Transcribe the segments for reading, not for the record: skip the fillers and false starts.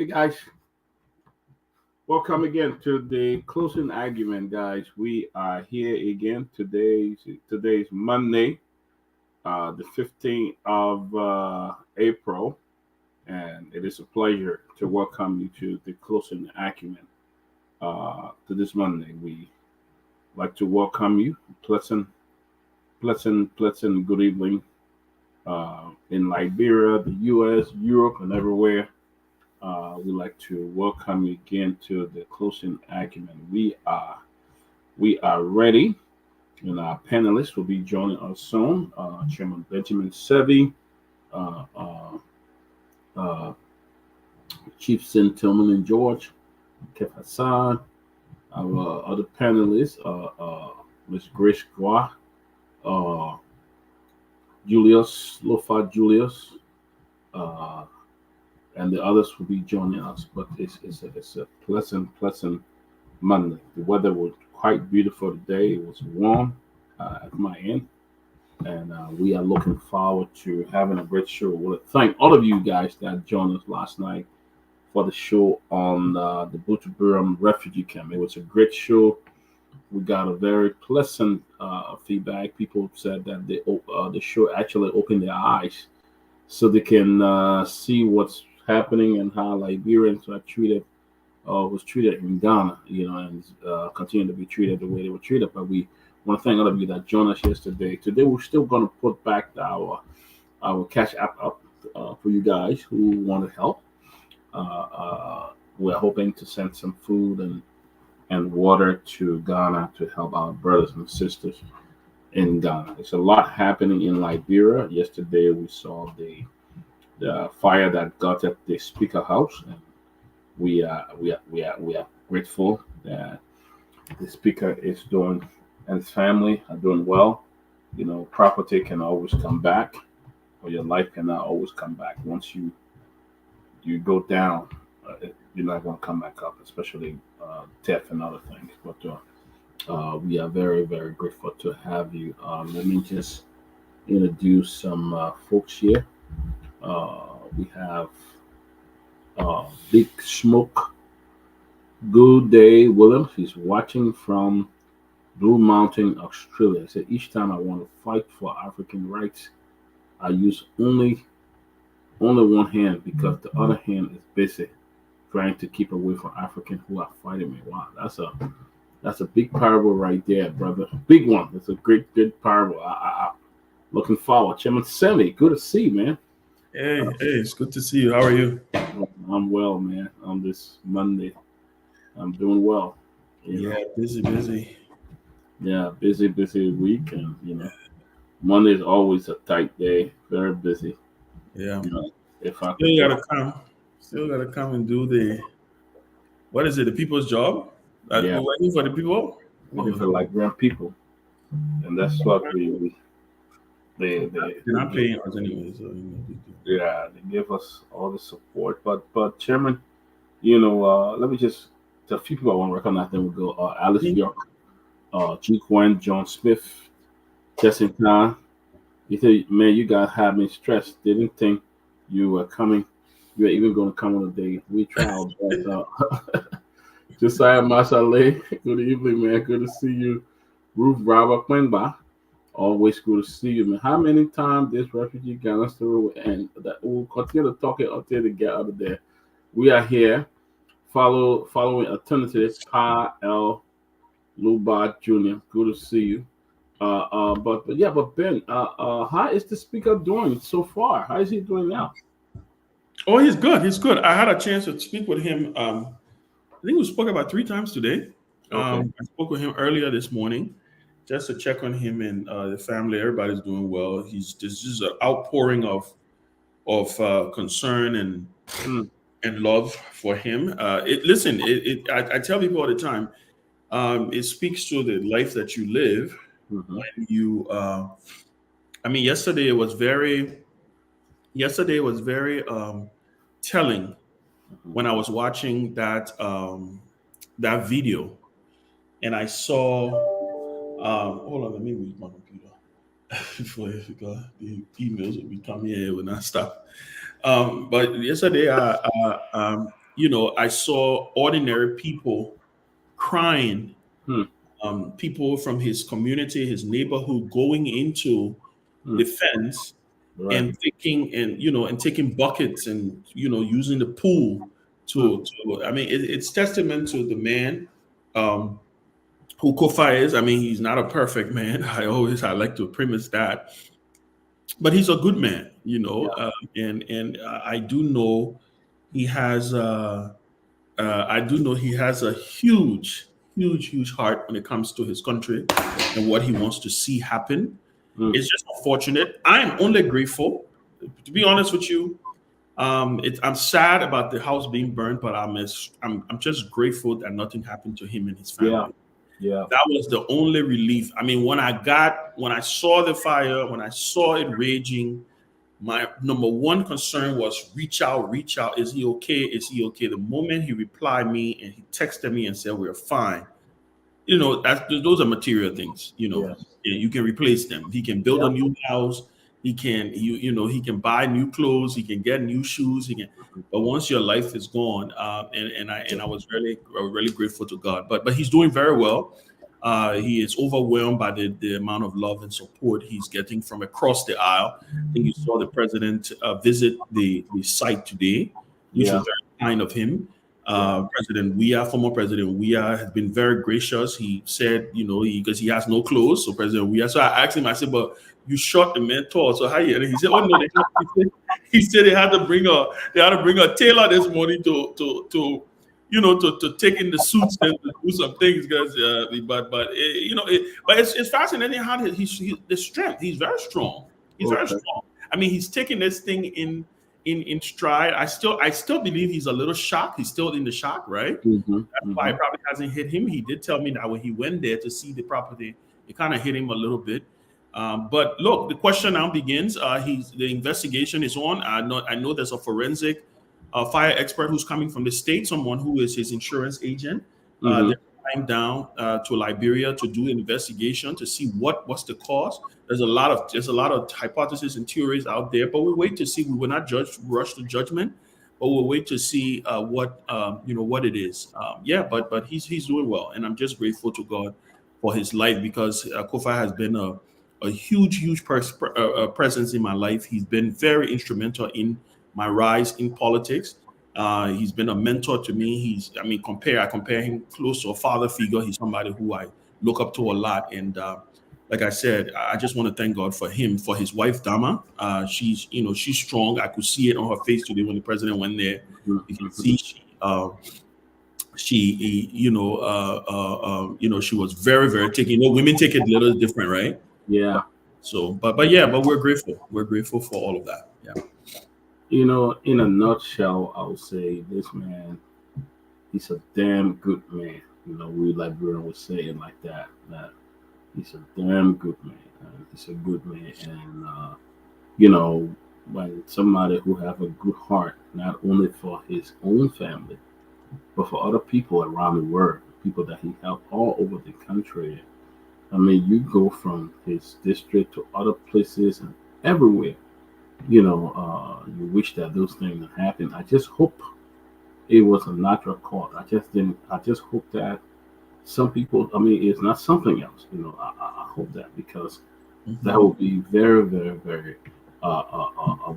guys, welcome again to the closing argument, guys. We are here again. Today's Monday, the 15th of April, and it is a pleasure to welcome you to the closing argument. To this Monday, we like to welcome you. Pleasant good evening in Liberia, the U.S., Europe, and everywhere. We'd like to welcome you again to the closing argument. We are ready, and our panelists will be joining us soon. Chairman Benjamin Sanvee, uh, uh, uh, Chief Sen Tomalin George, Keff Hassan, our other panelists, Ms. Grace Gua, uh, Julius, Lofa Julius, uh, and the others will be joining us. But it's a pleasant Monday. The weather was quite beautiful today. It was warm at my end, and we are looking forward to having a great show. I want to thank all of you guys that joined us last night for the show on the Butuburam refugee camp. It was a great show. We got a very pleasant feedback. People said that the show actually opened their eyes so they can see what's happening and how Liberians are treated was treated in Ghana, and continue to be treated the way they were treated. But we want to thank all of you that joined us yesterday. Today we're still going to put back our cash app up for you guys who want to help. We're hoping to send some food and water to Ghana to help our brothers and sisters in Ghana. There's a lot happening in Liberia. Yesterday we saw the fire that got at the Speaker House, and we are grateful that the Speaker is doing and his family are doing well. Property can always come back, or your life cannot always come back. Once you go down, you're not going to come back up, especially theft and other things. But we are very, very grateful to have you. Let me just introduce some folks here. We have Big Smoke. Good day, Williams. He's watching from Blue Mountain, Australia. He said, each time I want to fight for African rights, I use only one hand because the other hand is busy trying to keep away from Africans who are fighting me. Wow, that's a big parable right there, brother. Big one. It's a great, good parable. Looking forward. Chairman Sanvee, good to see you, man. Hey, it's good to see you. How are you? I'm well, man. On this Monday, I'm doing well. Yeah, busy. Yeah, busy week, and Monday is always a tight day. Very busy. Yeah. If I could, Still gotta come. Still gotta come and do what is it? The people's job? yeah, We're waiting for the people. looking for like grand people, and that's what They're not they paying us anyway, so yeah, they give us all the support. But Chairman, let me just a few people I want to recognize. Then we go. Alice York, G. Quinn, John Smith, Jesse Khan. He said, "Man, you guys had me stressed. Didn't think you were coming. You were even going to come on the day. We tried, but Josiah Masale. Good evening, man. Good to see you. Ruth Robert Quenba. Always good to see you, man. How many times this refugee got us through, and that we'll continue to talk it until they get out of there. We are here, following alternatives. Pa L. Luba Jr. Good to see you. But Ben, how is the speaker doing so far? How is he doing now? Oh, he's good. He's good. I had a chance to speak with him. I think we spoke about 3 times today. Okay. I spoke with him earlier this morning just to check on him and the family. Everybody's doing well. There's just an outpouring of concern Mm, and love for him. I tell people all the time. It speaks to the life that you live hmm when you. I mean, yesterday was very telling when I was watching that video and I saw. Hold on, let me read my computer before I forgot. The emails will be coming here will not stop. But yesterday, I saw ordinary people crying, Hmm. people from his community, his neighborhood, going into Hmm. the fence Right. and taking and taking buckets and using the pool Hmm. to. I mean, it's testament to the man. Um, who Kofa is. I mean, he's not a perfect man. I like to premise that, but he's a good man, Yeah. and I do know he has. I do know he has a huge heart when it comes to his country and what he wants to see happen. Hmm. It's just unfortunate. I'm only grateful, to be honest with you. I'm sad about the house being burned, but I'm just grateful that nothing happened to him and his Yeah. family. Yeah. That was the only relief. I mean, when I saw the fire, when I saw it raging, my number one concern was reach out, reach out. Is he okay? Is he okay? The moment he replied me and he texted me and said we're fine, those are material things. Yes. You can replace them. He can build Yeah. a new house. He can buy new clothes. He can get new shoes. But once your life is gone, and I was really grateful to God. But he's doing very well. He is overwhelmed by the amount of love and support he's getting from across the aisle. I think you saw the president visit the site today, which Yeah. was very kind of him. Yeah. Former President Weah, has been very gracious. He said, because he has no clothes, so President Weah. So I asked him, I said, "But you shot the mentor, so how you?" And he said, "Oh no, he said they had to bring a tailor this morning to take in the suits and to do some things, because but it's fascinating how the strength. He's very strong. He's very Okay. strong. I mean, he's taking this thing in stride. I still believe he's a little shocked. He's still in the shock, right? Mm-hmm. That's why Mm-hmm. it probably hasn't hit him. He did tell me that when he went there to see the property, it kind of hit him a little bit. But look, the question now begins. The investigation is on. I know there's a forensic fire expert who's coming from the state, someone who is his insurance agent. Mm-hmm. They're flying down to Liberia to do an investigation to see what's the cause. There's a lot of hypotheses and theories out there, but we wait to see. We will not rush to judgment, but we'll wait to see what it is. Yeah, but he's doing well, and I'm just grateful to God for his life, because Kofa has been a huge presence in my life. He's been very instrumental in my rise in politics. He's been a mentor to me. I compare him close to a father figure. He's somebody who I look up to a lot. And like I said, I just want to thank God for him, for his wife Dama. She's strong. I could see it on her face today when the president went there. You can Mm-hmm. see she was very, very taking. Women take it a little different, right? Yeah. So, but we're grateful. We're grateful for all of that. Yeah. In a nutshell, I would say this man, he's a damn good man. We Liberian would say it like that. That he's a damn good man. He's a good man, and you know, when somebody who have a good heart, not only for his own family, but for other people around the world, people that he helped all over the country. I mean, you go from his district to other places and everywhere. You wish that those things would happen. I just hope it was a natural cause. I just didn't. I just hope that some people. I mean, it's not something else. I hope that, because that Mhm. would be very, very, very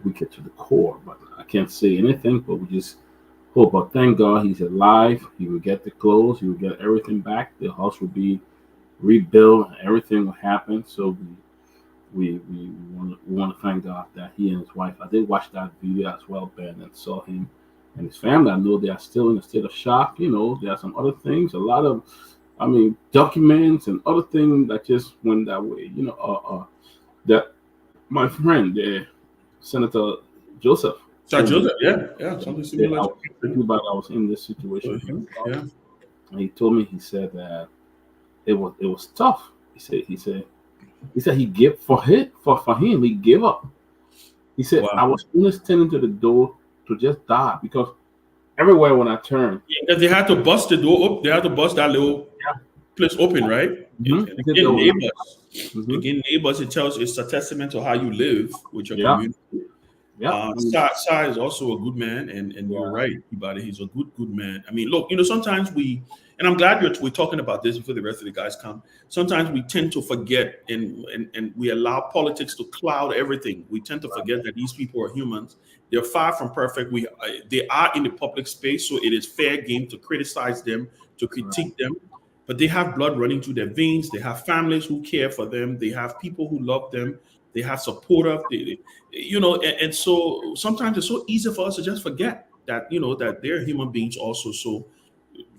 wicked to the core. But I can't say anything. But we just hope. But thank God he's alive. He will get the clothes. He will get everything back. The house will be rebuilt. Everything will happen. So we want to thank God that he and his wife. I did watch that video as well, Ben, and saw him and his family. I know they are still in a state of shock. There are some other things, a lot of, documents and other things that just went that way. That my friend, Senator Joseph, So told me Joseph, yeah, something that I similar. was thinking about. I was in this situation here, Mhm. Yeah. and he told me. He said that it was tough. He said he gave for him. He gave up. He said, I Wow. was only standing to the door to just die, because everywhere when I turned, Yeah, because they had to bust the door up. They had to bust that little yeah, place open, right? And he said there was again, neighbors. It tells it's a testament to how you live with your yeah, community. Yeah. Sai is also a good man, and you're Yeah. right, Peabody. He's a good man. I mean, look, sometimes and I'm glad we're talking about this before the rest of the guys come. Sometimes we tend to forget, and we allow politics to cloud everything. We tend to forget that these people are humans. They're far from perfect. They are in the public space, so it is fair game to criticize them, to critique them. But they have blood running through their veins. They have families who care for them. They have people who love them. They have supportive. And so sometimes it's so easy for us to just forget that that they're human beings also. So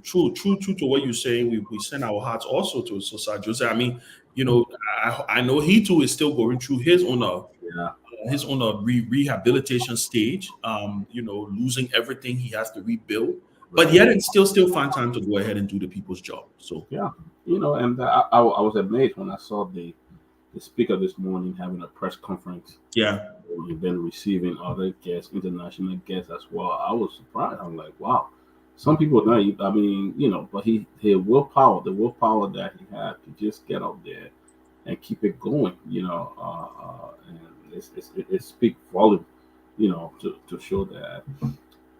true to what you're saying. We send our hearts also to Sosa Jose. I mean, I know he too is still going through Yeah. his own rehabilitation stage. Losing everything, he has to rebuild, but yet and still find time to go ahead and do the people's job. So Yeah. And I was amazed when I saw the speaker this morning having a press conference. yeah, We've been receiving other guests, international guests as well. I was surprised. I'm like, wow. Some people not. I mean, but his willpower, the willpower that he had to just get out there and keep it going. And it speaks volume. To show that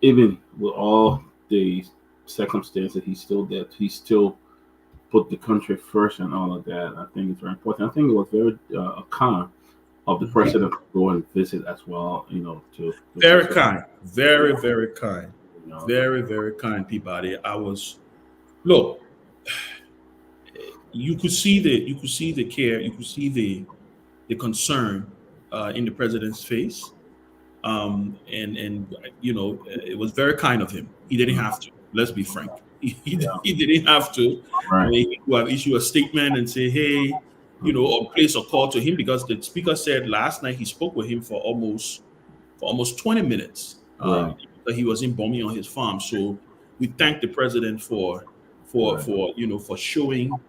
even with all the circumstances, he's still there. He still put the country first and all of that. I think it's very important. I think it was very kind of the president to go and visit as well. To very visit. kind, very kind, You know, very kind, Peabody. I was look. You could see the care, you could see the concern in the president's face, and it was very kind of him. He didn't mm, have to. Let's be frank. yeah, He didn't have to. I right, mean, he could have issued a statement and say, "Hey," mhm, or place a call to him because the speaker said last night he spoke with him for almost 20 minutes. right, That he was in bombing on his farm. So we thank the president right, for showing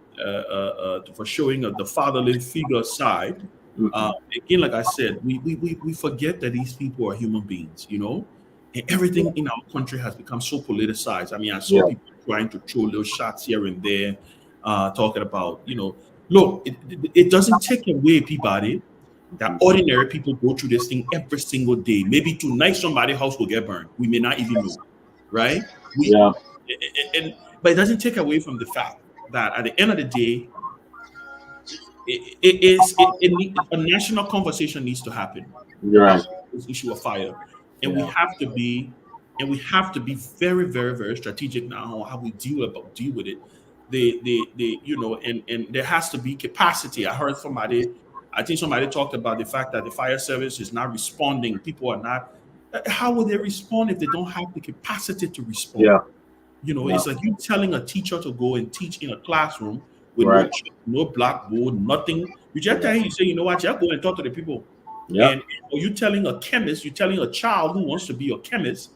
the fatherly figure side. hmm Again, like I said, we forget that these people are human beings, and everything in our country has become so politicized. I mean, I saw yeah, people trying to throw little shots here and there, talking about, look, it doesn't take away, Peabody, that mhm, ordinary people go through this thing every single day. Maybe tonight somebody's house will get burned. We may not even know, right? We yeah, and But it doesn't take away from the fact that at the end of the day, a national conversation needs to happen you're about right, this issue of fire, and we yeah, have to be very, very, very strategic now on how we deal with it. And there has to be capacity. I think somebody talked about the fact that the fire service is not responding. People are not. How will they respond if they don't have the capacity to respond? yeah, yeah, It's like you telling a teacher to go and teach in a classroom with no right, chalk, no blackboard, nothing. You just yeah, tell him, you say, you know what, just go and talk to the people. yeah, And or you telling a child who wants to be a chemist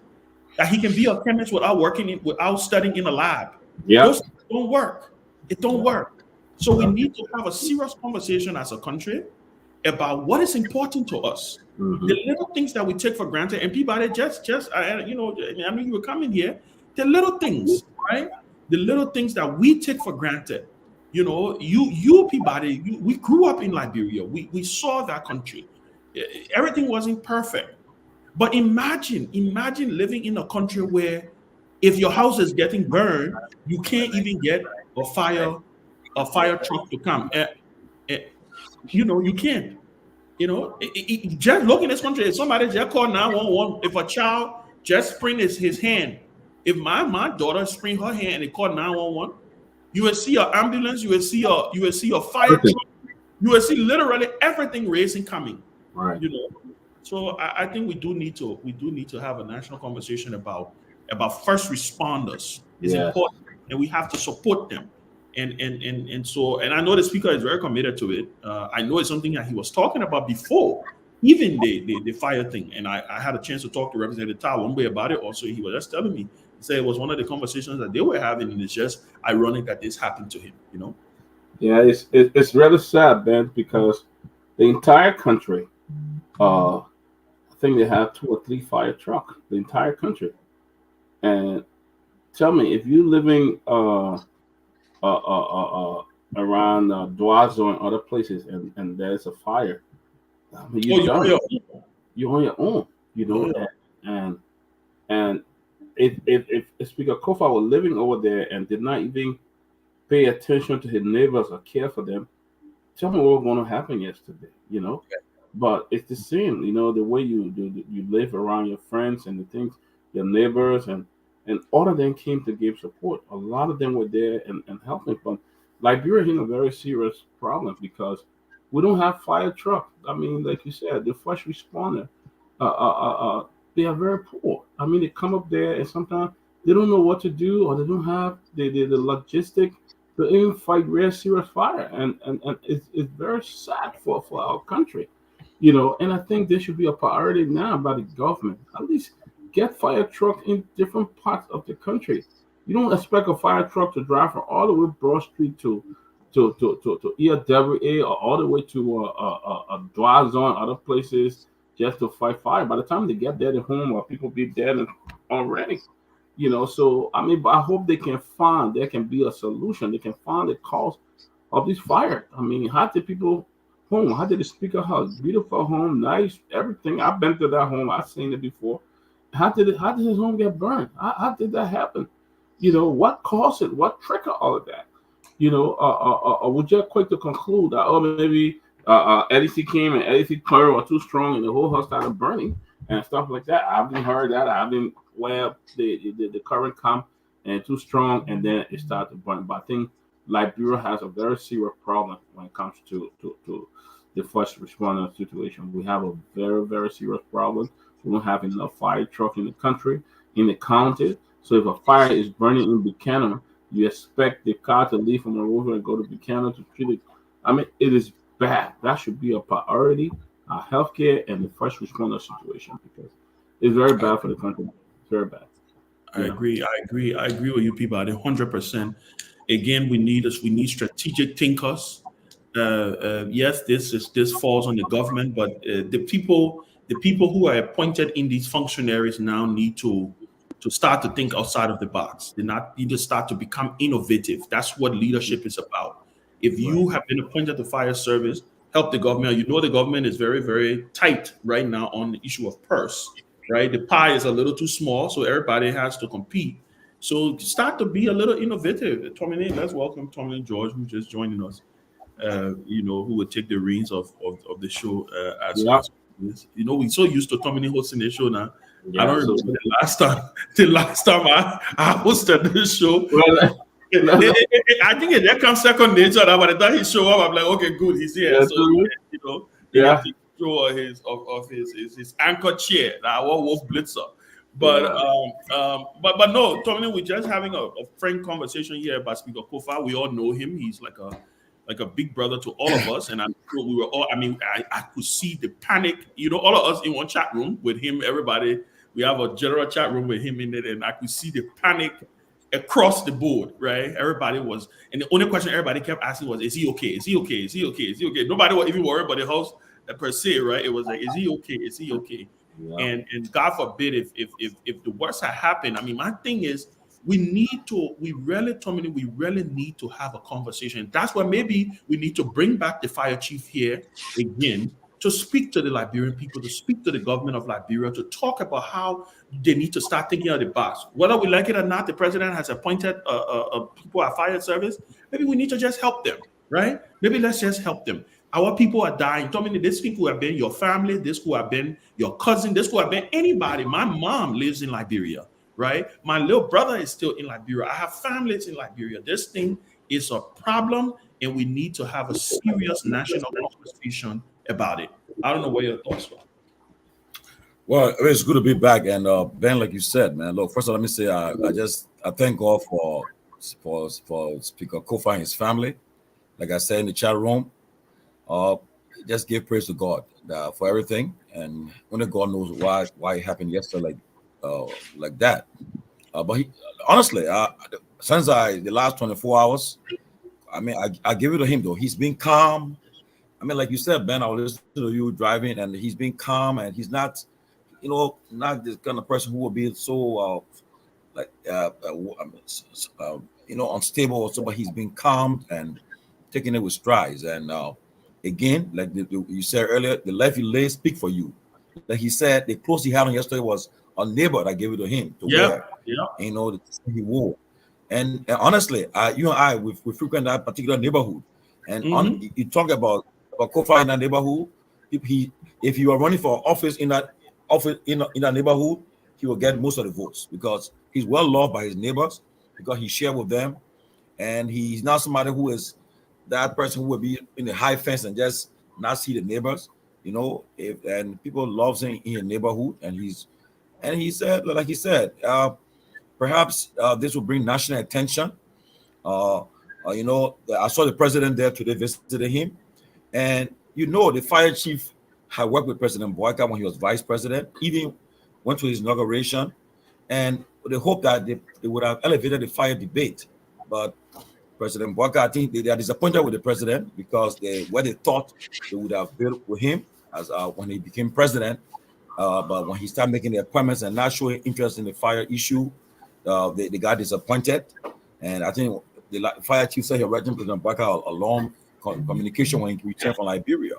that he can be a chemist without studying in a lab. yeah, Those things don't work. It don't yeah, work. So we need to have a serious conversation as a country about what is important to us. hmm The little things that we take for granted, and people are just I mean, you were coming here. The little things, right? The little things that we take for granted. Peabody, we grew up in Liberia. We saw that country. Everything wasn't perfect, but imagine living in a country where if your house is getting burned, you can't even get a fire truck to come. Eh, you can't. Just look in this country. If somebody just call 911, if a child just sprain his hand, if my daughter sprain her hand and they call 911, you will see an ambulance, you will see a fire everything, truck, you will see literally everything racing coming. right, You know, so I think we do need to have a national conversation about first responders. It's yeah, important, and we have to support them. And I know the speaker is very committed to it. I know it's something that he was talking about before, even the fire thing. And I had a chance to talk to Representative Ta one way about it. Also, he was just telling me, he said it was one of the conversations that they were having, and it's just ironic that this happened to him. yeah. It's rather sad, Ben, because the entire country, I think they have 2 or 3 fire truck, the entire country, and tell me if you living around Dwazo and other places, and there's a fire. I mean, Oh, you're done. you're You're on your own. you know, Yeah. and if Speaker Kofa was living over there and did not even pay attention to his neighbors or care for them, tell me what was going to happen yesterday, you know. But it's the same, you know, the way you live around your friends and the things, your neighbors, and all of them came to give support. A lot of them were there and helping. But Liberia is in a very serious problem because we don't have fire truck. I mean, like you said, the first responder, uh, uh, uh, uh, they are very poor. I mean, they come up there and sometimes they don't know what to do or they don't have the logistic to even fight real serious fire. And it's very sad for our country, you know. And I think there should be a priority now by the government. At least get fire truck in different parts of the country. You don't expect a fire truck to drive from all the way Broad Street to EWA or all the way to a dry zone, other places just to fight fire. By the time they get there, the home or people be dead already. You know, so I mean, but I hope there can be a solution. They can find the cause of this fire. I mean, how did people home? How did the speaker house? Beautiful home, nice, everything. I've been to that home. I've seen it before. How did his home get burned? How did that happen? You know, what caused it? What triggered all of that? You know, we're just quick to conclude that oh maybe LEC came and LEC current were too strong and the whole house started burning and stuff like that. I haven't heard that. I haven't where the current come and too strong and then it started to burn. But I think Liberia has a very serious problem when it comes to the first responder situation. We have a very serious problem. We don't have enough fire truck in the country, in the county. So if a fire is burning in Buchanan, you expect the car to leave from Monrovia and go to Buchanan to treat it. I mean, it is bad. That should be a priority, healthcare and the first responder situation because it's very I, bad for the country. It's very bad. I You know. agree. I agree with you, people. 100%. Again, we need us. We need strategic thinkers. Yes, this falls on the government, but the people who are appointed in these functionaries now need to start to think outside of the box. They not need to start to become innovative. That's what leadership is about. If Right. you have been appointed to fire service, help the government. You know the government is very tight right now on the issue of purse. Right, the pie is a little too small, so everybody has to compete. So start to be a little innovative. Tomalin, let's welcome Tomalin George, who's just joining us. Who would take the reins of the show Yeah. as you know, we're so used to Tomalin hosting the show now. I Yeah. don't So remember the last time I hosted this show. well, I think that comes second nature. That by the time he show up, I'm like, okay, good, he's here. yeah, So he can yeah, take control of his anchor chair, our Wolf Blitzer. But yeah, but no, Tommy, we're just having a frank conversation here about Speaker Kofa. We all know him. He's like a big brother to all of us, and I'm sure we were all. I mean, I could see the panic. You know, all of us in one chat room with him. Everybody, we have a general chat room with him in it, and I could see the panic across the board, right? Everybody was, and the only question everybody kept asking was, "Is he okay? Is he okay? Is he okay? Is he okay?" Nobody was even worried about the host per se, right? It was like, "Is he okay? Is he okay?" yeah. And God forbid if the worst had happened. I mean, my thing is, we really need to have a conversation. That's why maybe we need to bring back the fire chief here again to speak to the Liberian people, to speak to the government of Liberia, to talk about how they need to start thinking out of the box. Whether we like it or not, the president has appointed people at fire service. Maybe we need to just help them, right? Maybe let's just help them. Our people are dying. Tell me, this people have been your family, this could have been your cousin, this could have been anybody. My mom lives in Liberia, right? My little brother is still in Liberia. I have families in Liberia. This thing is a problem, and we need to have a serious national conversation about it. I don't know what your thoughts are. Well, it's good to be back. And Ben, like you said, man, look, first of all, let me say I thank God for Speaker Kofa and his family. Like I said in the chat room, uh, just give praise to God for everything. And only God knows why it happened yesterday like that. But honestly, since the last 24 hours, I mean, I give it to him though. He's been calm. I mean, like you said, Ben, I was listening to you driving, and he's been calm, and he's not, not this kind of person who will be so like unstable or so. But he's been calm and taking it with strides. And again, like you said earlier, the life you live speak for you. like he said, the clothes he had on yesterday was a neighbor that gave it to him to Yep. wear. Yep. And, he wore. And honestly, you and I, we frequent that particular neighborhood. And Mm-hmm. you talk about Kofa in that neighborhood. If you are running for office in that in that neighborhood, he will get most of the votes because he's well loved by his neighbors because he shared with them, and he's not somebody who is that person who will be in the high fence and just not see the neighbors. And people loves him in your neighborhood, and he said, like he said, perhaps this will bring national attention. I saw the president there today visited him, and the fire chief had worked with President Boyka when he was vice president, even went to his inauguration, and they hope that they would have elevated the fire debate. But President Boyka, I think they are disappointed with the president because what they thought they would have built with him as when he became president. But when he started making the appointments and not showing interest in the fire issue, they got disappointed. And I think the fire chief said he had written President Boyka a long communication when he returned from Liberia.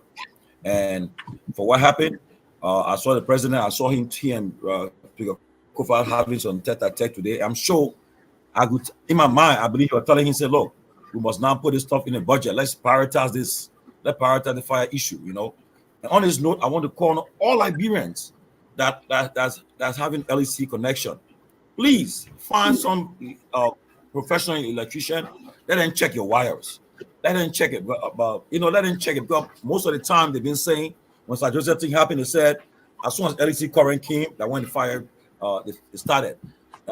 And for what happened, I saw the president, I saw him, Speaker Kofa having some tete-a-tete today. I'm sure in my mind, I believe you're telling him, say, look, we must now put this stuff in the budget. Let's prioritize this. Let's prioritize the fire issue, And on this note, I want to call on all Liberians that's having LEC connection. Please find some professional electrician. Let them check your wires. Let them check it. Let them check it. Because most of the time they've been saying when Sir Joseph thing happened, they said as soon as LEC current came, that when the fire it started.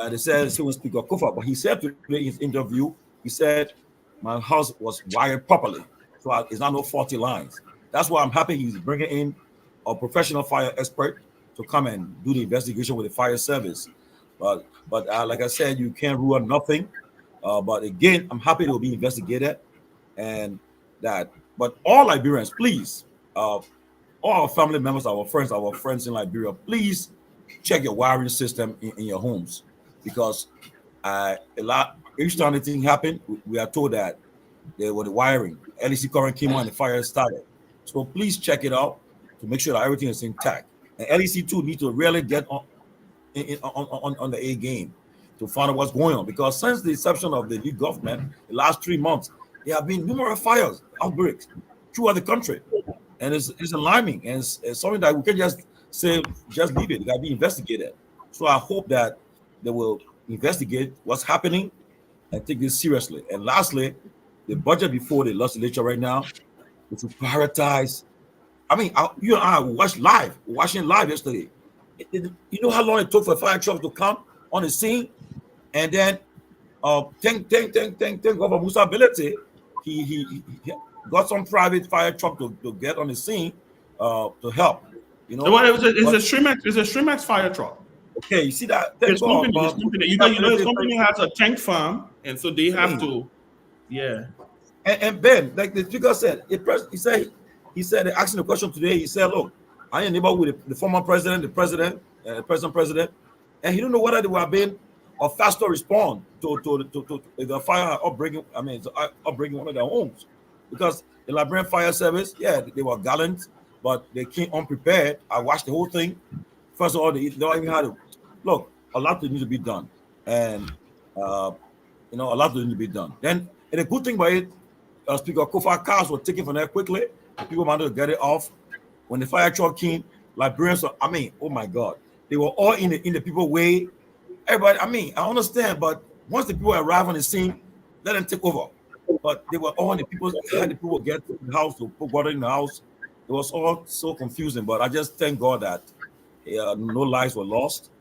They said he was Speaker Kofa, but he said today in his interview, he said my house was wired properly, so it's not no faulty lines. That's why I'm happy he's bringing in a professional fire expert to come and do the investigation with the fire service. But like I said, you can't rule out nothing. But again, I'm happy it will be investigated, and that. But all Liberians, please, all our family members, our friends in Liberia, please check your wiring system in your homes, because each time anything happened, we are told that they were the wiring. LEC current came on, the fire started. So please check it out to make sure that everything is intact. And LEC too need to really get on the A game to find out what's going on, because since the inception of the new government, the last 3 months, there have been numerous fires outbreaks throughout the country, and it's alarming, and it's something that we can just say just leave it. It got to be investigated. So I hope that they will investigate what's happening and take this seriously. And lastly, the budget before the legislature right now is to prioritize. I mean, you and I watching live yesterday. You know how long it took for fire trucks to come on the scene, and then thank God for Musa ability, he got some private fire truck to get on the scene to help. Well, it's a Streamex fire truck. Okay, you see that? Thank God. His company. His company has a tank farm, and so they have to. Yeah. And Ben, like the speaker said, he said, they asked him the question today. He said, "Look, I am neighbor with the former president, the present president, and he don't know whether they were being or faster respond to the fire upbringing. I mean, upbringing one of their homes, because the Liberian Fire Service, yeah, they were gallant, but they came unprepared. I watched the whole thing. First of all, they don't even have to look. A lot needs to be done, and a lot needs to be done. Then, and the good thing about it, Speaker Kofa, cars were taken from there quickly. People wanted to get it off. When the fire truck came, Liberians, oh my God, they were all in the people way. Everybody, I understand, but once the people arrive on the scene, let them take over. But they were all in the people, had the people get to the house to put water in the house. It was all so confusing, but I just thank God that no lives were lost.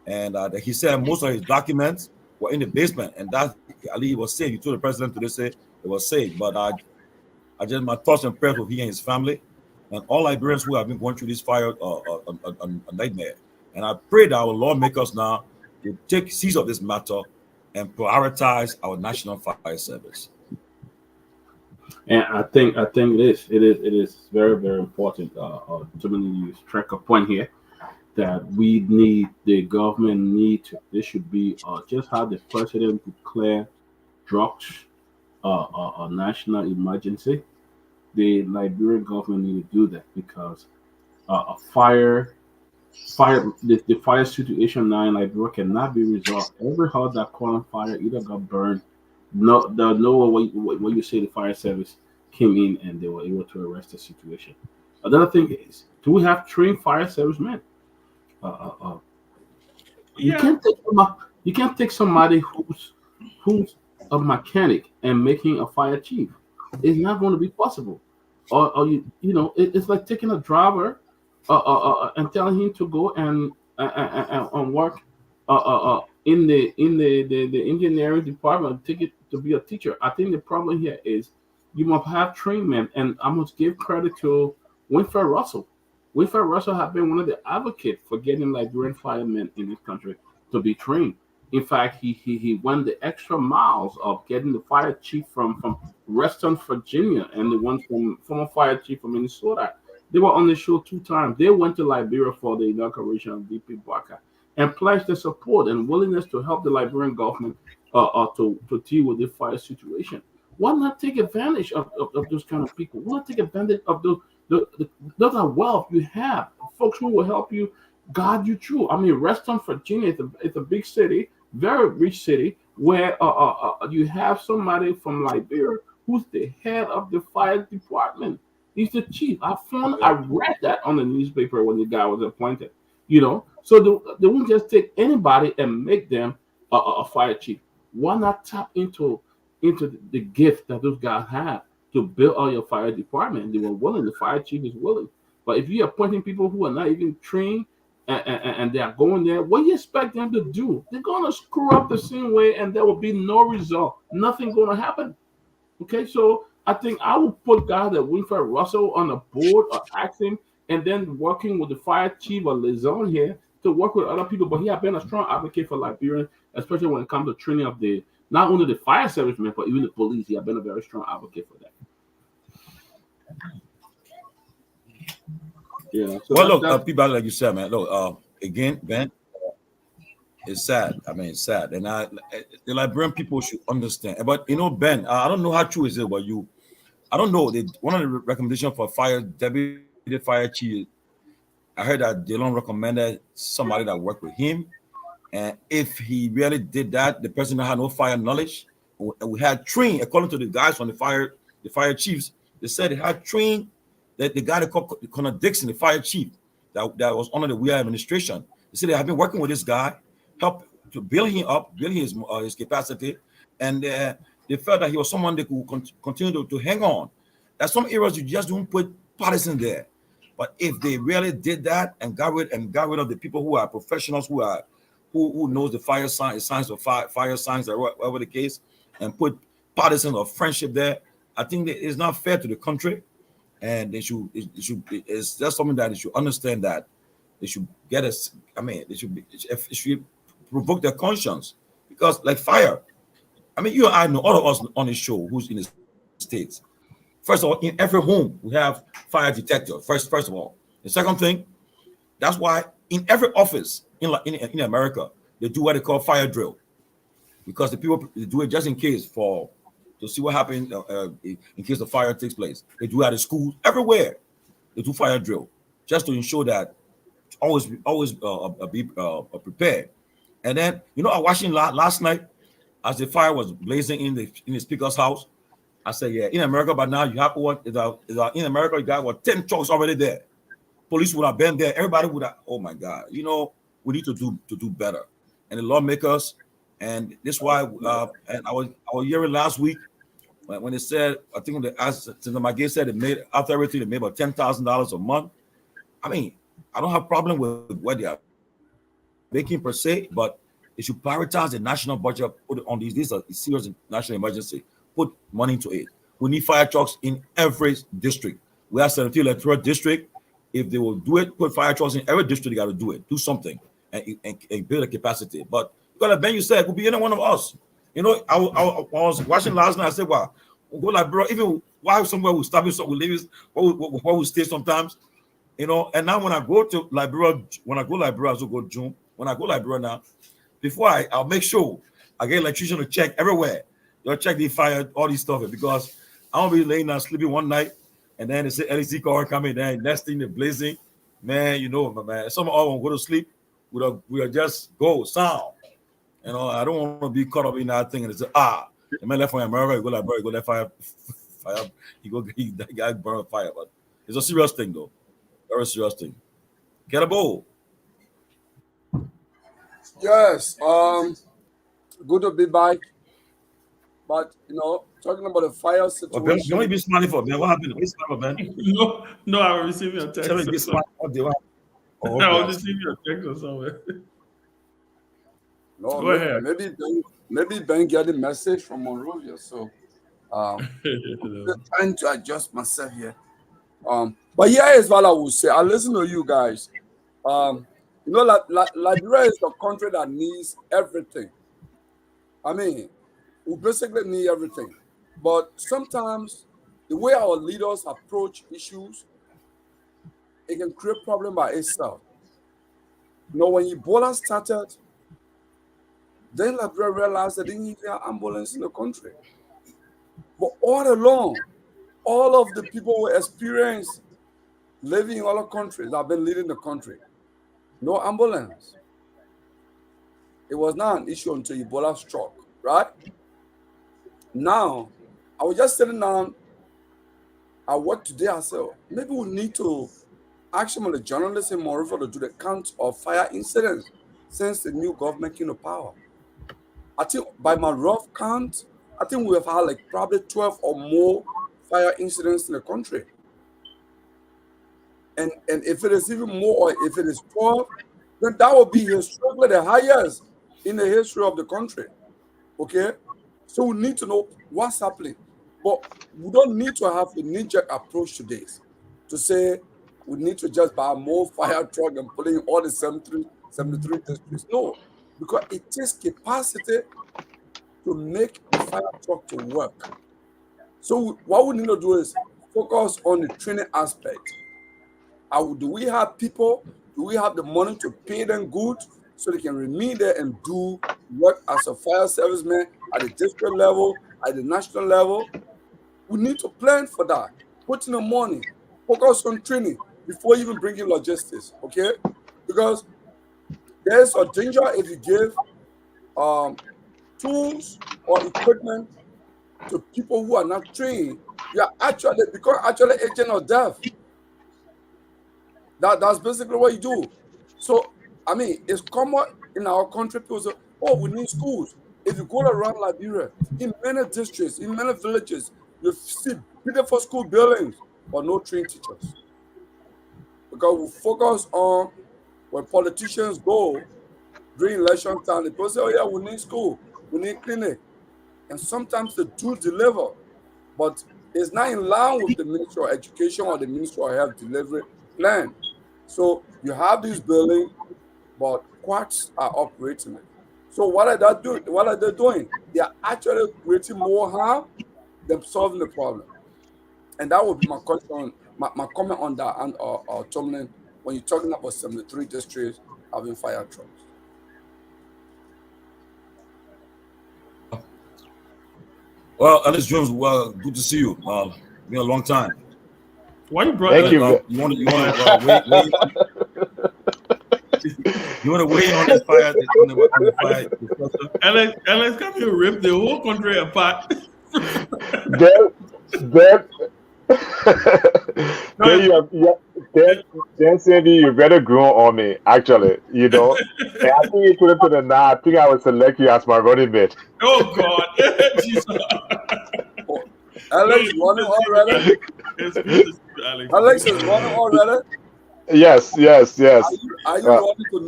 And he said most of his documents were in the basement, and that Ali was safe. He told the president today, say it was safe. But I just, my thoughts and prayers with he and his family, and all Liberians who have been going through this fire, a nightmare. And I pray that our lawmakers now will take seize of this matter and prioritize our national fire service. And I think it is very, very important. You strike a point here that the government need to. This should be just how the president declare drugs a national emergency. The Liberian government need to do that, because a fire the fire situation now in Liberia cannot be resolved. Every house that caught on fire either got burned. No, the no what you say the fire service came in and they were able to arrest the situation. Another thing is, do we have trained fire servicemen? Uh, uh, uh, you Yeah. can't take you can't take somebody who's a mechanic and making a fire chief. It's not going to be possible. Or it's like taking a driver and telling him to go and work in the engineering department, take it to be a teacher. I think the problem here is you must have trained men, and I must give credit to Winfred Russell. Winfred Russell have been one of the advocates for getting Liberian firemen in this country to be trained. In fact, he went the extra miles of getting the fire chief from Reston, Virginia, and the one from former fire chief from Minnesota. They were on the show 2 times. They went to Liberia for the inauguration of DP Barker and pledged their support and willingness to help the Liberian government to deal with the fire situation. Why not take advantage of those kind of people? Why not take advantage of those are wealth you have, folks who will help you guide you through. I mean, Reston, Virginia is a big city, very rich city, where you have somebody from Liberia who's the head of the fire department. He's the chief. I read that on the newspaper when the guy was appointed. So they won't just take anybody and make them a fire chief. Why not tap into the gift that those guys have to build out your fire department? They were willing. The fire chief is willing. But if you're appointing people who are not even trained and they are going there, what do you expect them to do? They're going to screw up the same way, and there will be no result. Nothing going to happen. Okay, so I think I would put guys like Winfred Russell on the board or ask him, and then working with the fire chief or liaison here to work with other people. But he has been a strong advocate for Liberians, especially when it comes to training of the not only the fire servicemen, but even the police. He has been a very strong advocate for that. Yeah. So Well, look, people like you said, man. Look, again, Ben, it's sad. I mean, it's sad, and the Liberian people should understand. But Ben, I don't know how true is it, but I don't know. One of the recommendations for deputy fire chief, I heard that Delon recommended somebody that worked with him, and if he really did that, the person that had no fire knowledge, and we had trained according to the guys from the fire chiefs. They said they had trained that the guy that called Connor Dixon, the fire chief, that was under the Weir administration. They said they have been working with this guy, help to build him up, build his capacity, and they felt that he was someone that could continue to hang on. There's some areas you just don't put partisan there, but if they really did that and got rid of the people who are professionals, who knows the fire science of fire science or whatever the case, and put partisan or friendship there, I think that it's not fair to the country. And it's just something that they should understand, that they should get us. I mean, it should provoke their conscience, because like fire. I mean, you and I know, all of us on this show who's in the States. First of all, in every home we have fire detector. First of all, the second thing, that's why in every office in America they do what they call fire drill, because the people they do it just in case to see what happens in case the fire takes place. They do it at the schools, everywhere. They do fire drill just to ensure that always be prepared. And then I was watching last night as the fire was blazing in the speaker's house. I said, yeah, in America, but now you have in America you got 10 trucks already there. Police would have been there. Everybody would have. Oh my God, we need to do better. And the lawmakers, and this is why. And I was hearing last week when they said, I think my guest said after everything they made about $10,000 a month. I mean, I don't have a problem with what they are making per se, but they should prioritize the national budget, put it on these. These are serious national emergency. Put money into it. We need fire trucks in every district. We have 17 electoral district. If they will do it, put fire trucks in every district. They got to do it. Do something and build a capacity. But because Ben, you said it could be any one of us. I was watching last night. I said, "Wow, we'll go Liberia. Even while somewhere we stop it, so we leave it, where we stay sometimes." And now when I go to Liberia, I also go June. When I go Liberia now, before I'll make sure I get electrician to check everywhere. They'll check the fire, all these stuff, because I won't be laying down sleeping one night, and then they say LEC car coming, then next thing they're blazing. man, you know, my man. Some all go to sleep, we'll just go sound. You know, I don't want to be caught up in that thing and it's the man left fire, America, you go like, bro, you go left fire, fire, that guy burn fire. But it's a serious thing, though. Very serious thing. Get a bowl. Yes, good to be back. But talking about the fire Well, Ben, situation. you be smiling for, man. What happened? What is smiling, Ben? No, I was receiving a text. Tell me, be smiling. Oh, I okay. was receiving a text or somewhere. No, Go ahead. maybe Ben get the message from Monrovia. So trying to adjust myself here. But here is what I will say. I listen to you guys. Liberia is the country that needs everything. I mean, we basically need everything. But sometimes the way our leaders approach issues, it can create problem by itself. When Ebola started, then Liberia realized they didn't even have ambulance in the country. But all along, all of the people who experienced living in other countries that have been leading the country, no ambulance. It was not an issue until Ebola struck, right? Now, I was just sitting down at work today. I said, maybe we need to ask some of the journalists in Monrovia to do the count of fire incidents since the new government came to power. I think by my rough count, I think we have had like probably 12 or more fire incidents in the country. And if it is even more, or if it is 12, then that will be historically the highest in the history of the country. Okay? So we need to know what's happening. But we don't need to have a knee-jerk approach to this, to say we need to just buy more fire truck and put in all the 73 districts. No, because it takes capacity to make the fire truck to work. So what we need to do is focus on the training aspect. Do we have people? Do we have the money to pay them good so they can remain there and do work as a fire serviceman at the district level, at the national level? We need to plan for that. Put in the money. Focus on training before even bringing logistics, okay? Because there's a danger if you give tools or equipment to people who are not trained. You are actually agent of death. That's basically what you do. So, I mean, it's common in our country. People say, oh, we need schools. If you go around Liberia, in many districts, in many villages, you see beautiful school buildings, but no trained teachers. Because we focus on when politicians go during election time, people say, oh yeah, we need school, we need clinic. And sometimes they do deliver, but it's not in line with the Ministry of Education or the Ministry of Health delivery plan. So you have this building, but quacks are operating it. So what are they doing? What are they doing? They are actually creating more harm than solving the problem. And that would be my question, my comment on that. And Tomalin, when you're talking about 73 districts having fire trucks. Well, Alice Jones, well, good to see you. Been a long time. Why you brought Thank you. You want to wait? You want to weigh on this fire? On the fire Alex come here, rip the whole country apart. Ben Sanvee, you better grow on me, actually, And I think you put it to the now. I think I would select you as my running mate. Oh, God. Jesus. Alex running already? Alex is running already? Yes. Are you running to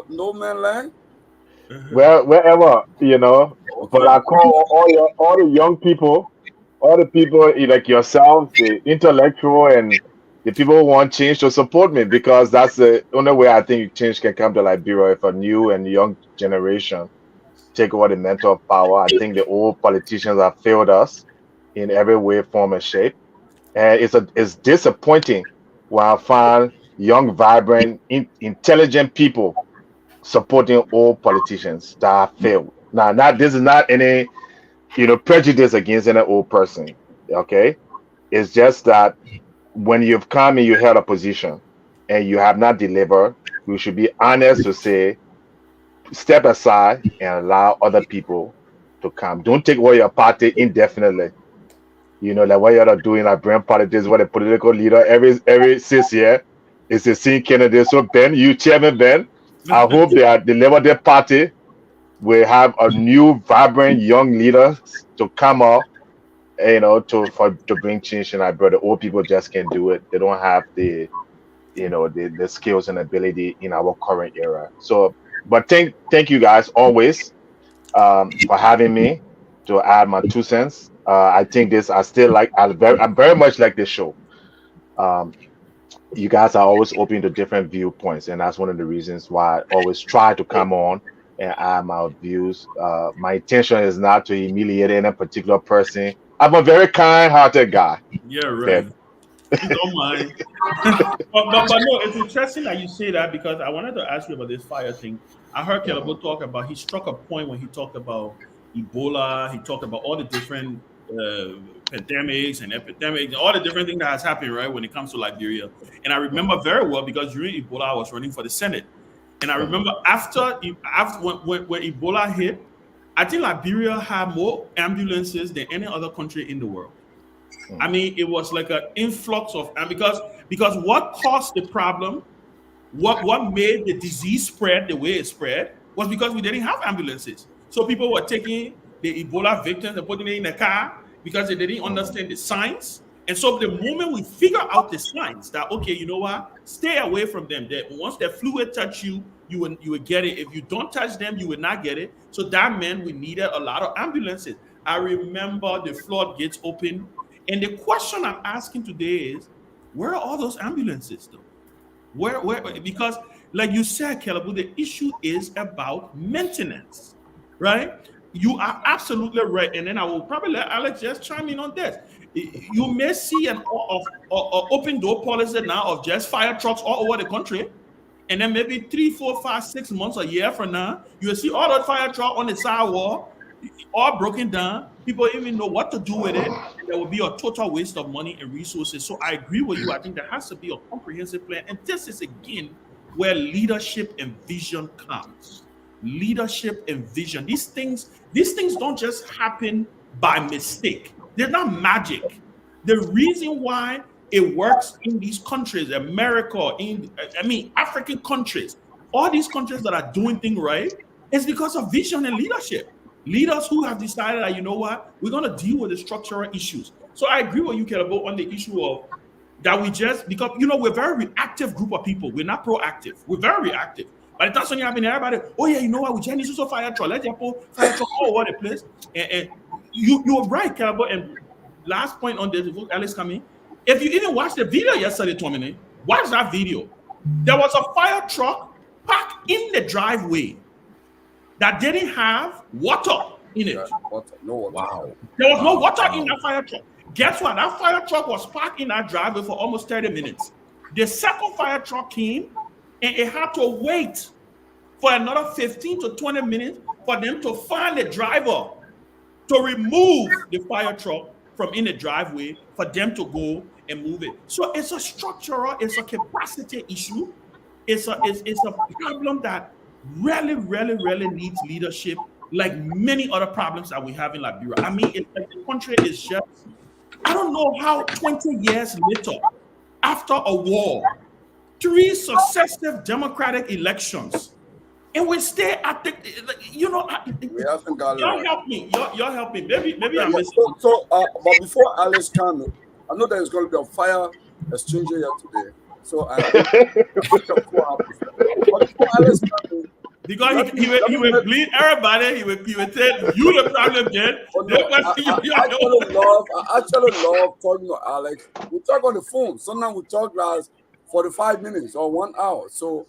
no man land? Well, wherever, But I call all the young people, all the people like yourself, the intellectual and the people who want change to support me, because that's the only way I think change can come to Liberia, if a new and young generation take over the mental power. I think the old politicians have failed us in every way, form, and shape. And it's disappointing when I find young, vibrant, intelligent people supporting old politicians that have failed. Now, this is not any, prejudice against any old person. Okay, it's just that when you've come and you held a position, and you have not delivered, we should be honest to say, step aside and allow other people to come. Don't take away your party indefinitely. Like what you're doing, like brand politics, what a political leader every 6 year is a same candidate. So Ben, you chairman Ben, I hope they are deliver their party. We have a new vibrant young leader to come up, to bring change. And I brother, old people just can't do it. They don't have the skills and ability in our current era. So, but thank you guys always for having me to add my 2 cents. I think this I still like. I'm very much like this show. Um, you guys are always open to different viewpoints, and that's one of the reasons why I always try to come on and add my views. My intention is not to humiliate any particular person. I'm a very kind-hearted guy. Yeah, That right. Don't mind. but no, it's interesting that you say that because I wanted to ask you about this fire thing. I heard Kelabo talk about, he struck a point when he talked about Ebola, he talked about all the different pandemics and epidemics, all the different things that has happened, right, when it comes to Liberia. And I remember very well because during Ebola, I was running for the Senate. And I remember after when Ebola hit, I think Liberia had more ambulances than any other country in the world. I mean, it was like an influx of, and because what caused the problem, what made the disease spread the way it spread was because we didn't have ambulances. So people were taking the Ebola victims and putting it in a car because they didn't understand the signs. And so the moment we figure out the signs that, okay, you know what, stay away from them. That once the fluid touch you, you will get it. If you don't touch them, you will not get it. So that meant we needed a lot of ambulances. I remember the floodgates open. And the question I'm asking today is, where are all those ambulances though? Where because like you said, Caleb, the issue is about maintenance, right? You are absolutely right. And then I will probably let Alex just chime in on this. You may see an open door policy now of just fire trucks all over the country. And then maybe 3, 4, 5, 6 months, a year from now, you will see all the fire truck on the sidewalk, all broken down. People even know what to do with it. And there will be a total waste of money and resources. So I agree with you. I think there has to be a comprehensive plan. And this is again where leadership and vision comes. Leadership and vision. These things don't just happen by mistake. They're not magic. The reason why it works in these countries, America, African countries, all these countries that are doing things right, is because of vision and leadership. Leaders who have decided that, you know what, we're going to deal with the structural issues. So I agree with you, Kelabo, on the issue of that because, we're a very reactive group of people. We're not proactive. We're very reactive. By the time something happens, everybody, oh yeah, you know what, we just need to fire truck. Let's just put fire truck all over the place. And you're right, Kelabo. And last point on this, Alex coming. If you even watched the video yesterday, Tomalin, watch that video. There was a fire truck parked in the driveway that didn't have water in it. No water. Wow. There was no water in that fire truck. Guess what? That fire truck was parked in that driveway for almost 30 minutes. The second fire truck came and it had to wait for another 15 to 20 minutes for them to find the driver to remove the fire truck from in the driveway for them to go and move it. So it's a structural, it's a capacity issue. It's a problem that really needs leadership, like many other problems that we have in Liberia. I mean, it's like the country is just, I don't know how 20 years later, after a war, 3 successive democratic elections, and we stay at the, We haven't got y'all it. help me. Y'all help me. Maybe I'm missing. But before Alice comes, I know there's going to be a fire exchanger here today. So I but before Alice comes, Because he will bleed everybody. He will tell you the problem, then. I actually love talking to Alex. We talk on the phone. Sometimes we talk last 45 minutes or 1 hour. So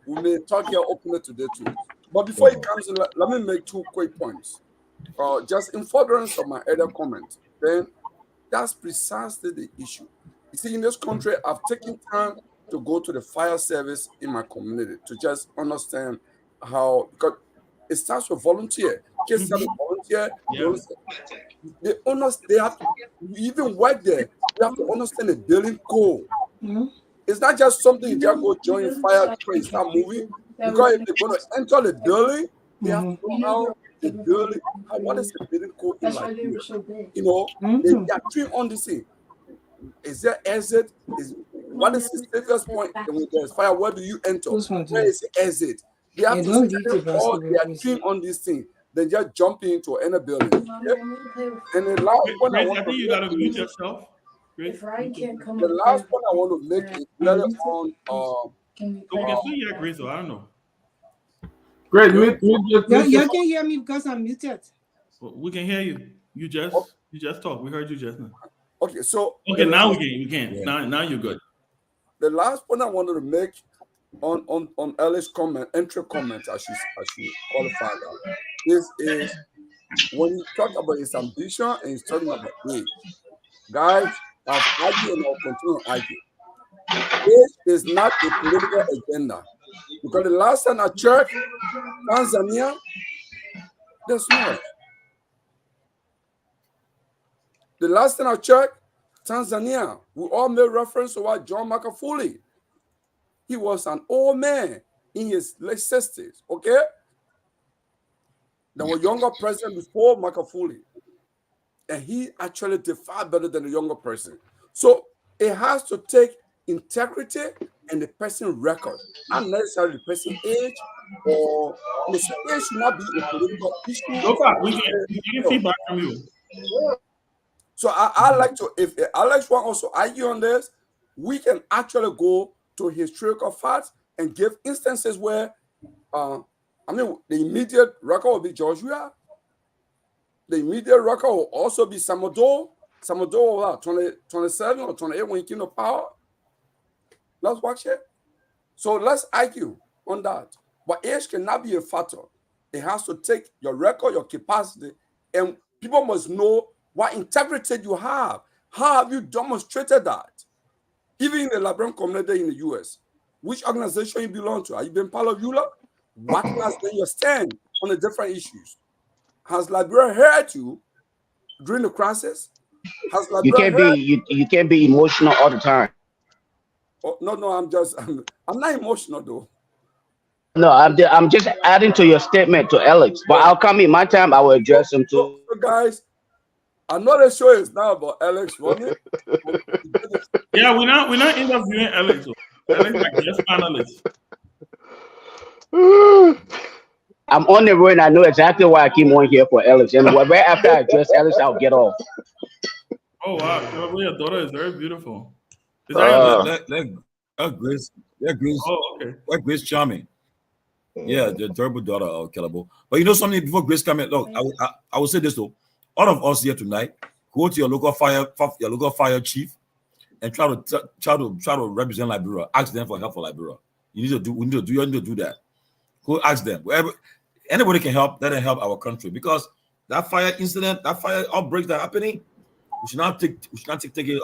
we may talk here openly today too. But before he comes in, let me make 2 quick points. Just in furtherance of my earlier comment, then that's precisely the issue. You see, in this country, I've taken time to go to the fire service in my community to just understand how, because it starts with volunteer. Kids start with volunteer. They have to even work there. They have to understand the building code. It's not just something you just go join fire and start moving. Because if they're going to enter the building, they have to know how the building, what is the building code in Liberia? You know, they are treating on this thing. Is there exit? What is the safest point when there's fire? Where do you enter? Where is the exit? They have to study all they are treating on this thing. Then just jump into any building. Okay? And the last one I want I think you gotta mute yourself. the last one I want to make is later on. So we can still hear Grace, though. I don't know. Great. You can hear me because I'm muted. We can hear you. You just talk. We heard you just now. Okay, so now we can. Yeah. Now you're good. The last point I wanted to make on Ellie's entry comment, as she qualified that, is when he talked about his ambition and he's talking about age. Guys, I've argued and I'll continue to argue. Age is not a political agenda. Because the last time I checked, Tanzania, they're smart. The last time I checked, Tanzania, we all made reference to what John Magufuli. He was an old man in his late 60s, okay? There was a younger president before Magufuli. And he actually did far better than the younger person. So it has to take integrity and the person's record, not necessarily the person's age, or the age should not be a political issue. We can feedback from you. So I like to, if Alex wants also argue on this, we can actually go to historical facts and give instances where, the immediate record will be Joshua. The immediate record will also be Samodo. Samodo, 27 or 28 when he came to power. Let's watch it. So let's argue on that. But age cannot be a factor. It has to take your record, your capacity, and people must know what integrity you have. How have you demonstrated that? Even in the Liberian community in the US, which organization you belong to? Are you been part of ULA? What has been your stand on the different issues? Has Liberia heard you during the crisis? Has Liberia you can't be emotional all the time. Oh, no, I'm not emotional though. No, I'm just adding to your statement to Alex, but I'll come in my time. I will address him too. So guys, I know the show is now about Alex running. Yeah, we're not interviewing Alex. Alex like just panelists. I'm on the road and I know exactly why I came on here for Alex. And right after I address Alex, I'll get off. Oh wow, your daughter is very beautiful. Is Grace. Oh, okay. That Grace charming. Yeah, the terrible daughter of Kelabo. But you know something before Grace come in. Look, I will say this though. All of us here tonight, go to your local fire chief, and try to represent Liberia. Ask them for help for Liberia. You need to do that. Go ask them. Wherever anybody can help, let them help our country, because that fire incident, that fire outbreaks that are happening, we should not take it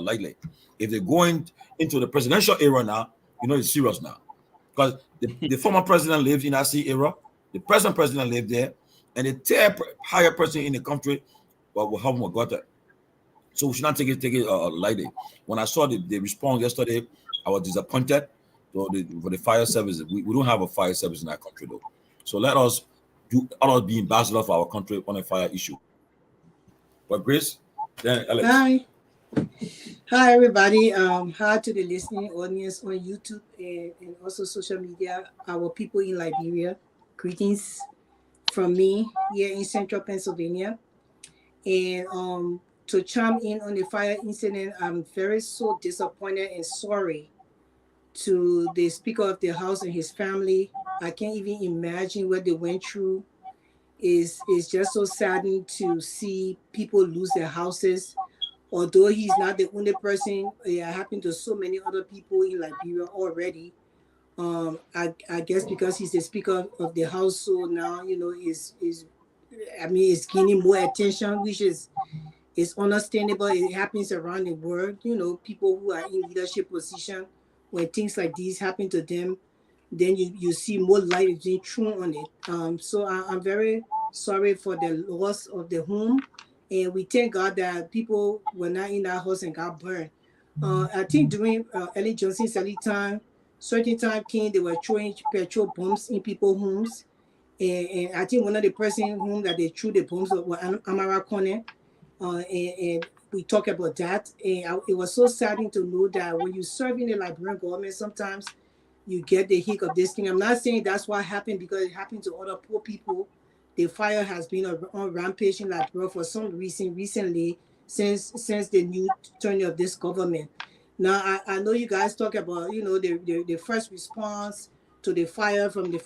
lightly. If they're going into the presidential era now, it's serious now, because the former president lived in that era, the present president lived there, and the third higher person in the country will help him got that. So we should not take it lightly. When I saw the response yesterday, I was disappointed. For the fire service, we don't have a fire service in our country though. So let us be ambassador for our country on a fire issue. But Grace, then Alex. Hi everybody. Hi to the listening audience on YouTube and also social media. Our people in Liberia. Greetings from me here in Central Pennsylvania. And to chime in on the fire incident, I'm so disappointed and sorry to the Speaker of the House and his family. I can't even imagine what they went through. It's just so saddening to see people lose their houses. Although he's not the only person, it happened to so many other people in Liberia already. I guess because he's the Speaker of the House, so now it's gaining more attention, which is understandable. It happens around the world. People who are in leadership position, when things like these happen to them, then you see more light being thrown on it. So I'm very sorry for the loss of the home, and we thank God that people were not in that house and got burned. I think during Ellen Johnson's early time, certain time came, they were throwing petrol bombs in people's homes. And I think one of the person whom that they threw the bombs was Amara Kone. And we talk about that. And it was so saddening to know that when you serve in the Liberian government, sometimes you get the hit of this thing. I'm not saying that's what happened, because it happened to other poor people. The fire has been on rampage in Liberia for some reason recently, since the new turn of this government. Now I know you guys talk about, you know, the first response to the fire from the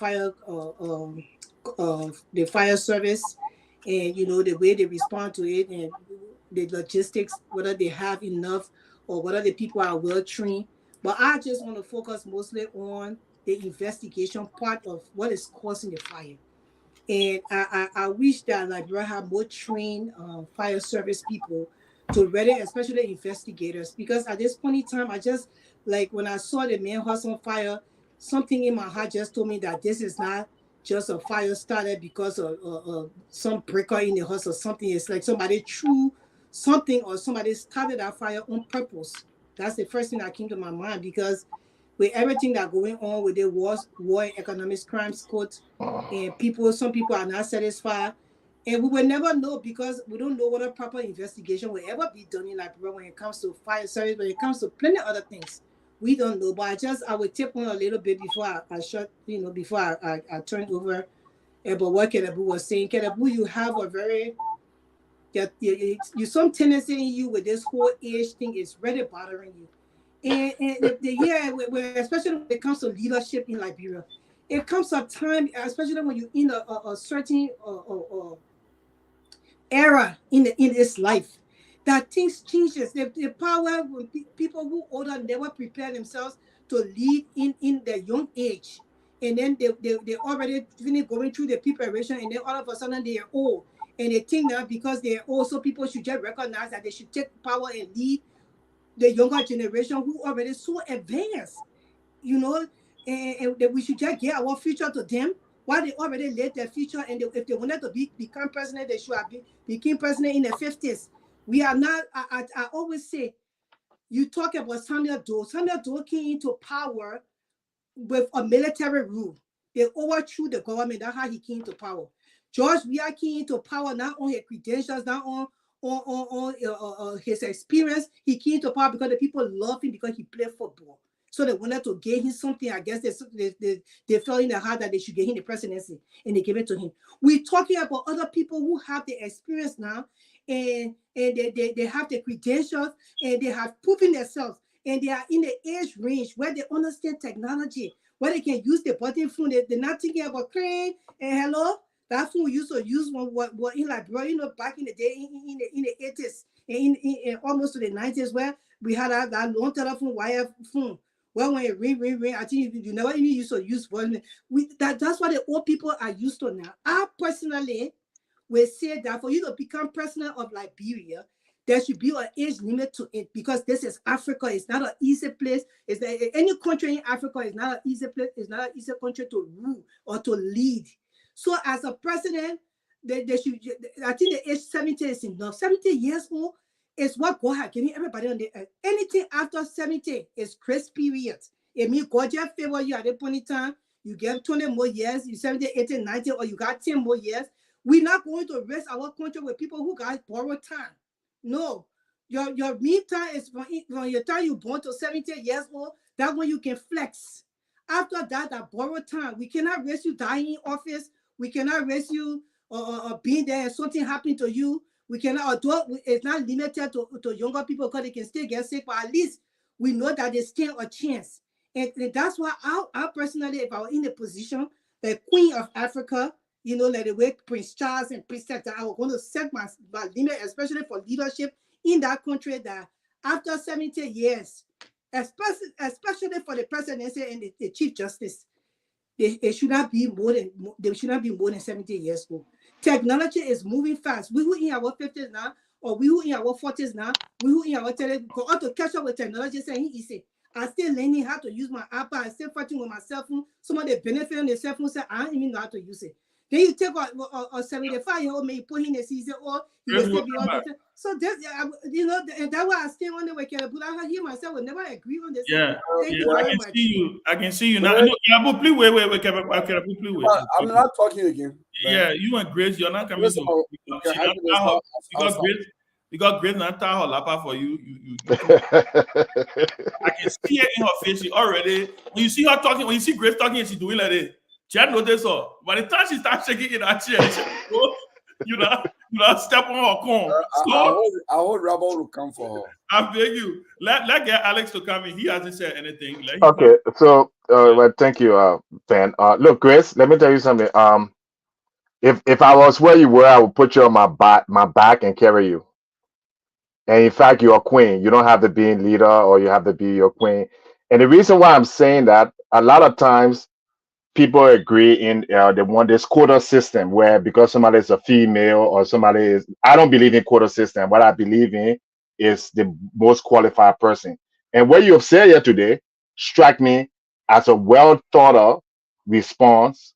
fire service, and you know the way they respond to it, and the logistics, whether they have enough or whether the people are well trained. But I just want to focus mostly on the investigation part of what is causing the fire. And I wish that Liberia had more trained fire service people to ready, especially investigators, because at this point in time, I just, like when I saw the main house on fire, something in my heart just told me that this is not just a fire started because of some breaker in the house or something. It's like somebody threw something, or somebody started that fire on purpose. That's the first thing that came to my mind, because with everything that going on with the war and economic crimes court, and some people are not satisfied, and we will never know, because we don't know what a proper investigation will ever be done in Liberia when it comes to fire service, when it comes to plenty of other things. We don't know, but I will tip on a little bit before I shut, you know, before I turn over about what Kerebu was saying. Kerebu, you have a very, you some tendency in you with this whole age thing is really bothering you. And especially when it comes to leadership in Liberia, it comes a time, especially when you're in a certain era in this life, that things changes. The power, when people who older never prepare themselves to lead in their young age, and then they already finish going through the preparation, and then all of a sudden they are old, and they think that because they're old, so people should just recognize that they should take power and lead the younger generation who already so advanced, you know, and that we should just get our future to them while they already laid their future. And if they wanted to become president, they should have become president in the 50s. We are not, I always say, you talk about Samuel Doe. Samuel Doe came into power with a military rule. They overthrew the government. That's how he came to power. George Weah came into power not on his credentials, not on his experience. He came to power because the people loved him because he played football. So they wanted to give him something. I guess they felt in their heart that they should give him the presidency, and they gave it to him. We're talking about other people who have the experience now, and they have the credentials, and they have proven themselves, and they are in the age range where they understand technology, where they can use the button phone. They're not thinking about crane and hello. That phone we used to use what in Liberia, you know, back in the day, in the 80s, and in almost to the 90s, where we had that long telephone wire phone. Well, when it ring, I think you never even used to use one. That's what the old people are used to now. I personally will say that for you to become president of Liberia, there should be an age limit to it, because this is Africa. It's not an easy place. It's any country in Africa is not an easy place. It's not an easy country to rule or to lead. So as a president, they should. I think the age 70 is enough. 70 years old is what God has given everybody on the earth. Anything after 70 is grace period. It means God just favor you at that point in time. You get 20 more years, you 70, 80, 90, or you got 10 more years. We're not going to risk our country with people who got borrowed time. No. Your mean time is from your time you're born to 70 years old. That's when you can flex. After that borrowed time, we cannot risk you dying in office. We cannot risk you being there and something happened to you. We cannot, although it's not limited to younger people because they can still get sick, but at least we know that they stand a chance. And that's why I personally, if I were in a position, the Queen of Africa, you know, like the way Prince Charles and Princess, that I was going to set my limit, especially for leadership in that country, that after 70 years, especially for the presidency and the Chief Justice, they should not be more than 70 years old. Technology is moving fast. We who in our 50s now, or we who in our 40s now, we who in our 30s, go out to catch up with technology saying easy. I'm still learning how to use my iPad. I'm still fighting with my cell phone. Some of the benefits on the cell phone say I don't even know how to use it. Then you take a 75-year-old man, you put him in the season, or he will still be on the time. So that's, you know, and that's why I stay on the way. But I hear myself will never agree on this. Yeah, Thank you I very can much. see you. I can see you now. No, yeah, but please wait, Kevin. I'm not talking again. Yeah, you and Grace, you're not coming Listen, to. okay, I think that's Because Grace not tell her lapa for you. I can see it in her face. She already, when you see her talking, when you see Grace talking, and she's doing like this. She had noticed her. By the time she starts shaking in her chair, you know, step on her corn. I hope Rabbi will come for her. I beg you. Let get Alex to come in. He hasn't said anything. Okay, so well, thank you, Ben. Look, Grace, let me tell you something. If I was where you were, I would put you on my back and carry you. And in fact, you're a queen. You don't have to be a leader, or you have to be your queen. And the reason why I'm saying that, a lot of times people agree in they want this quota system where because somebody is a female or somebody is. I don't believe in quota system. What I believe in is the most qualified person. And what you have said here today struck me as a well thought of response.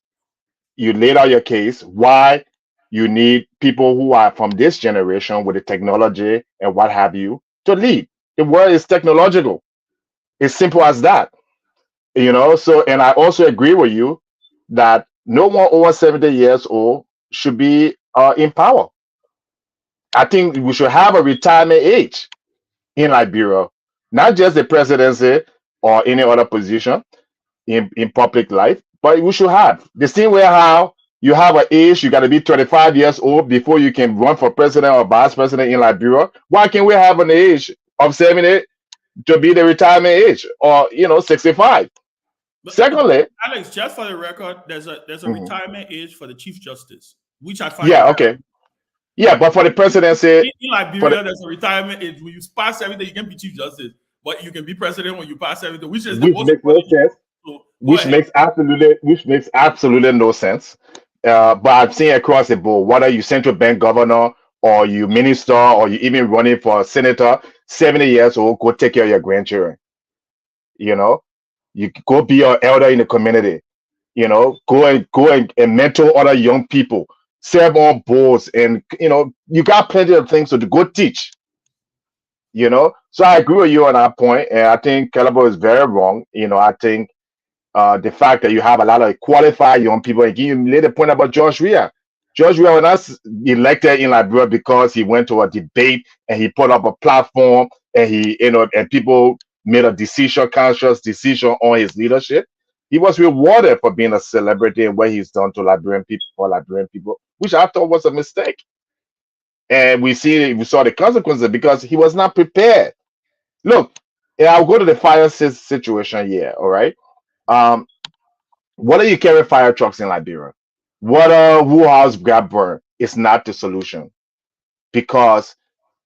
You laid out your case why you need people who are from this generation with the technology and what have you to lead. The world is technological. It's simple as that. You know, so, and I also agree with you that no one over 70 years old should be in power. I think we should have a retirement age in Liberia, not just the presidency or any other position in public life, but we should have the same way how you have an age, you got to be 25 years old before you can run for president or vice president in Liberia. Why can't we have an age of 70 to be the retirement age, or 65? But, Secondly, Alex, just for the record, there's a retirement age for the Chief Justice, which I find. Yeah, okay. Yeah, but for the presidency in Liberia, there's a retirement age. When you pass 70, you can be Chief Justice, but you can be president when you pass 70, which is the most makes no sense. So, which makes absolutely no sense. But I'm seeing across the board, whether you central bank governor or you minister or you even running for a senator, 70 years old, go take care of your grandchildren. You go be an elder in the community. Go and mentor other young people, serve on boards, and you got plenty of things to go teach. So I agree with you on that point, and I think Calabo is very wrong. I think the fact that you have a lot of qualified young people, and you made a point about George Weah. George Weah was not elected in Liberia because he went to a debate and he put up a platform and and people made a conscious decision on his leadership. He was rewarded for being a celebrity and what he's done to Liberian people, which I thought was a mistake. And we saw the consequences because he was not prepared. Look, I'll go to the fire situation here. All right. What are you carrying fire trucks in Liberia? What who house got burned is not the solution, because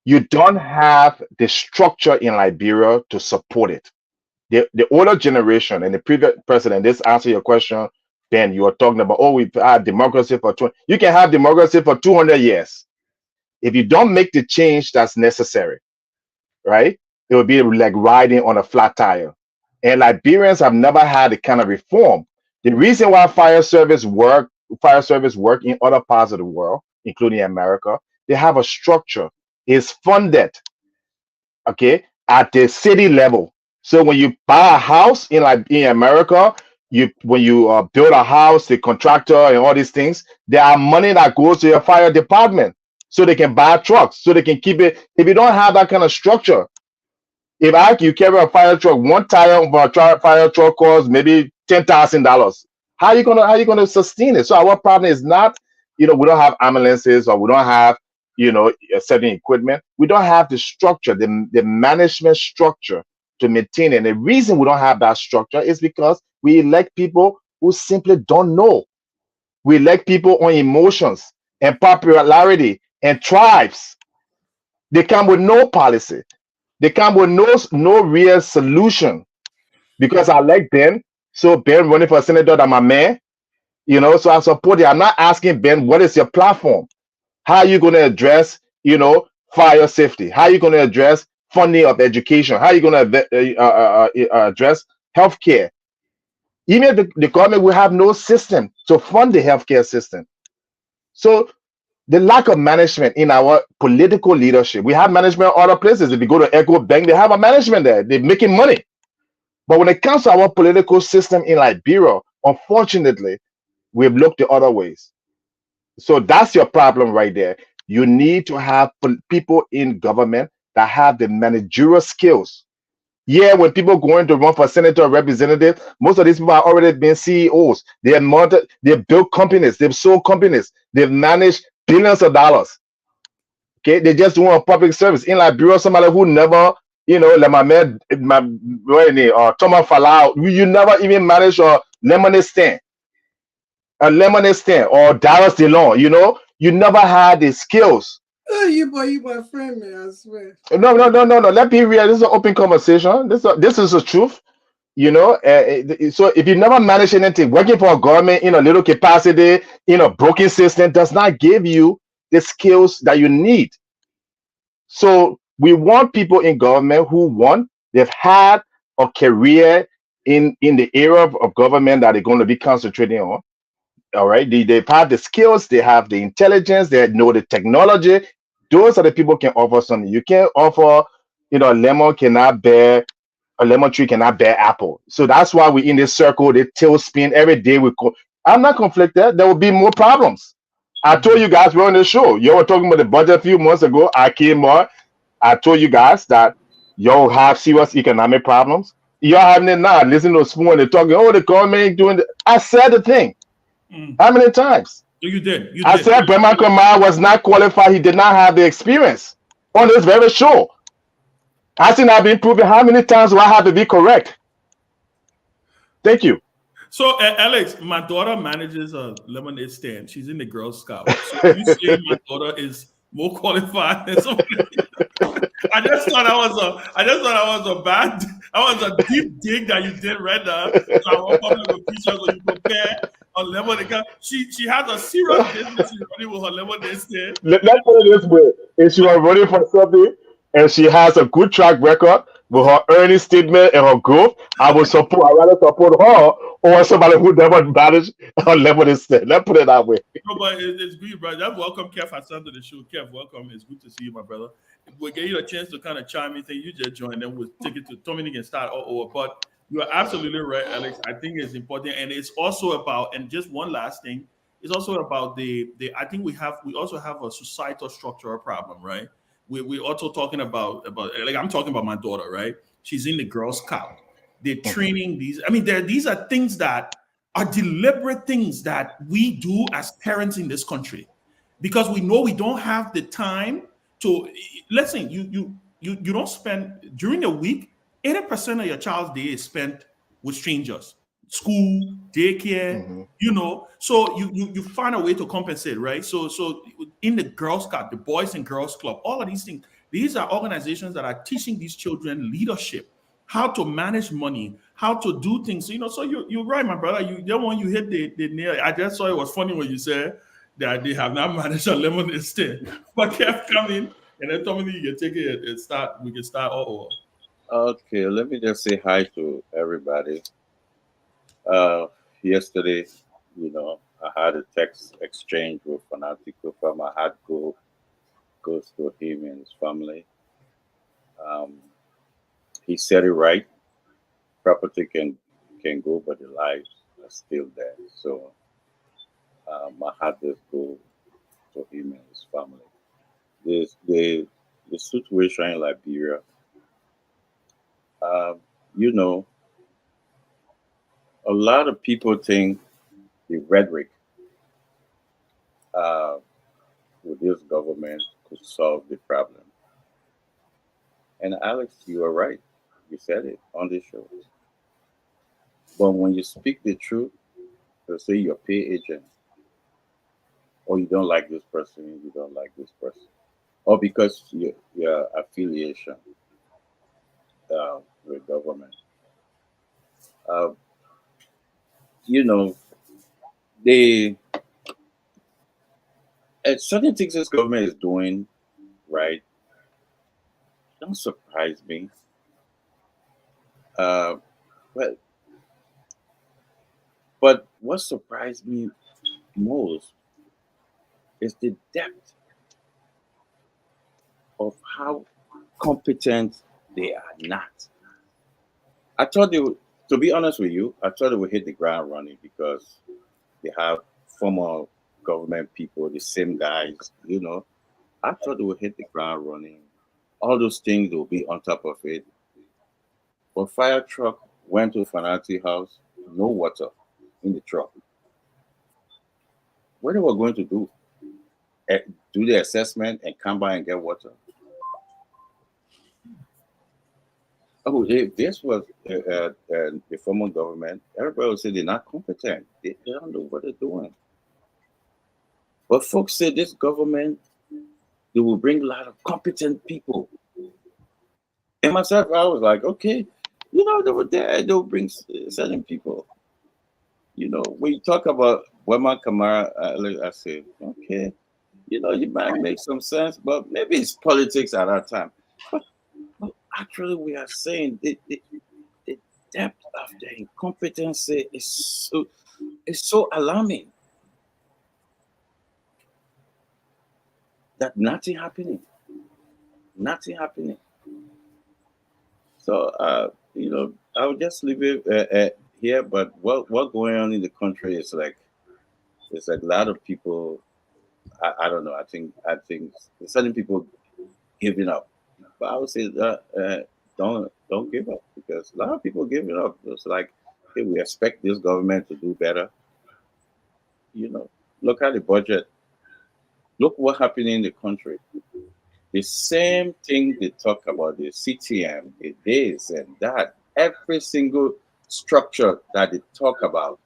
you don't have the structure in Liberia to support it. The older generation and the previous president, this answer your question, Ben, you were talking about, we've had democracy for 20. You can have democracy for 200 years. If you don't make the change that's necessary, right, it will be like riding on a flat tire. And Liberians have never had the kind of reform. The reason why fire service work in other parts of the world, including America, they have a structure. It's funded, okay, at the city level. So when you buy a house in America, when you build a house, the contractor and all these things, there are money that goes to your fire department so they can buy trucks, so they can keep it. If you don't have that kind of structure, if you carry a fire truck, one tire of a fire truck costs maybe $10,000. How are you gonna sustain it? So our problem is not, we don't have ambulances, or we don't have, certain equipment. We don't have the structure, the management structure to maintain it. And the reason we don't have that structure is because we elect people who simply don't know. We elect people on emotions and popularity and tribes. They come with no policy. They come with no real solution. Because I like Ben, so Ben running for senator, that my man, so I support it. I'm not asking Ben, what is your platform? How are you going to address, fire safety? How are you going to address funding of education? How are you going to address healthcare? Even the government will have no system to fund the healthcare system. So the lack of management in our political leadership. We have management other places. If you go to Echo Bank, they have a management there. They're making money. But when it comes to our political system in Liberia, unfortunately, we've looked the other ways. So that's your problem right there. You need to have people in government that have the managerial skills. Yeah, when people going to run for senator or representative, most of these people are already been CEOs. They've built companies, they've sold companies, they've managed billions of dollars. Okay, they just doing a public service. In Liberia, somebody who never, like my man, Thomas Falau, you never even manage a lemonade stand, or Dallas DeLon, you never had the skills. Oh, you my friend, man, I swear. No. Let's be real. This is an open conversation. This is the truth. So if you never manage anything, working for a government in a little capacity, in a broken system, does not give you the skills that you need. So we want people in government they've had a career in the area of government that they're going to be concentrating on. All right, they've had the skills, they have the intelligence, they know the technology. Those are the people can offer something. You can't offer, a lemon tree cannot bear apple. So that's why we in this circle, the tail spin every day. I'm not conflicted. There will be more problems. I told you guys we're on the show. You were talking about the budget a few months ago. I came on. I told you guys that y'all have serious economic problems. Y'all having it now. Listen to Spoon. They're talking, the government doing I said the thing. How many times? You did. I said Bremer Kamara was not qualified. He did not have the experience on this very show. Has it not been proven? How many times do I have to be correct? Thank you. So, Alex, my daughter manages a lemonade stand. She's in the Girl Scout. So you say my daughter is more qualified than somebody. I just thought that was a deep dig that you did right now. So I want to pictures when you compare a lemonade. She has a serious business she's running with her lemonade stand. Let's put it this way: if she was running for something and she has a good track record with her earnings statement and her growth, I'd rather support her or somebody who never managed her lemonade stand. Let's put it that way. No, but it's good, brother. Welcome, Keff Hassan, to the show. Keff, welcome. It's good to see you, my brother. We'll get you a chance to kind of chime in. You just joined, then we'll take it to Tomalin and start all over. But you are absolutely right, Alex. I think it's important, and it's also about. And just one last thing, it's also about the. I think we also have a societal structural problem, right? We also talking about like I'm talking about my daughter, right? She's in the Girl Scout. They're training these. I mean, these are things that are deliberate things that we do as parents in this country, because we know we don't have the time to listen. You don't spend during the week. 80% of your child's day is spent with strangers, school, daycare. So you find a way to compensate, right? So in the Girl Scout, the Boys and Girls Club, all of these things. These are organizations that are teaching these children leadership, how to manage money, how to do things. So you're right, my brother. You don't want you hit the nail. I just saw it was funny when you said that they have not managed a lemonade stand. But Kev, come in and then tell me you can take it and start. We can start all over. Okay, let me just say hi to everybody. Yesterday, I had a text exchange with an article from I had goes to him and his family. He said it right. Property can go, but the lives are still there. So my heart does go to him and his family. The situation in Liberia, a lot of people think the rhetoric with this government could solve the problem. And Alex, you are right. You said it on the show. But when you speak the truth, they'll say you're a pay agent, or you don't like this person, you don't like this person, or because your affiliation with government. They certain things this government is doing right don't surprise me. But what surprised me most It's the depth of how competent they are not. I thought they would, to be honest with you, I thought they would hit the ground running because they have former government people, the same guys, you know. I thought they would hit the ground running. All those things will be on top of it. But fire truck went to Fanati house, no water in the truck. What they were going to do? Do the assessment and come by and get water. Oh, if this was the former government, everybody would say they're not competent. They don't know what they're doing. But folks say this government, they will bring a lot of competent people. And myself, I was like, okay, you know, they were there, they'll bring certain people. You know, when you talk about Wema Kamara, I say, okay, you know, you might make some sense, but maybe it's politics at that time. But actually, we are saying the depth of the incompetency is so alarming that nothing happening. So, you know, I would just leave it here. But what going on in the country is like, it's like a lot of people. I don't know. I think certain people giving up. But I would say that don't give up, because a lot of people giving up. It's like, hey, we expect this government to do better. You know, look at the budget. Look what happened in the country. The same thing they talk about, the CTM, the this and that, every single structure that they talk about,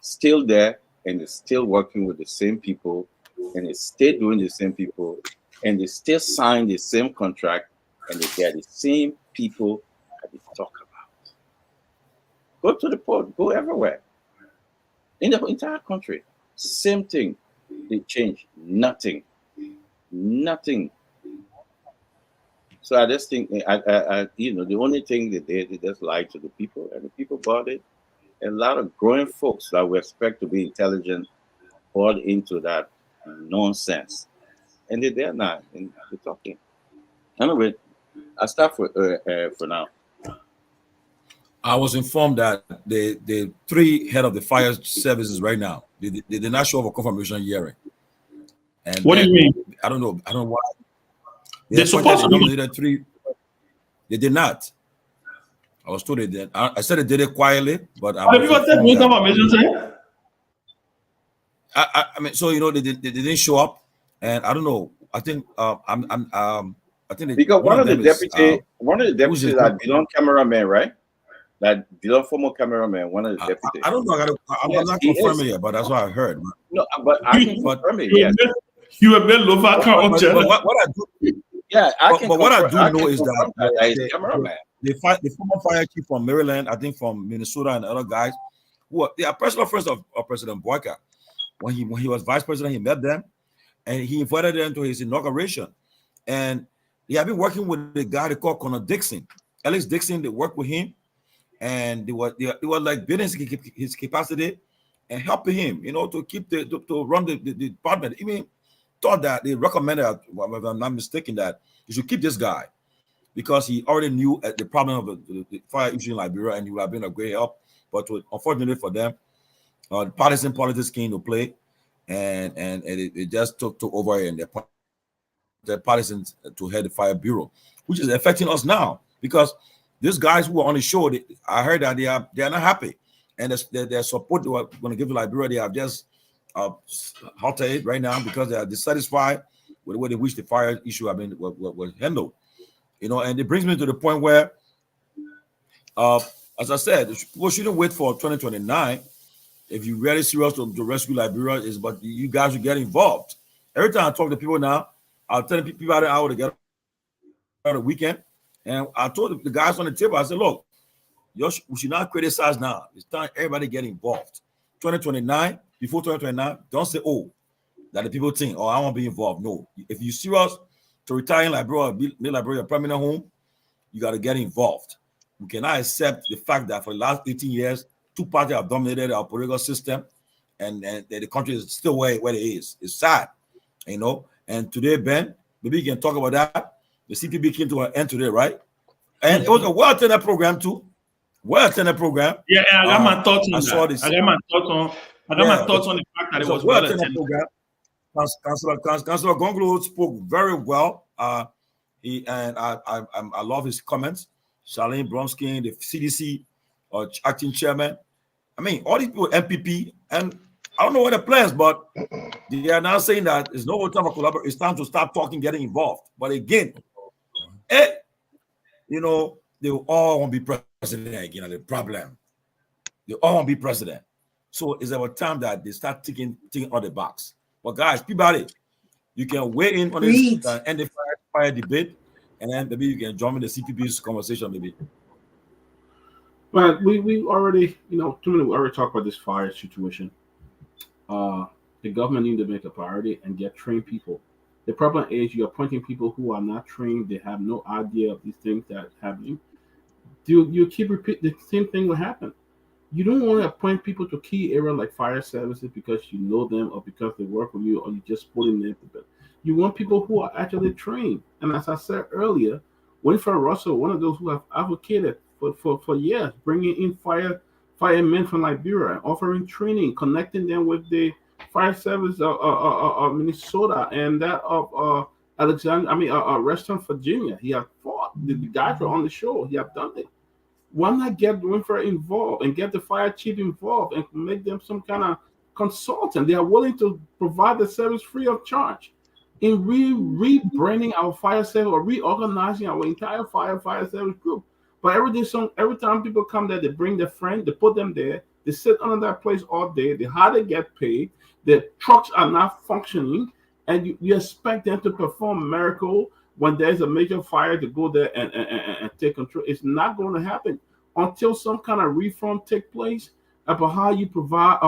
still there, and it's still working with the same people, and it's still doing the same people, and they still sign the same contract, and they get the same people that they talk about. Go to the port, go everywhere. In the entire country, same thing. They change nothing. So I just think, I you know, the only thing they did, they just lied to the people, and the people bought it. And a lot of growing folks that we expect to be intelligent bought into that nonsense, and they're there now, and they're talking. Anyway, I'll start for now. I was informed that the three head of the fire services right now, they did not show up for confirmation hearing. And what do you mean? I don't know why. They're supposed to be. Nominated three. They did not. I was told they did. I said they did it quietly, but I Have you got that confirmation, sir? I mean, so you know, they didn't show up, and I don't know. I think I think because one of the deputies are Dillon cameraman, right? That Dillon former cameraman, one of the deputies. I don't know. I'm not confirming it, but that's what I heard. No, but I can confirm it. Yes. You have been Lofa cameraman. What I do? Yeah, what I do know is that the former fire chief from Maryland, I think from Minnesota, and other guys, who they are personal friends of President Boyka. When he was vice president, he met them, and he invited them to his inauguration. And he had been working with a guy they called Connor Dixon, Alex Dixon. They worked with him, and they were like building his capacity and helping him, you know, to keep to run the department. Even thought that they recommended, if I'm not mistaken, that you should keep this guy because he already knew the problem of the fire issue in Liberia, and he would have been a great help. But unfortunately for them, the partisan politics came into play, and it just took over, and the partisans to head the fire bureau, which is affecting us now because these guys who are on the show, I heard that they are not happy, and their support they were going to give to Liberia, they have just halted right now because they are dissatisfied with the way in which the fire issue was handled. You know, and it brings me to the point where, as I said, people shouldn't wait for 2029. If you're really serious to rescue Liberia, but you guys should get involved. Every time I talk to people now, I'll tell people out an hour to get on the weekend. And I told the guys on the table, I said, look, we should not criticize now. It's time everybody get involved. 2029, before 2029, don't say, that the people think, I want to be involved. No. If you're serious to retire in Liberia, make Liberia a permanent home, you got to get involved. We cannot accept the fact that for the last 18 years, two parties have dominated our political system, and the country is still where it is. It's sad, you know. And today, Ben, maybe you can talk about that. The CPB came to an end today, right? And it was a well-attended program too. Well-attended program. Yeah, and I got my thoughts on I saw that. this. I got my thoughts on the fact that it was well attended. Program. Councillor Gonglo spoke very well. I love his comments. Charlene Bromsky, the CDC acting chairman. I mean, all these people, MPP, and I don't know what the plans, but they are now saying that it's no more time for collaboration. It's time to start talking, getting involved. But again, you know, they will all want to be president again. The problem, they all want to be president. So it's about time that they start ticking all the box. But guys, Peabody, you can weigh in on this end the fire debate, and then maybe you can join in the CPB's conversation, maybe. But we already, you know, we already talked about this fire situation. The government need to make a priority and get trained people. The problem is you're appointing people who are not trained. They have no idea of these things that are happening. You keep repeating the same thing will happen. You don't want to appoint people to key areas like fire services because you know them or because they work with you or you just put in them. You want people who are actually trained. And as I said earlier, Winfred Russell, one of those who have advocated for years, bringing in firemen from Liberia, offering training, connecting them with the fire service of Minnesota and that of Reston, Virginia. He had fought. The guys were on the show. He have done it. Why not get Winfred involved and get the fire chief involved and make them some kind of consultant? They are willing to provide the service free of charge. In rebranding our fire service or reorganizing our entire fire service group. But every time people come there, they bring their friend, they put them there, they sit under that place all day, they hardly get paid, the trucks are not functioning, and you expect them to perform a miracle when there's a major fire to go there and take control. It's not going to happen until some kind of reform take place about how you provide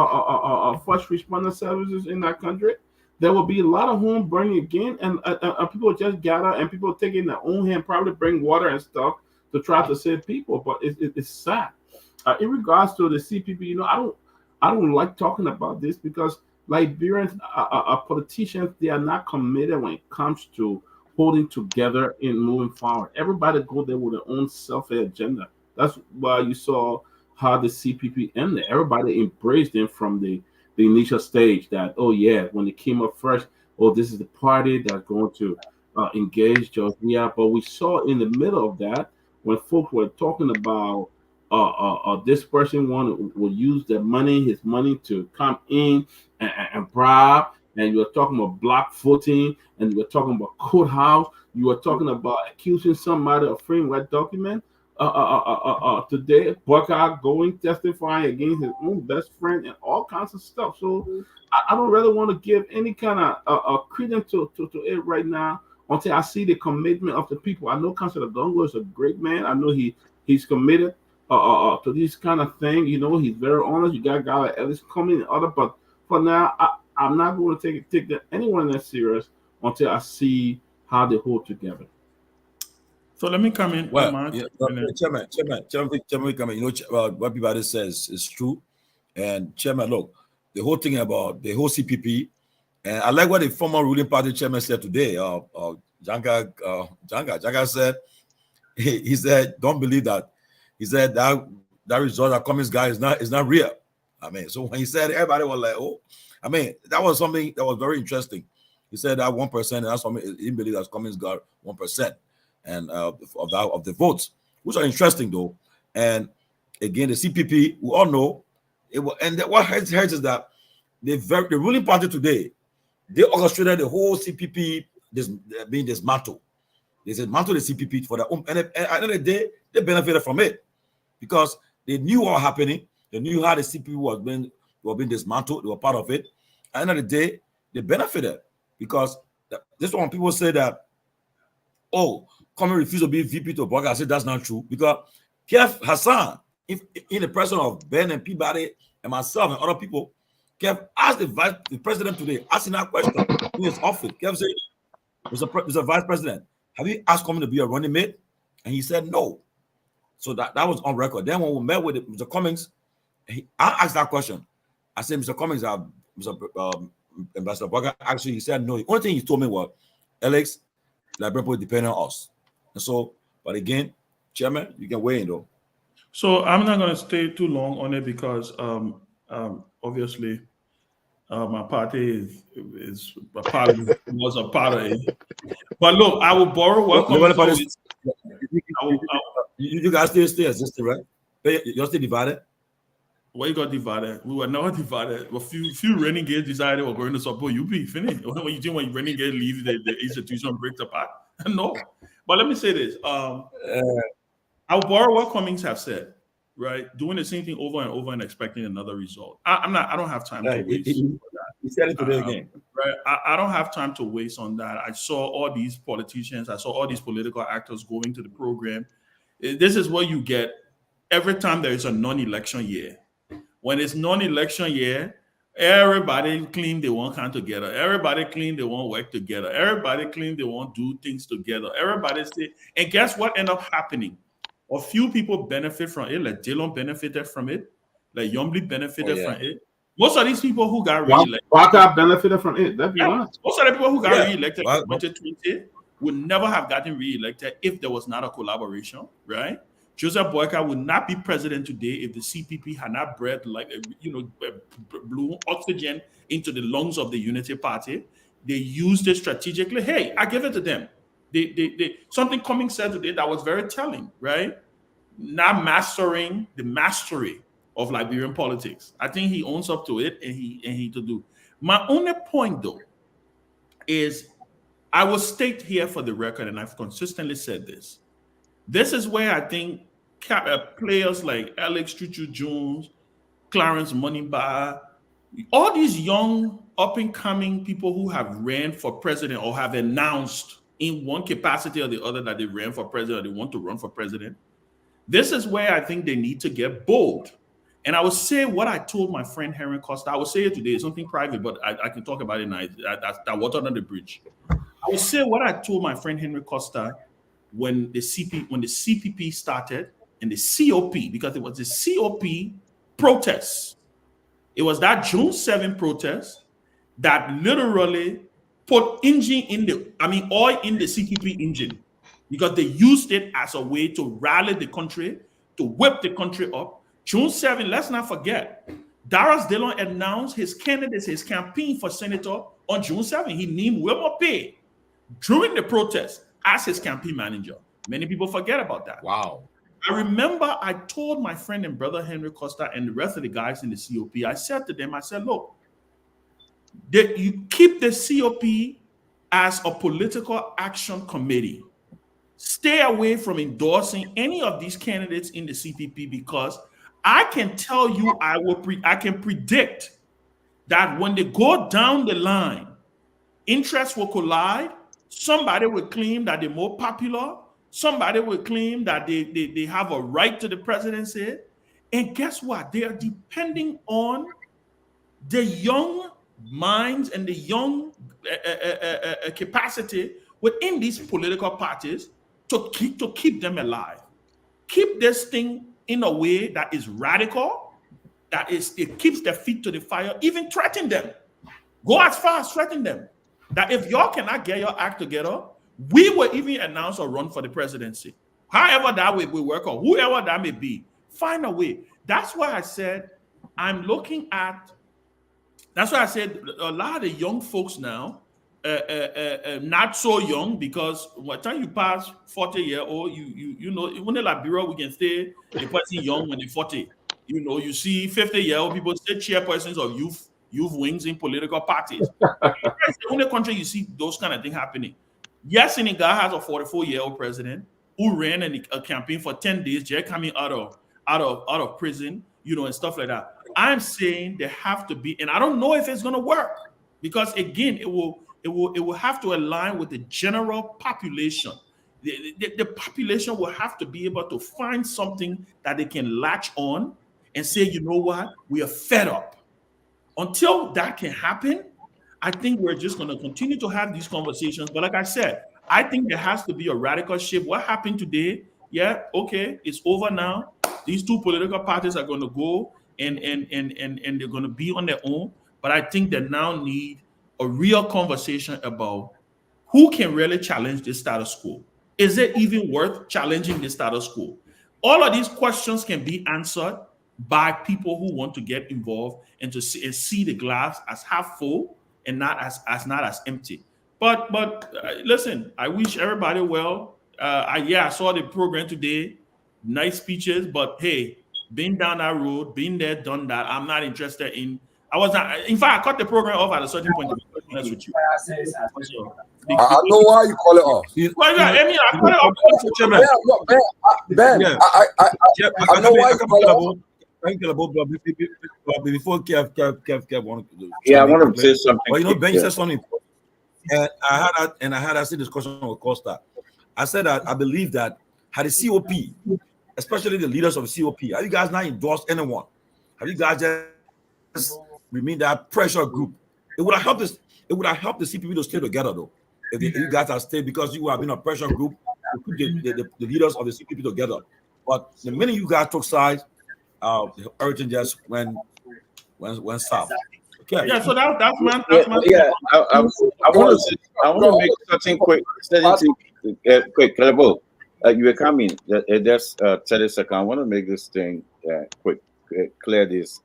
first responder services in that country. There will be a lot of home burning again, and people just gather and people take it in their own hand, probably bring water and stuff to try to save people. But it's sad. In regards to the CPP, you know, I don't like talking about this because Liberians, politicians, they are not committed when it comes to holding together and moving forward. Everybody go there with their own selfish agenda. That's why you saw how the CPP ended. Everybody embraced them from the initial stage that, oh yeah, when it came up first, oh, this is the party that's going to engage Georgia. But we saw in the middle of that, when folks were talking about this person will use his money to come in and bribe, and you were talking about block voting, and you were talking about courthouse, you were talking about accusing somebody of freeing red document. Today, Buckeye going testifying against his own best friend and all kinds of stuff. So I don't really want to give any kind of credence to it right now until I see the commitment of the people. I know Councilor Dongo is a great man. I know he's committed to this kind of thing. You know, he's very honest. You got a guy like Ellis coming and other, but for now, I'm not going to take anyone that serious until I see how they hold together. So let me come in. Well, Chairman, come in. You know, what Peabody says is true. And Chairman, look, the whole thing about the whole CPP, and I like what the former ruling party chairman said today. Janga said, he said, don't believe that. He said that result that Cummings guy is not real. I mean, so when he said, everybody was like, oh, I mean, that was something that was very interesting. He said that 1%, and that's something he didn't believe that Cummings got 1%. And of the votes, which are interesting though. And again, the CPP, we all know it will. And what hurts is that the ruling party today, they orchestrated the whole CPP being dismantled. They dismantled the CPP for their own, and at the end of the day, they benefited from it because they knew what was happening. They knew how the CPP was being dismantled. They were part of it. At the end of the day, they benefited because this one people say that, oh, Cummings refused to be VP to Burger. I said that's not true because Keff Hassan, in the presence of Ben and Peabody and myself and other people, Keff asked the president today, asking that question in his office. Keff said, Mr. Vice President, have you asked Cummings to be a running mate? And he said no. So that was on record. Then when we met with Mr. Cummings, I asked that question. I said, Mr. Cummings, Mr. Ambassador Barker, actually, he said no. The only thing he told me was, Alex, Liberian people depend on us. And so, but again, Chairman, you can weigh in though. So I'm not going to stay too long on it because obviously my party is a part of it, was a part of it. But look, I will borrow what you guys still existing, right? You're still divided? Why you got divided? We were never divided. A few renegades decided we're going to support UP. Finish. When you think when renegade leave, the institution breaks apart. No. But let me say this. I'll borrow what Cummings have said, right? Doing the same thing over and over and expecting another result. I don't have time to waste. He said it today again. Right. I don't have time to waste on that. I saw all these politicians, I saw all these political actors going to the program. This is what you get every time there is a non-election year. When it's non-election year, everybody claim they want come together. Everybody claim they want work together. Everybody claim they want do things together. Everybody say, and guess what end up happening? A few people benefit from it, like Dillon benefited from it, like Yombly benefited from it. Most of these people who got re-elected, Walker benefited from it. That's honest. Most of the people who got re-elected in 2020 would never have gotten re-elected if there was not a collaboration, right? Joseph Boyka would not be president today if the CPP had not bred blew oxygen into the lungs of the Unity Party. They used it strategically. Hey, I give it to them. They something Cummings said today that was very telling, right? Not mastering the mastery of Liberian politics. I think he owns up to it, and he to do. My only point though is I will state here for the record, and I've consistently said this. This is where I think players like Alex Chuchu Jones, Clarence Moneybar, all these young up-and-coming people who have ran for president or have announced in one capacity or the other that they ran for president or they want to run for president, this is where I think they need to get bold. And I will say what I told my friend Henry Costa. I will say it today. It's something private, but I can talk about it now. That water under the bridge. I will say what I told my friend Henry Costa when the CPP started and the COP, because it was the COP protests. It was that June 7 protest that literally put oil in the CPP engine, because they used it as a way to rally the country, to whip the country up. June 7, let's not forget, Darius Dillon announced his candidacy, his campaign for senator on June 7. He named Wilmer Pay during the protest as his campaign manager. Many people forget about that. Wow. I remember I told my friend and brother Henry Costa and the rest of the guys in the COP, I said to them, I said, look, you keep the COP as a political action committee. Stay away from endorsing any of these candidates in the CPP, because I can tell you, I can predict that when they go down the line, interests will collide. Somebody will claim that they're more popular. Somebody will claim that they have a right to the presidency. And guess what? They are depending on the young minds and the young capacity within these political parties to keep them alive. Keep this thing in a way that is radical, it keeps their feet to the fire, even threaten them. Go as far as threaten them. That if y'all cannot get your act together, we will even announce a run for the presidency. However that way will work, or whoever that may be, find a way. That's why I said a lot of the young folks now, not so young, because by the time you pass 40-year-old, you know, even in Liberia, we can stay a person young when they're 40. You know, you see 50-year-old people stay chairpersons of youth wings in political parties. It's the only country you see those kind of things happening. Yes, Senegal has a 44-year-old president who ran a campaign for 10 days, just coming out of prison, you know, and stuff like that. I'm saying there have to be, and I don't know if it's going to work, because again, it will have to align with the general population. The population will have to be able to find something that they can latch on and say, you know what, we are fed up. Until that can happen, I think we're just going to continue to have these conversations. But like I said, I think there has to be a radical shift. What happened today? Yeah, okay, it's over now. These two political parties are going to go and they're going to be on their own. But I think they now need a real conversation about who can really challenge the status quo. Is it even worth challenging the status quo? All of these questions can be answered by people who want to get involved and to see the glass as half full and not as empty. But listen, I wish everybody well. I saw the program today. Nice speeches, but hey, been down that road, been there, done that. I'm not interested in. I was not. In fact, I cut the program off at a certain point. To be honest with you. So, I know why you call it off. well, yeah, I mean, I cut it off. Ben, I know why you call it off. Before Kev wanted to do. Yeah, I want to say something. But you know, Ben said something, and I had that discussion with Costa. I said that I believe that had the COP, especially the leaders of the COP, have you guys not endorsed anyone? Have you guys just remained that pressure group? It would have helped us. It would have helped the CPP to stay together, though. If you guys have stayed, because you have been a pressure group to put the leaders of the CPP together. But the minute you guys took sides, everything just went south. Okay. Yeah, so that's my. Yeah, I want to make something quick. Quick, Calebo, you were coming. Just 30 seconds. I want to make this thing quick, clear this.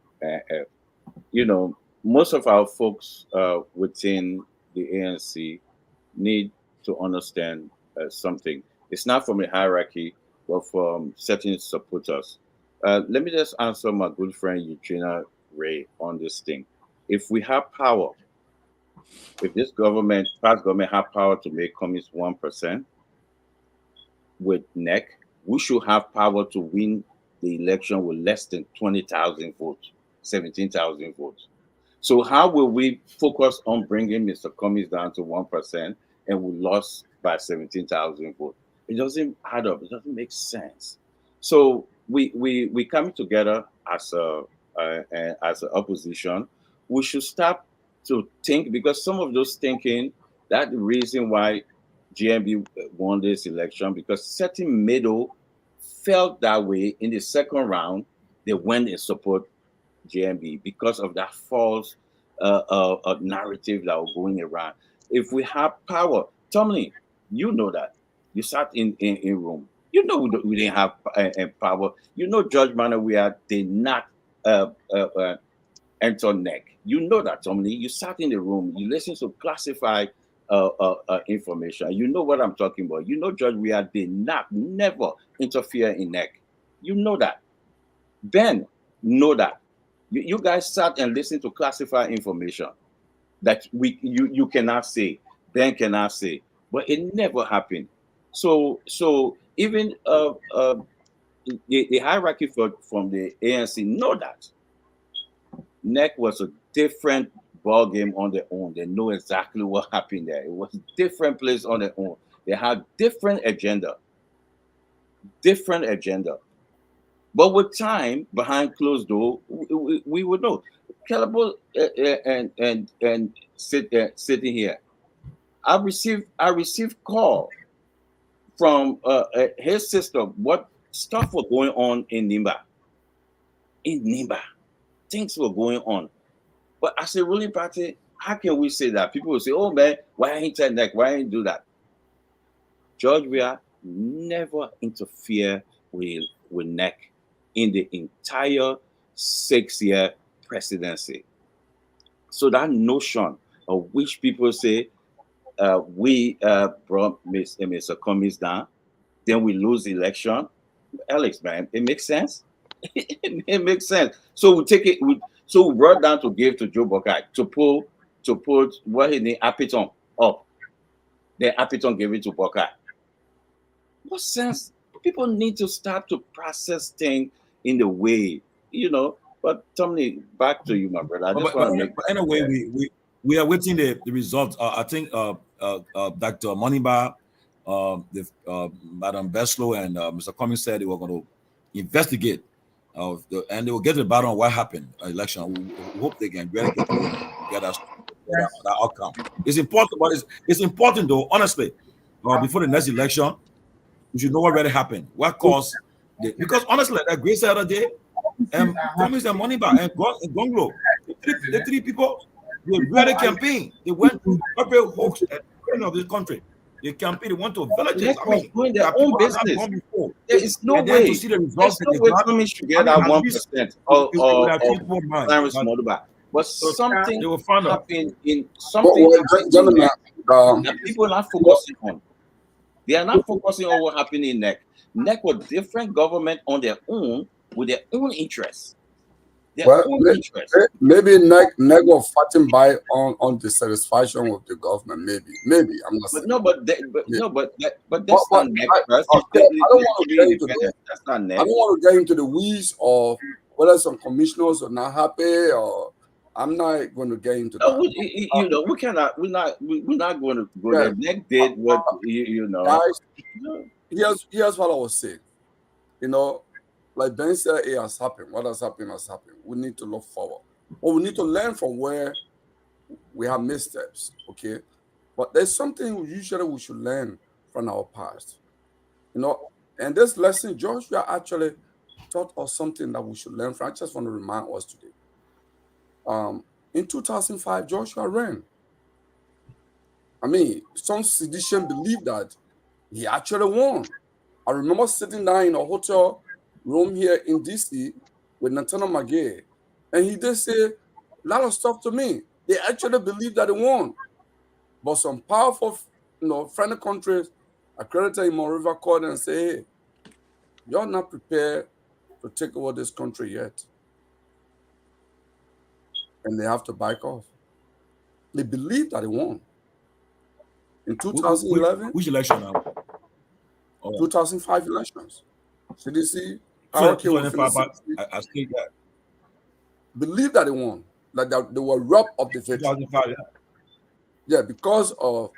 You know, most of our folks within the ANC need to understand something. It's not from a hierarchy, but from certain supporters. Let me just answer my good friend Eugenia Ray on this thing. If we have power, if this past government have power to make communists 1% with NEC, we should have power to win the election with less than 20,000 votes, 17,000 votes. So how will we focus on bringing Mr. Cummings down to 1% and we lost by 17,000 votes? It doesn't add up. It doesn't make sense. So we coming together as an opposition. We should start to think, because some of those thinking, that's the reason why GMB won this election, because certain middle felt that way in the second round. They went and support GMB because of that false narrative that was going around. If we have power, Tomalin, you know that. You sat in room. You know we didn't have power. You know Judge Manawia did not enter NEC. You know that, Tomalin. You sat in the room. You listened to classified information. You know what I'm talking about. You know Judge Weah did never interfere in NEC. You know that. Ben know that. You guys sat and listened to classified information that you cannot say, Ben cannot say, but it never happened. So even the hierarchy from the ANC know that NEC was a different ball game on their own. They know exactly what happened there. It was a different place on their own. They had different agenda. But with time, behind closed door, we would know. Calebo and sitting here, I received call from his sister. What stuff was going on in Nimba? Things were going on. But as a ruling party, how can we say that? People will say, "Oh man, why ain't that NEC? Why ain't do that?" George Weah never interfere with NEC in the entire 6-year presidency. So that notion of which people say we brought Mr. Cummings down, then we lose the election. Alex, man, it makes sense. It makes sense. So we take it. So we brought down to give to Joe Buckeye to put what he named Apiton up. Then Apiton gave it to Buckeye. What sense? People need to start to process things in the way, But Tomalin, back to you, my brother. I just want to make. But anyway, we are waiting the results. I think Dr. Moneybar, Madam Beslow, and Mr. Cummings said they were going to investigate, and they will get to the bottom of what happened in the election. We hope they can get that outcome. It's important, but it's important though. Honestly, before the next election, we should know what really happened. What caused? Because honestly, that Grace the other day, and promised them money back. And Gonglo, the three people, they really campaign. They went to every hoax of this country. They campaigned. They went to villages. NEC was doing their that own people have not business. gone before. There is no And then way. to see the There's results no that way they got, Tommy should get I mean, that at 1% it would have changed more minds. Cyrus But Moduba. But something they will find out. happened in Well, something well, happened in gentlemen, NEC that people are not focusing on. They are not focusing on what happened in NEC. NEC was different government on their own with their own interests. Their well, own interests. maybe NEC was fighting by on dissatisfaction with the government. Maybe I'm not saying. But that's But not NEC I first. don't want to get into That's not I NEC. don't want to get into the weeds of whether some commissioners are not happy, or I'm not going to get into that. We're not going to go Yeah. there. NEC did what Guys, here's what I was saying. Like Ben said, it has happened. What has happened has happened. We need to look forward. But we need to learn from where we have missteps, okay? But there's something usually we should learn from our past. And this lesson, Joshua actually taught us something that we should learn from. I just want to remind us today. In 2005, Joshua ran. I mean, some sedition believed that he actually won. I remember sitting down in a hotel room here in DC with Nathaniel McGay, and he did say a lot of stuff to me. They actually believed that he won. But some powerful, friendly countries accredited him on River Court and say, hey, you're not prepared to take over this country yet. And they have to back off. They believe that he won. In 2011, which election now? 2005 elections. CDC, I still that. Believe that he won. Like that they were robbed of the victory. 2005, yeah, because of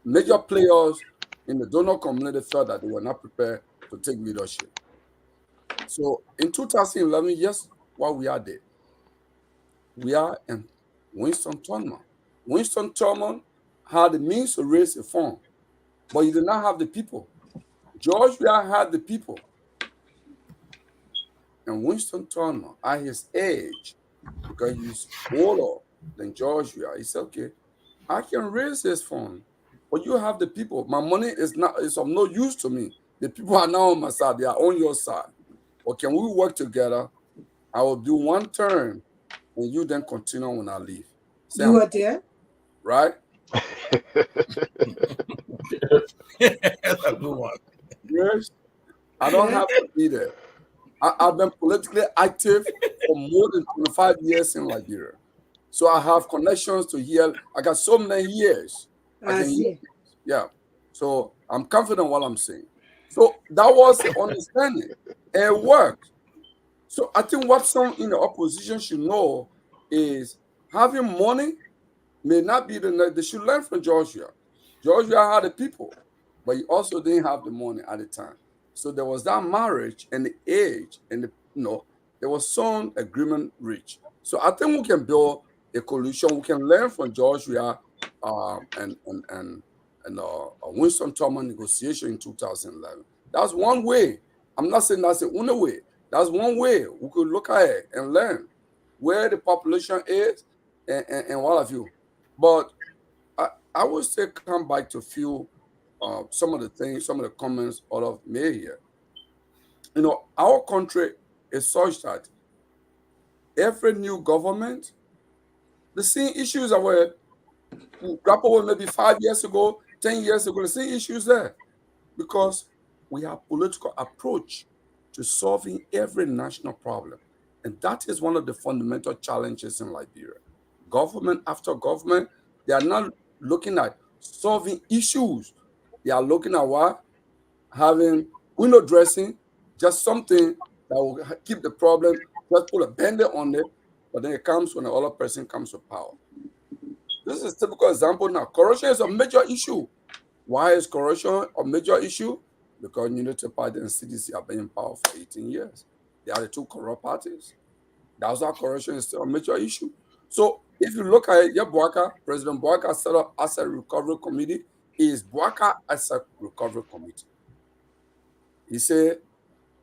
major players in the donor community felt that they were not prepared to take leadership. So in 2011, yes, while we are there, we are in Winston Tomalin. Winston Tomalin had the means to raise a fund, but he did not have the people. Georgia had the people. And Winston Tomalin, at his age, because he's older than Georgia, he said, okay, I can raise this fund, but you have the people. My money is of no use to me. The people are now on my side. They are on your side. Or can we work together? I will do one term, and you then continue when I leave. You were there? Right? That's a good one. Yes. I don't have to be there. I've been politically active for more than 25 years in Liberia. So I have connections to hear. I got so many years. I see. Yeah. So I'm confident what I'm saying. So that was the understanding. And it worked. So I think what some in the opposition should know is having money may not be they should learn from Georgia. Georgia had the people, but he also didn't have the money at the time. So there was that marriage and the age and there was some agreement reached. So I think we can build a coalition. We can learn from Georgia and Winston Tomalin negotiation in 2011. That's one way. I'm not saying that's the only way. That's one way we could look at it and learn where the population is and what have you. But I would still come back to few some of the things, some of the comments out of May here. Our country is such that every new government, the same issues that were grappled with maybe 5 years ago, 10 years ago, the same issues there. Because we have political approach to solving every national problem. And that is one of the fundamental challenges in Liberia. Government after government, they are not looking at solving issues. They are looking at what? Having window dressing, just something that will keep the problem, just put a band-aid on it, but then it comes when the other person comes to power. This is a typical example now. Corruption is a major issue. Why is corruption a major issue? Because Unity Party and CDC have been in power for 18 years. They are the two corrupt parties. That's why corruption is still a major issue. So if you look at it, President Bouaka set up Asset Recovery Committee. Is Bouaka Asset Recovery Committee. He said,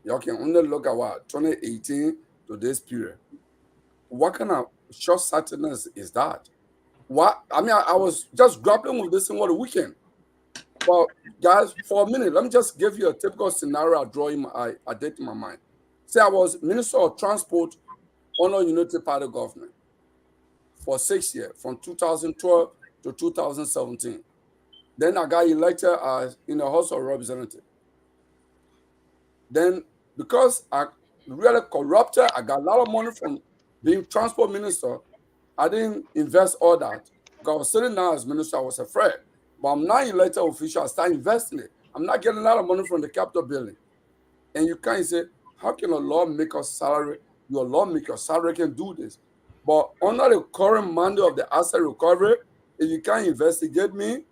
you can only look at what, 2018, to this period. What kind of short-sightedness is that? What I mean, I was just grappling with this thing over the weekend. Well, guys, for a minute, let me just give you a typical scenario I did in my mind. Say I was Minister of Transport under Unity Party government for 6 years, from 2012 to 2017. Then I got elected as in the House of Representatives. Then, because I really corrupted, I got a lot of money from being transport minister. I didn't invest all that because I was sitting down as minister. I was afraid, but I'm now elected official. I start investing it. I'm not getting a lot of money from the Capitol building, and you can't say, how can a lawmaker's salary? Your lawmaker's salary can do this, but under the current mandate of the asset recovery, if you can't investigate me,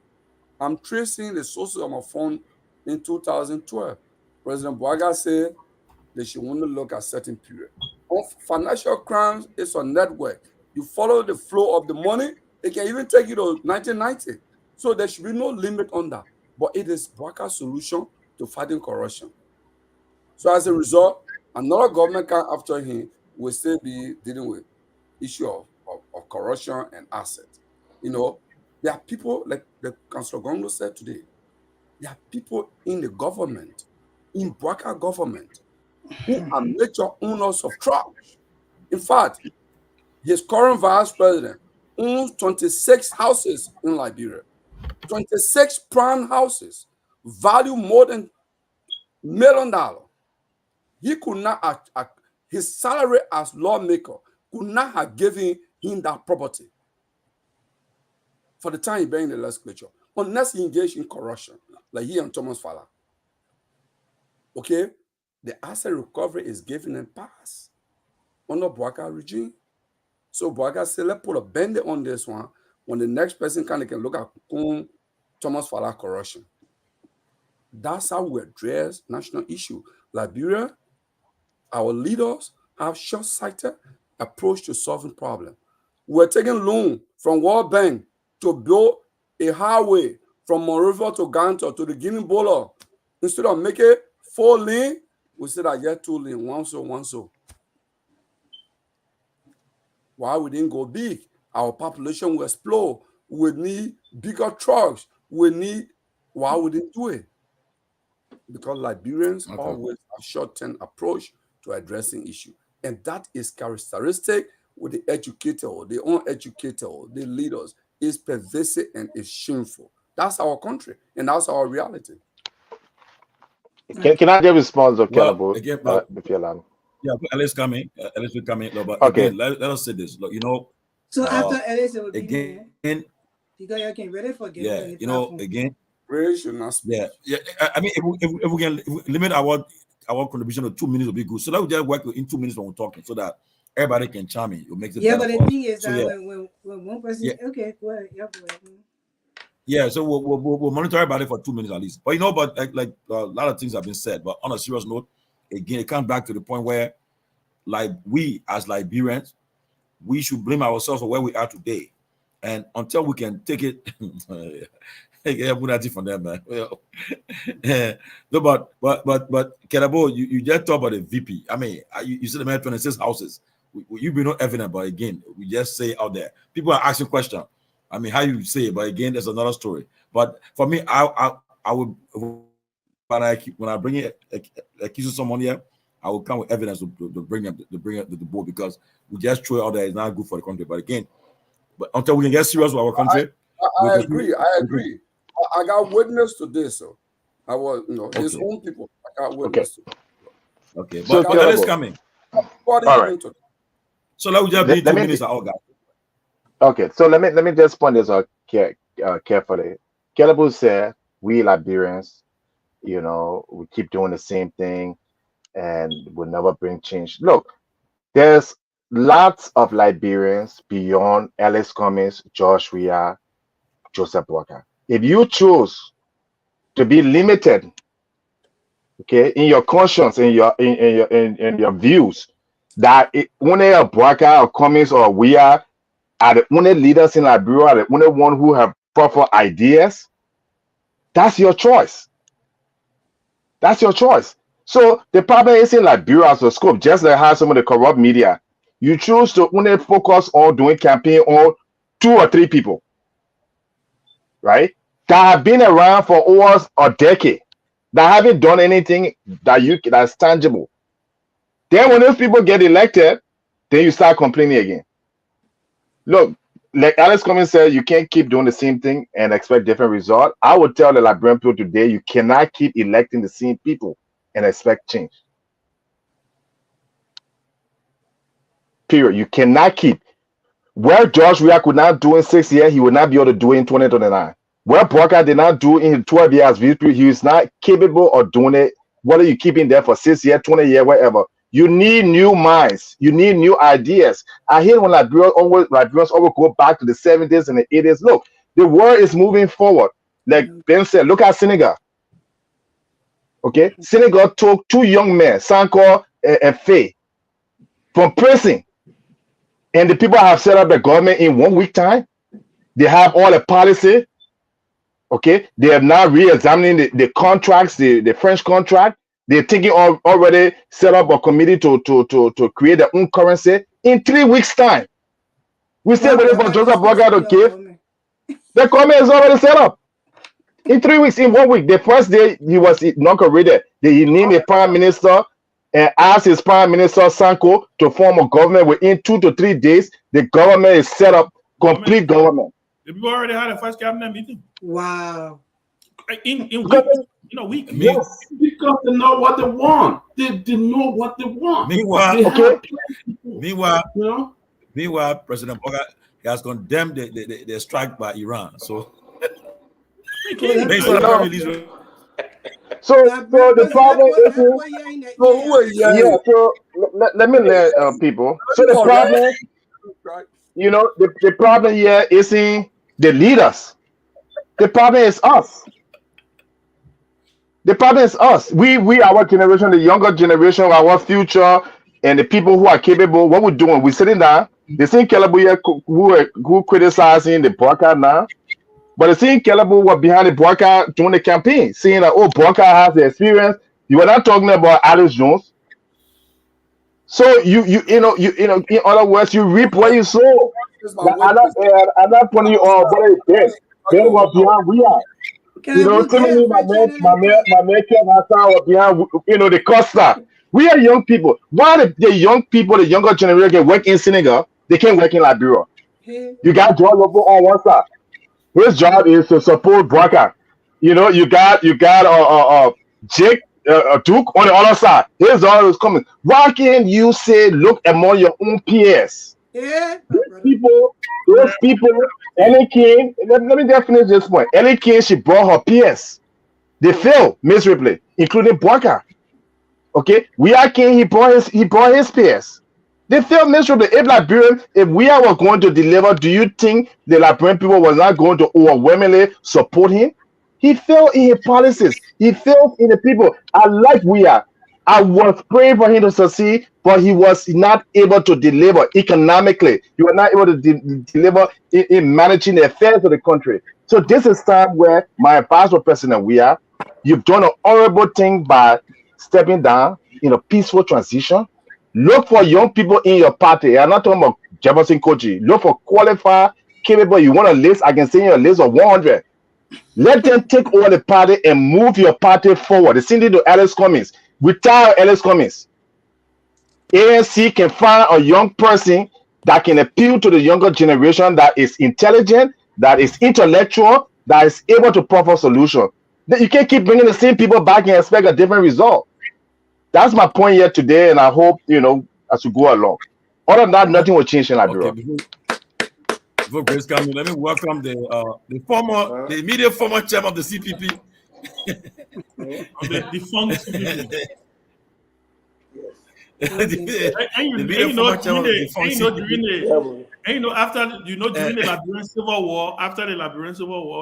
I'm tracing the sources of my fund in 2012. President Boaga said they should want to look at certain period. On financial crimes, it's a network. You follow the flow of the money, it can even take you to 1990. So there should be no limit on that. But it is Boaga's solution to fighting corruption. So as a result, another government come after him will still be dealing with issue of corruption and assets. You know, there are people, like the Councillor Gongo said today, there are people in the government, in Boaga government, who are major owners of trucks. In fact, his current vice president owns 26 houses in Liberia, 26 prime houses, value more than $1 million. He could not, his salary as lawmaker could not have given him that property for the time he been in the legislature, unless he engaged in corruption, like he and Thomas Fala. Okay? The asset recovery is given in pass under Boaga regime. So Boaga said, let's put a band on this one. When the next person can look at Thomas Fala corruption. That's how we address national issue. Liberia, our leaders have short-sighted approach to solving problems. We're taking loan from World Bank to build a highway from Monrovia to Ganto to the Guinea Bola. Instead of making 4 lane, we said I get 2 lane, one so. Why we didn't go big? Our population will explode. We need bigger trucks. Why we didn't do it? Because Liberians always have short-term approach to addressing issue. And that is characteristic with the educator, the uneducated, the leaders. It's pervasive and it's shameful. That's our country and that's our reality. Can I give a response, Well, if you allow me? Yeah, Alice coming. Alice will come in. But Okay. again, let us say this. Look, you know. So after Alice, it will be again, me, because you can really forget. Yeah, you know, again. Ray should not speak. Yeah. I mean, if we can limit our contribution to 2 minutes, will be good. So that we just work in 2 minutes when we're talking, so that everybody can chime in. It makes it but the thing is so, that when one person, okay, go ahead. Yeah, so we'll monitor everybody for 2 minutes at least. But you know, but like a lot of things have been said. But on a serious note, again, it comes back to the point where, like, we as Liberians, we should blame ourselves for where we are today, and until we can take it, from them, man. Well, no, but Kerabo, you just talk about the VP. I mean, you said the man 26 houses. You've been no evident, but again, we just say out there. People are asking questions. I mean, how you say it, but again, there's another story. But for me, I would, when I bring it, accusing someone here, I will come with evidence to bring them to the board, because we just throw it out there. It's not good for the country. But again, until we can get serious with our country, I agree. I got witness to this. So I was, his own people. I got witness to it. Okay, but that is coming. All right. So let me just be 2 minutes all, guys. Okay, so let me just point this out carefully. Caleb said, we Liberians, we keep doing the same thing and we'll never bring change. Look, there's lots of Liberians beyond Ellis Cummings, Josh Weah, Joseph Boaga. If you choose to be limited, okay, in your conscience, in your views, that only a Boaga or Cummings or Weah are the only leaders in Liberia, are the only one who have proper ideas, that's your choice. That's your choice. So the problem isn't Liberia as a scope, just like how some of the corrupt media. You choose to only focus on doing campaign on 2 or 3 people, right? That have been around for over a decade, that haven't done anything that's tangible. Then when those people get elected, then you start complaining again. Look, like Alex Cummings said, you can't keep doing the same thing and expect different result. I would tell the Liberian people today, you cannot keep electing the same people and expect change. Period. You cannot keep. Where George Weah could not do in 6 years, he will not be able to do it in 2029. Where Parker did not do in 12 years, he is not capable of doing it. Whether you keep him there for 6 years, 20 years, whatever. You need new minds. You need new ideas. I hear when Liberians always go back to the 70s and the 80s. Look, the world is moving forward. Like Ben said, look at Senegal. Okay, Senegal took 2 young men, Sanko and Faye, from prison. And the people have set up the government in 1 week time. They have all the policy. Okay, they are now re-examining the contracts, the French contract. They're thinking already set up a committee to create their own currency in 3 weeks time. We still waiting for Joseph Boga to give. The government is already set up in 3 weeks. In 1 week, the first day he was inaugurated, he named a prime minister and asked his prime minister Sanko to form a government. Within 2 to 3 days, the government is set up, complete government. The people already had a first cabinet meeting. Wow. In week. Yes, because they know what they want. They know what they want. Meanwhile, President Boga has condemned the strike by Iran. So, So the problem is, let me let people. So the problem, the problem here isn't the leaders. The problem is us. The problem is us. We our generation, the younger generation, our future, and the people who are capable. What we're doing, we're sitting down. The same caliber here who criticizing the boycott now, but the same caliber were behind the boycott during the campaign, saying that boycott has the experience. You were not talking about Alex Jones. So you know in other words, you reap what you sow. I'm not putting you on what it did. They were behind we are. Tomalin, my man, Keff Hassan was behind, the Costa. We are young people. Why the young people, the younger generation can work in Senegal, they can't work in Liberia. You got George Lofa on one side. His job is to support Boyka. You got Jake Duke on the other side. His job is coming. Why can't you say, look among your own peers? Yeah. Those people, Ellie King, let me just finish this point. Ellie King, she brought her peers. They failed miserably, including Boyka. Okay, we are King, he brought his peers. They failed miserably. If we were going to deliver, do you think the Liberian people were not going to overwhelmingly support him? He failed in his policies. He failed in the people. I was praying for him to succeed, but he was not able to deliver economically. He was not able to deliver in managing the affairs of the country. So this is time where my advice for President Weah, you've done an horrible thing by stepping down in a peaceful transition. Look for young people in your party. I'm not talking about Jefferson Koji. Look for qualified, capable. You want a list? I can send you a list of 100. Let them take over the party and move your party forward. The same thing to Alex Cummings. Retire Alex Cummings. ANC can find a young person that can appeal to the younger generation, that is intelligent, that is intellectual, that is able to proffer solution. You can't keep bringing the same people back and expect a different result. That's my point here today, and I hope, as we go along. Other than that, nothing will change in Liberia. Okay, before Grace comes in, let me welcome the immediate former chairman of the CPP. The defunct CPP. During the Liberian Civil War,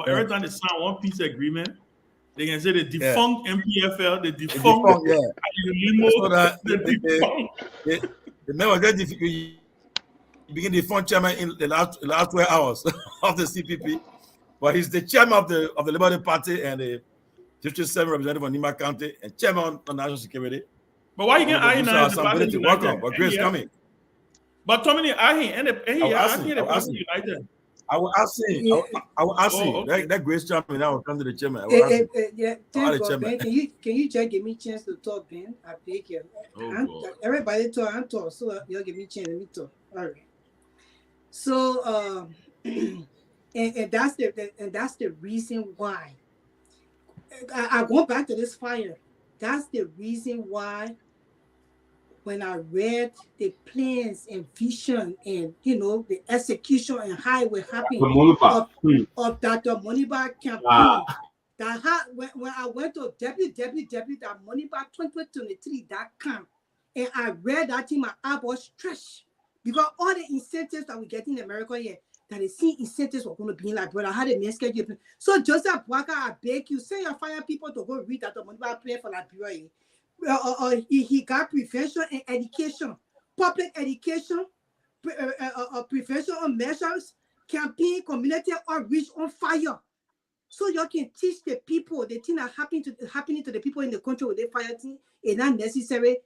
every time they sign one peace agreement, they can say the defunct MPFL, the defunct the man was very difficult. He became the defunct chairman in the last 12 hours of the CPP, but he's the chairman of the Liberty Party and 57 representative from Nima County, and chairman on national security. But why you get Honorable Musa Hassan, welcome. But Grace coming. But Tomalin, I will ask him. I will ask him. That Grace chairman now will come to the chairman. Thank God, Ben. Can you just give me a chance to talk, Ben? I beg you. Everybody talk and talk, so you'll give me a chance. Let me talk. All right. So and that's the reason why I go back to this fire. That's the reason why when I read the plans and vision and the execution and how it will happen of Dr. Moniba campaign, when I went to www.moniba2023.com and I read that thing, my eye was stretched because all the incentives that we get in America here, that the same incentives were going to be in Liberia. I had a main schedule. So Joseph Waka, I beg you, send your fire people to go read Dr. Moniba plan for Liberia. He got prevention and education, public education, prevention on measures, campaign, community outreach on fire. So you can teach the people the thing that happening to the people in the country with the fire thing is not necessary.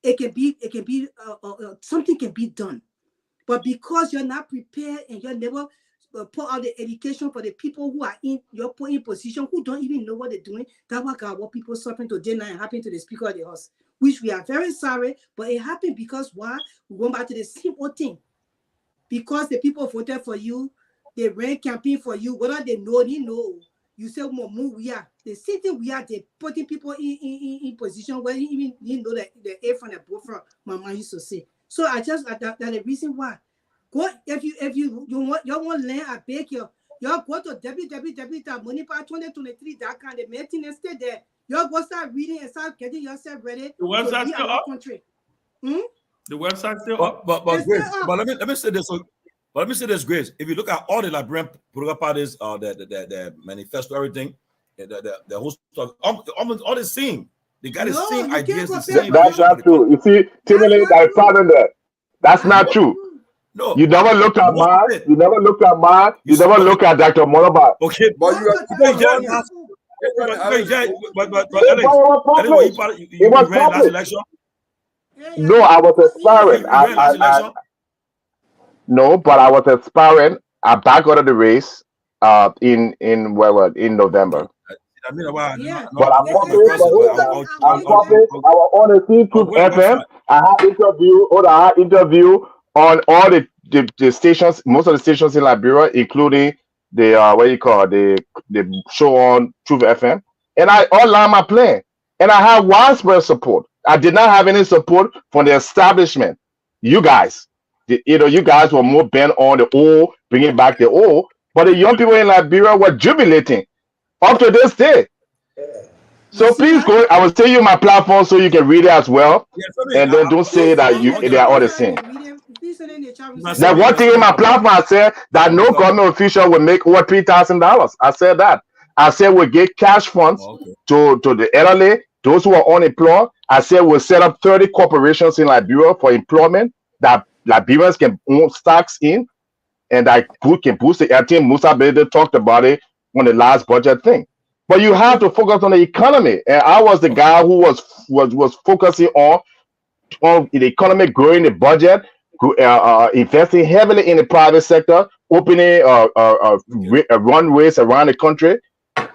It can be something can be done. But because you're not prepared and you're never put out the education for the people who are in your position, who don't even know what they're doing, that's what people suffering today now and happening to the Speaker of the House, which we are very sorry, but it happened because why? We went back to the simple thing. Because the people voted for you, they ran campaign for you, whether they know, you say, we are. The same thing we are, they putting people in position where you even know that the A from the both from Mama used to say. So I just that's the reason why. Go if you want land, I beg you. Y'all go to www.monipa2023.com. The main thing is stay there. Y'all go start reading and start getting yourself ready. The website still up. Country. The website still up. But Grace, but let me say this. But let me say this, Grace. If you look at all the Liberian political parties, the manifesto, everything, the whole stuff, almost all the same. They got the same ideas. That's not true. You see, Timothy, there's problem there. That's not true. No, you never looked at mine. You never looked at mine. You never look at Dr. Moniba. Okay, but you but Alex, it was last election. No, I was aspiring. No, but I was aspiring. I back out of the race in November. But I'm published. I was on the C2 FM. I had interview on all the stations, most of the stations in Liberia, including the the show on Truth FM, and I outlined my plan, and I had widespread support. I did not have any support from the establishment. You guys, you guys were more bent on the old, bringing back the old, but the young people in Liberia were jubilating up to this day. So please go. I will tell you my platform so you can read it as well, and then don't say that they are all the same. That one thing in my platform, I said that no government official will make over $3,000. I said that. I said we'll get cash funds to the elderly, those who are unemployed. I said we'll set up 30 corporations in Liberia for employment that Liberians can own stocks in, and that can boost the. I think Musa Bede talked about it on the last budget thing. But you have to focus on the economy, and I was the guy who was focusing on the economy, growing the budget, investing heavily in the private sector, opening runways around the country,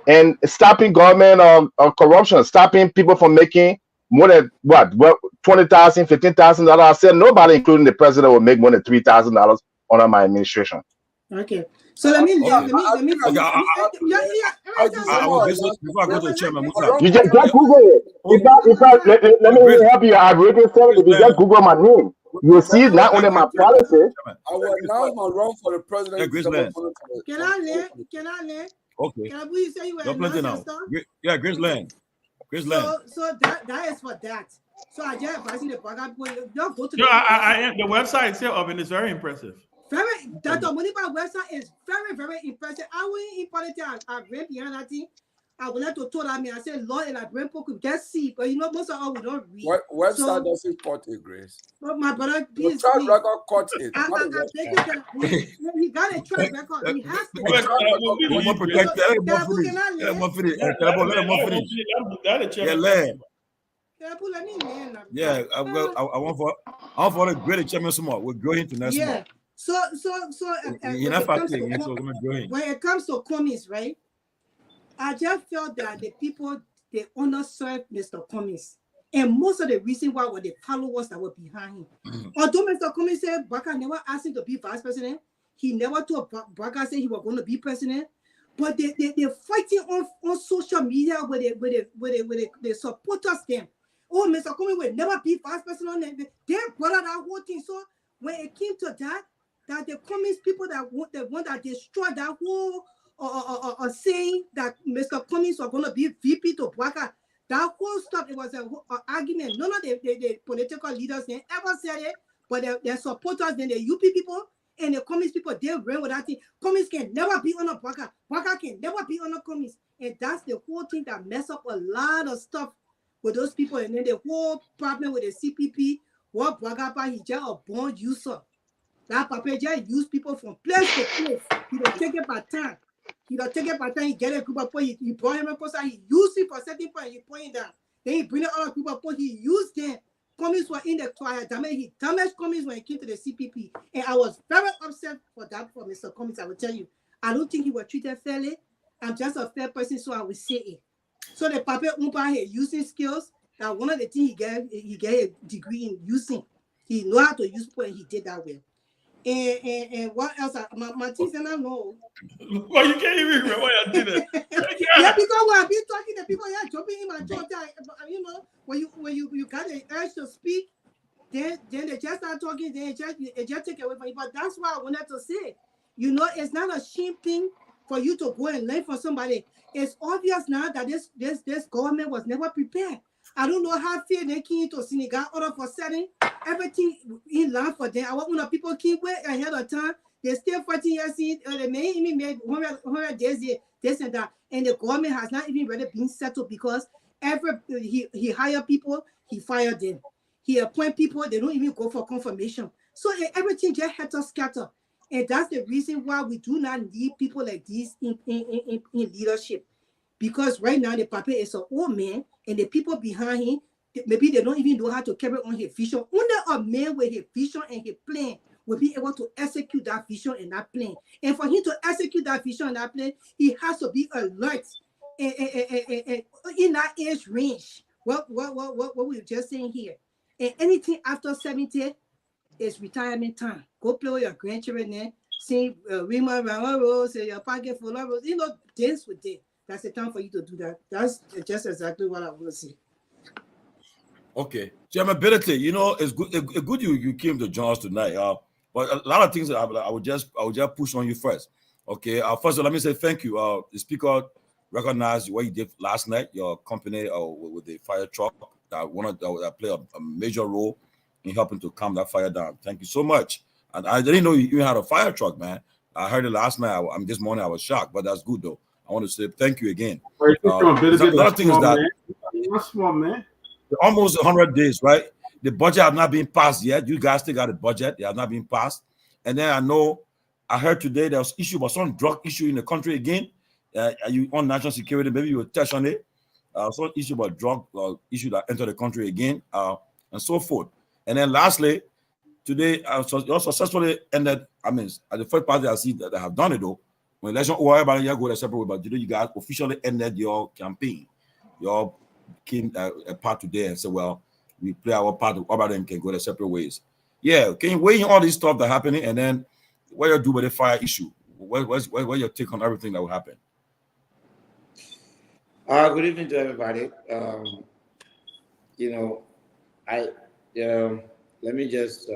and stopping government corruption, stopping people from making more than $20,000, $15,000. I said nobody, including the president, will make more than $3,000 under my administration. Okay. So let me before I go to the chairman, you just Google it. In fact, let me help you. I've written something. If you just Google my name, you see not only my policy. I will announce my run for the president. Can I learn? Okay. Can I please say you were now? Yeah, Graceland. So that is for that. So I just advising the program. Don't go to the website is still up and it's very impressive. Dr. Moniba website is very, very impressive. I went in politics. I read behind that thing. I would like to tell that man, I said, Lord, and I bring could just see, but you know, most of all we don't read. Website doesn't cut it, Grace. But my brother, Your please, track record cut it. I beg you that he got a track record. He has to. Let him protect. Let him finish. Yeah, I want for the great chairman tomorrow. We're going to next month. So when it comes to Cummings, right? I just felt that the people they underserved Mr. Cummings. And most of the reason why were the followers that were behind him. Although Mr. Cummings said Baka never asked him to be vice president, he never told Baka say he was going to be president. But they're fighting on social media where they supporters them. Oh, Mr. Cummings will never be vice president. They brought out that whole thing. So when it came to that the Cummings people the one that destroyed that whole saying that Mr. Cummings was going to be VP to Baka. That whole stuff, it was an argument. None of the political leaders they ever said it, but their supporters, then the UP people and the Cummings people, they ran with that thing. Cummings can never be on a Baka. Baka can never be on a Cummings. And that's the whole thing that messed up a lot of stuff with those people. And then the whole problem with the CPP, what Baka, he just a born user. That Papa just use people from place to place. He don't take it by time. He don't take it by time. He get a group of people. He brought him up. He used it for certain point. He point down. Then he bring other group of people. He used them. Cummings were in the trial. He damaged Cummings when it came to the CPP. And I was very upset for that for Mr. Cummings. I will tell you. I don't think he was treated fairly. I'm just a fair person, so I will say it. So the Papa Umpa had using skills. That one of the things he get a degree in using. He know how to use people, and he did that well. And what else? My teeth and I know. Well, you can't even remember why I did it. Yeah, because when I've been talking to people, yeah, jumping in my jaw, you know, when you got the urge to speak, then they just start talking, then it just take away from you. But that's why I wanted to say, you know, it's not a shame thing for you to go and learn from somebody. It's obvious now that this government was never prepared. I don't know how fair they came to Senegal order for setting everything in line for them. I want when people keep way ahead of time. They still 14 years in, they may even made 100 days here, this and that. And the government has not even really been settled because he hired people, he fired them. He appoint people, they don't even go for confirmation. So everything just had to scatter. And that's the reason why we do not need people like this in leadership. Because right now the Papa is an old man, and the people behind him, maybe they don't even know how to carry on his vision. Only a man with his vision and his plan will be able to execute that vision and that plan. And for him to execute that vision and that plan, he has to be alert and in that age range. What we were just saying here. And anything after 70 is retirement time. Go play with your grandchildren there, sing Rima around road, say your pocket full of roses, you know, dance with them. That's the time for you to do that. That's just exactly what I want to say. Okay, Chairman Ability, you know, it's good you came to join us tonight. But a lot of things I would just push on you first. Okay, first of all, let me say thank you. The speaker recognized what you did last night. Your company with the fire truck that played a major role in helping to calm that fire down. Thank you so much. And I didn't know you had a fire truck, man. I heard it last night. This morning I was shocked, but that's good though. I want to say thank you again. Another thing is that small, man. Almost 100 days, right? The budget has not been passed yet. You guys still got a budget. It has not been passed. And then I heard today there was issue about some drug issue in the country again. Are you on national security? Maybe you will touch on it. Some issue about drug issue that entered the country again, and so forth. And then lastly, today you successfully ended. I mean, at the first party I see that they have done it though. When election over, everybody go their separate way. But today you guys officially ended your campaign. You came a part today and said, well, we play our part, all of them can go their separate ways. Yeah, can you weigh in all this stuff that's happening, and then what you do with the fire issue? What's your take on everything that will happen? Good evening to everybody. You know, let me just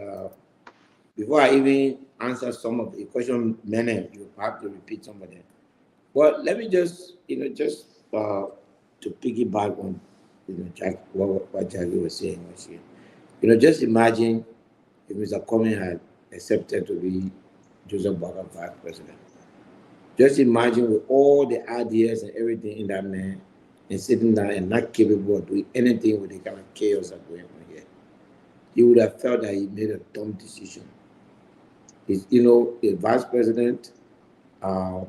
before I even answer some of the questions, many you have to repeat some of them. But let me just to piggyback on Jack, what Jackie was saying. Just imagine if Mr. Cummings had accepted to be Joseph Boakai vice president. Just imagine with all the ideas and everything in that man and sitting down and not capable of doing anything with the kind of chaos that's going on here. You would have felt that he made a dumb decision. He's, the vice president uh,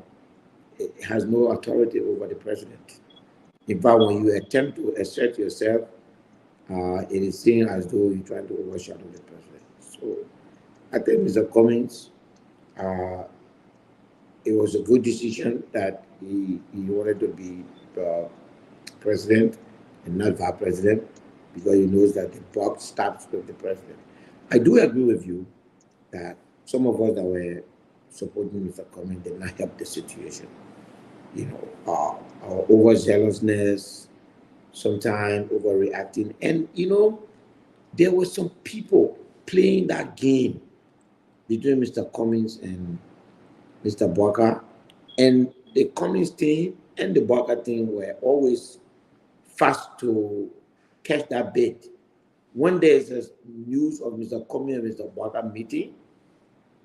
has no authority over the president. In fact, when you attempt to assert yourself, it is seen as though you're trying to overshadow the president. So I think Mr. Cummings, uh, it was a good decision that he wanted to be president and not vice president because he knows that the buck stops with the president. I do agree with you that some of us that were supporting Mr. Cummings did not help the situation. Our overzealousness, sometimes overreacting. And, there were some people playing that game between Mr. Cummings and Mr. Barker. And the Cummings team and the Barker team were always fast to catch that bait. When there's a news of Mr. Cummings and Mr. Barker meeting,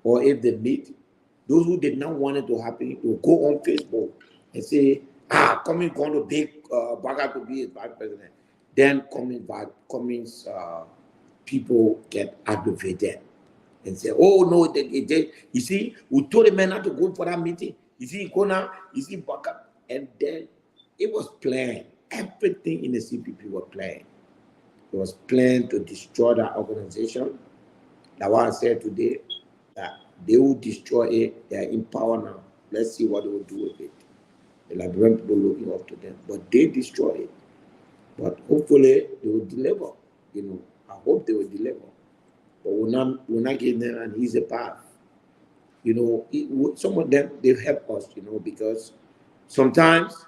or if they meet, those who did not want it to happen will go on Facebook and say, Cummings going to beg Barker to be his vice president. Then Cummings people get aggravated and say, oh no, you see, we told the man not to go for that meeting. You see, go now, you see, Barker. And then it was planned. Everything in the CPP was planned. It was planned to destroy that organization. That's why I said today that they will destroy it. They are in power now. Let's see what they will do with it. The Liberian people looking up to them, but they destroy it. But hopefully they will deliver. I hope they will deliver. But we're not giving them an easy path. Some of them, they've helped us, because sometimes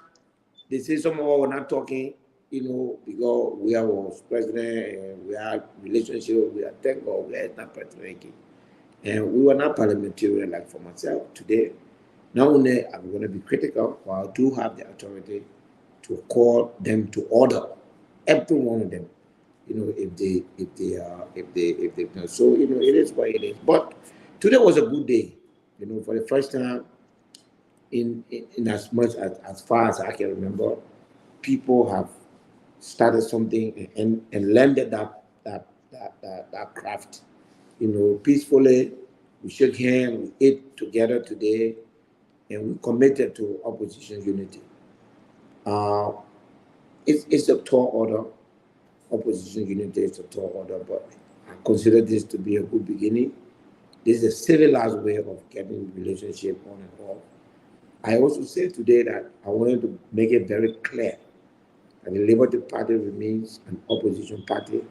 they say some of us were not talking, because we are president and we have relationship, we are thank God, we are not parliamentarian. And we were not parliamentarian like for myself today. Not only I'm going to be critical, but I do have the authority to call them to order, every one of them. If they so it is what it is. But today was a good day. For the first time in as much as far as I can remember, people have started something and landed that craft. Peacefully. We shook hands, we ate together today, and we committed to opposition unity. It's a tall order. Opposition unity is a tall order, but I consider this to be a good beginning. This is a civilized way of getting relationship on and off. I also said today that I wanted to make it very clear that the Liberty Party remains an opposition party.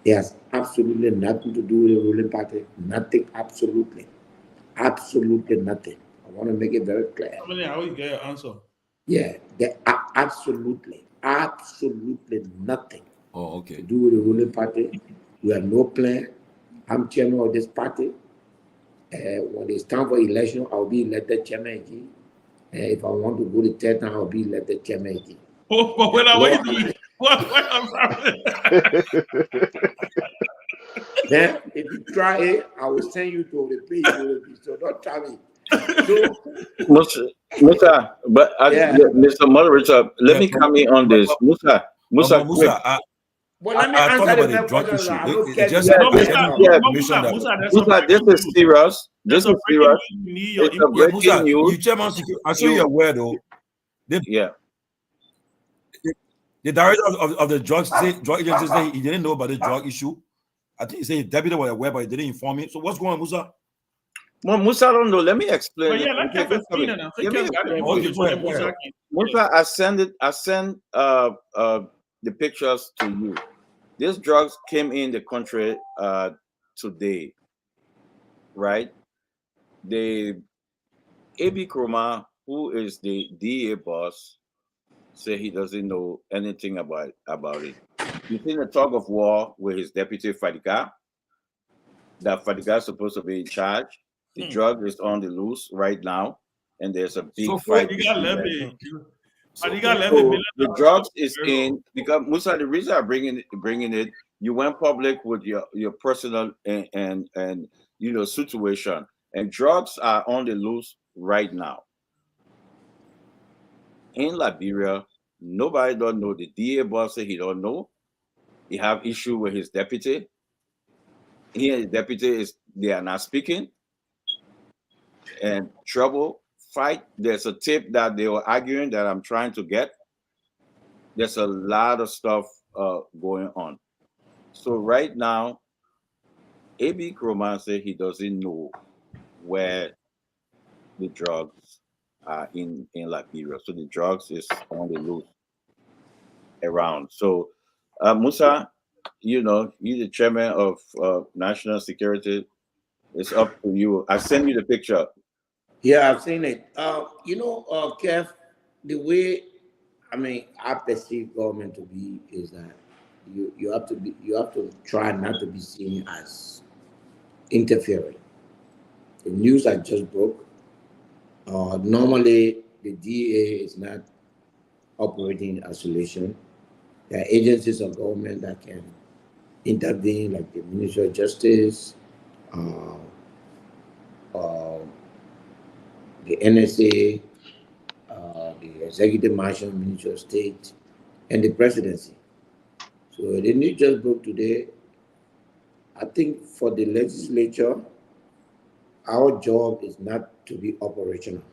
It has absolutely nothing to do with the ruling party. Nothing, absolutely. Absolutely nothing. I want to make it very clear. I always get your answer. Yeah, absolutely nothing okay. to do with the ruling party. We have no plan. I'm chairman of this party. When it's time for election, I'll be elected chairman again. If I want to go to third time, I'll be elected chairman again. Oh, but what are you doing? What I'm Then, if you try it, I will send you to the page. So don't try me. So, Musa, but Mr. Moderator, let me come in on this. Musa, well, let me answer the drug issue. Musa, this is serious. This is serious. It's a breaking news. I saw you aware though. The director of the drug agency said he didn't know about the drug issue. I think he said his deputy was aware, but he didn't inform me. So what's going on, Musa? Well, Musa don't know. Let me explain. But let Keff explain it. Musa, I send the pictures to you. These drugs came in the country today, right? The AB Kroma, who is the DA boss, say he doesn't know anything about it. He's in a tug of war with his deputy Fadiga. That Fadiga is supposed to be in charge. The drug is on the loose right now, and there's a big fight. The drugs is in because Musa. The reason I'm bringing it, you went public with your personal and situation, and drugs are on the loose right now. in Liberia, nobody don't know. The DA boss say he don't know. He have issue with his deputy. He and his deputy they are not speaking, and trouble, fight. There's a tape that they were arguing that I'm trying to get. There's a lot of stuff going on. So right now, AB Kroman said he doesn't know where the drugs are in Liberia. So the drugs is on the loose around. So Musa, you're the chairman of national security. It's up to you. I sent you the picture. Yeah, I've seen it. Kev, the way I perceive government to be is that you have to try not to be seen as interfering. The news I just broke. Normally, the DA is not operating in isolation. There are agencies of government that can intervene, like the Ministry of Justice, uh, uh, the NSA, the Executive Marshal, Ministry of State, and the Presidency. So the news just broke today. I think for the legislature, our job is not to be operational.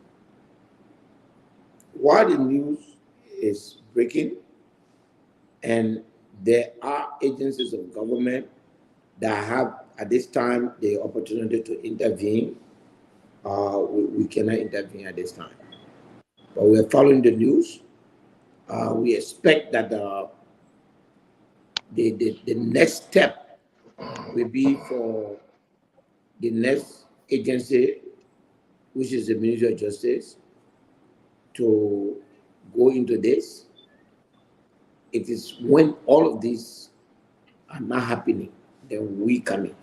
While the news is breaking, and there are agencies of government that have at this time the opportunity to intervene, we cannot intervene at this time. But we are following the news. We expect that the next step will be for the next agency, which is the Ministry of Justice, to go into this. It is when all of these are not happening, then we come in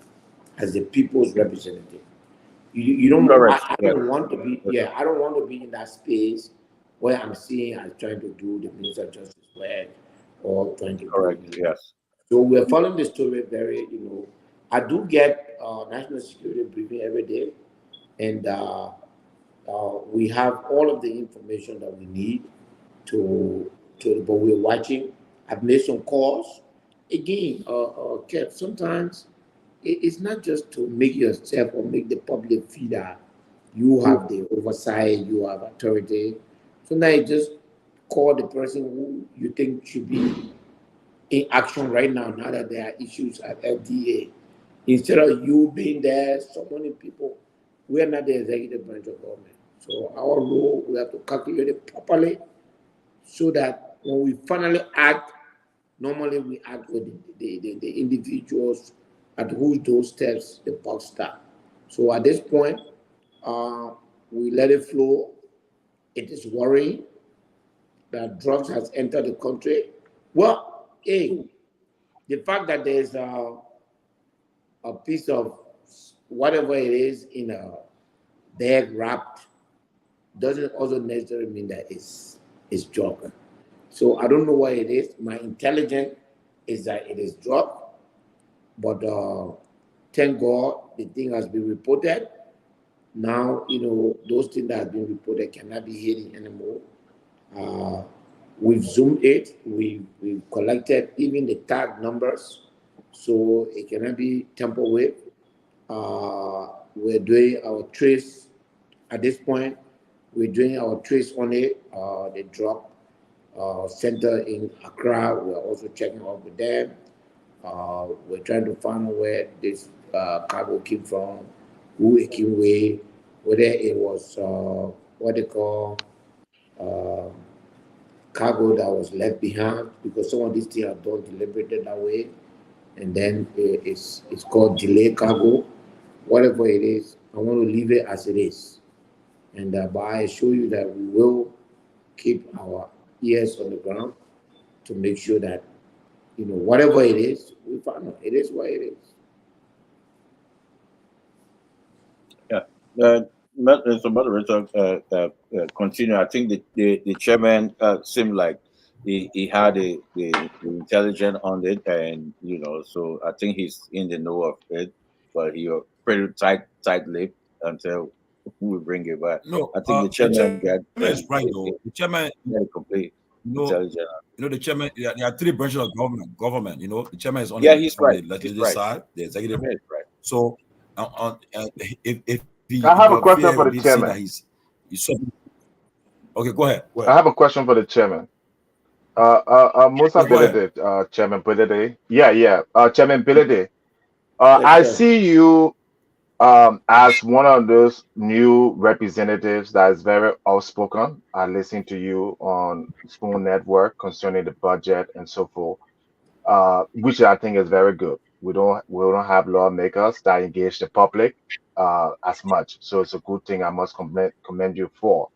as the people's representative. You don't. I don't want to be. Yeah, I don't want to be in that space where I'm seeing as trying to do the Minister of Justice work or trying to. Correct. Yes. So we're following the story very. I do get national security briefing every day, and we have all of the information that we need to. But we're watching. I've made some calls. Again, Kev, sometimes it's not just to make yourself or make the public feel that you have the oversight, you have authority. Sometimes you just call the person who you think should be in action right now that there are issues at FDA. Instead of you being there, summoning people, we are not the executive branch of government. So our role, we have to calculate it properly so that when we finally act, normally we act with the individuals at whose doorsteps the buck stop. So at this point, we let it flow. It is worrying that drugs has entered the country. Well, hey, the fact that there's a piece of whatever it is in a bag wrapped doesn't also necessarily mean that it's drug. So I don't know what it is. My intelligence is that it is drug, but thank God the thing has been reported. Now, those things that have been reported cannot be hidden anymore. We've zoomed it. We've collected even the tag numbers, so it cannot be tampered with. We're doing our trace at this point. We're doing our trace on it. The drug center in Accra, we're also checking up with them. We're trying to find out where this cargo came from, who it came with, whether it was what they call cargo that was left behind, because some of these things are done deliberately that way, and then it's called delay cargo. Whatever it is, I want to leave it as it is, and but I assure you that we will keep our ears on the ground to make sure that whatever it is, we find out it is what it is. Yeah. So, moderator, continue. I think the chairman seemed like he had the intelligence on it, and so I think he's in the know of it, but he was pretty tight-lipped until we'll bring it back. No, I think the the chairman chairman is right though. The chairman, got a complete intelligent. the chairman. There are three branches of government. The chairman is on Yeah, he's right. the legislative He's right. side, the executive. Chairman is right. So, if I have a you question fear for the we say that chairman. he's so. Okay, go ahead. I have a question for the chairman. Musa Yeah, go ahead. Bilede, Chairman Bilede. Yeah. Chairman Bilede. Yes, I sir. see you as one of those new representatives that is very outspoken. I listen to you on Spoon Network concerning the budget and so forth, which I think is very good. We don't have lawmakers that engage the public as much, so it's a good thing. I must commend you for.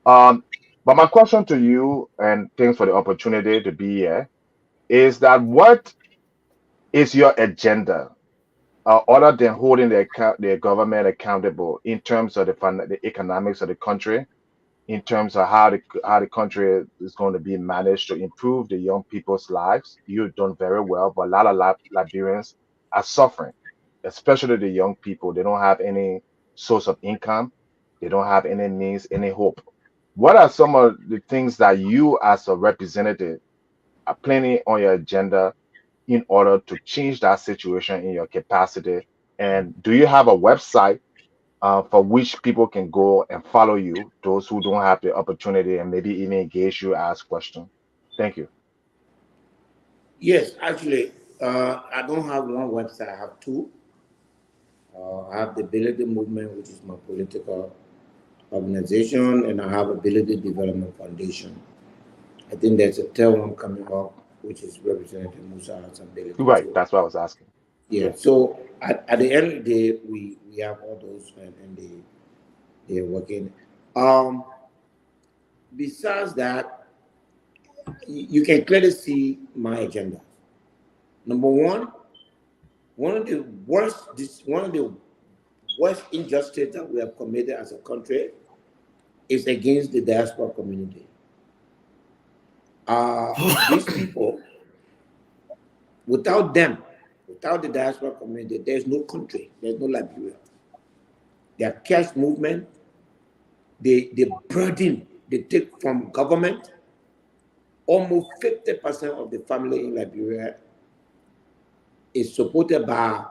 Um, but my question to you, and thanks for the opportunity to be here, is that what is your agenda other than holding the government accountable in terms of the economics of the country, in terms of how the country is going to be managed to improve the young people's lives? You've done very well, but a lot of Liberians are suffering, especially the young people. They don't have any source of income. They don't have any means, any hope. What are some of the things that you, as a representative, are planning on your agenda in order to change that situation in your capacity? And do you have a website for which people can go and follow you, those who don't have the opportunity, and maybe even engage you, ask questions? Thank you. Yes, actually, I don't have one website. I have two. I have the Ability Movement, which is my political organization, and I have Ability Development Foundation. I think there's a third one coming up, which is Representative Musa Hassan Ability Right, too. that's what I was asking. Yeah. Yeah. So at the end of the day, we have all those, and they're working. Um, Besides that, you can clearly see my agenda. Number one of the worst injustice that we have committed as a country is against the diaspora community. These people, without them, without the diaspora community, there's no country, there's no Liberia. Their cash movement, the burden they take from government, almost 50% of the family in Liberia is supported by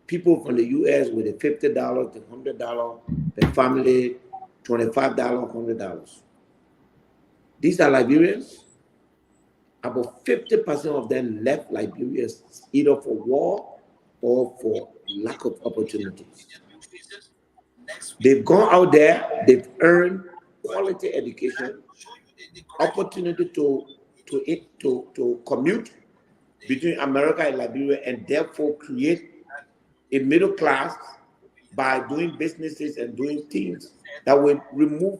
people from the US with a $50 to $100 per family, $25, $100. These are Liberians. About 50% of them left Liberia either for war or for lack of opportunities. They've gone out there, they've earned quality education, opportunity to commute between America and Liberia, and therefore create a middle class by doing businesses and doing things that will remove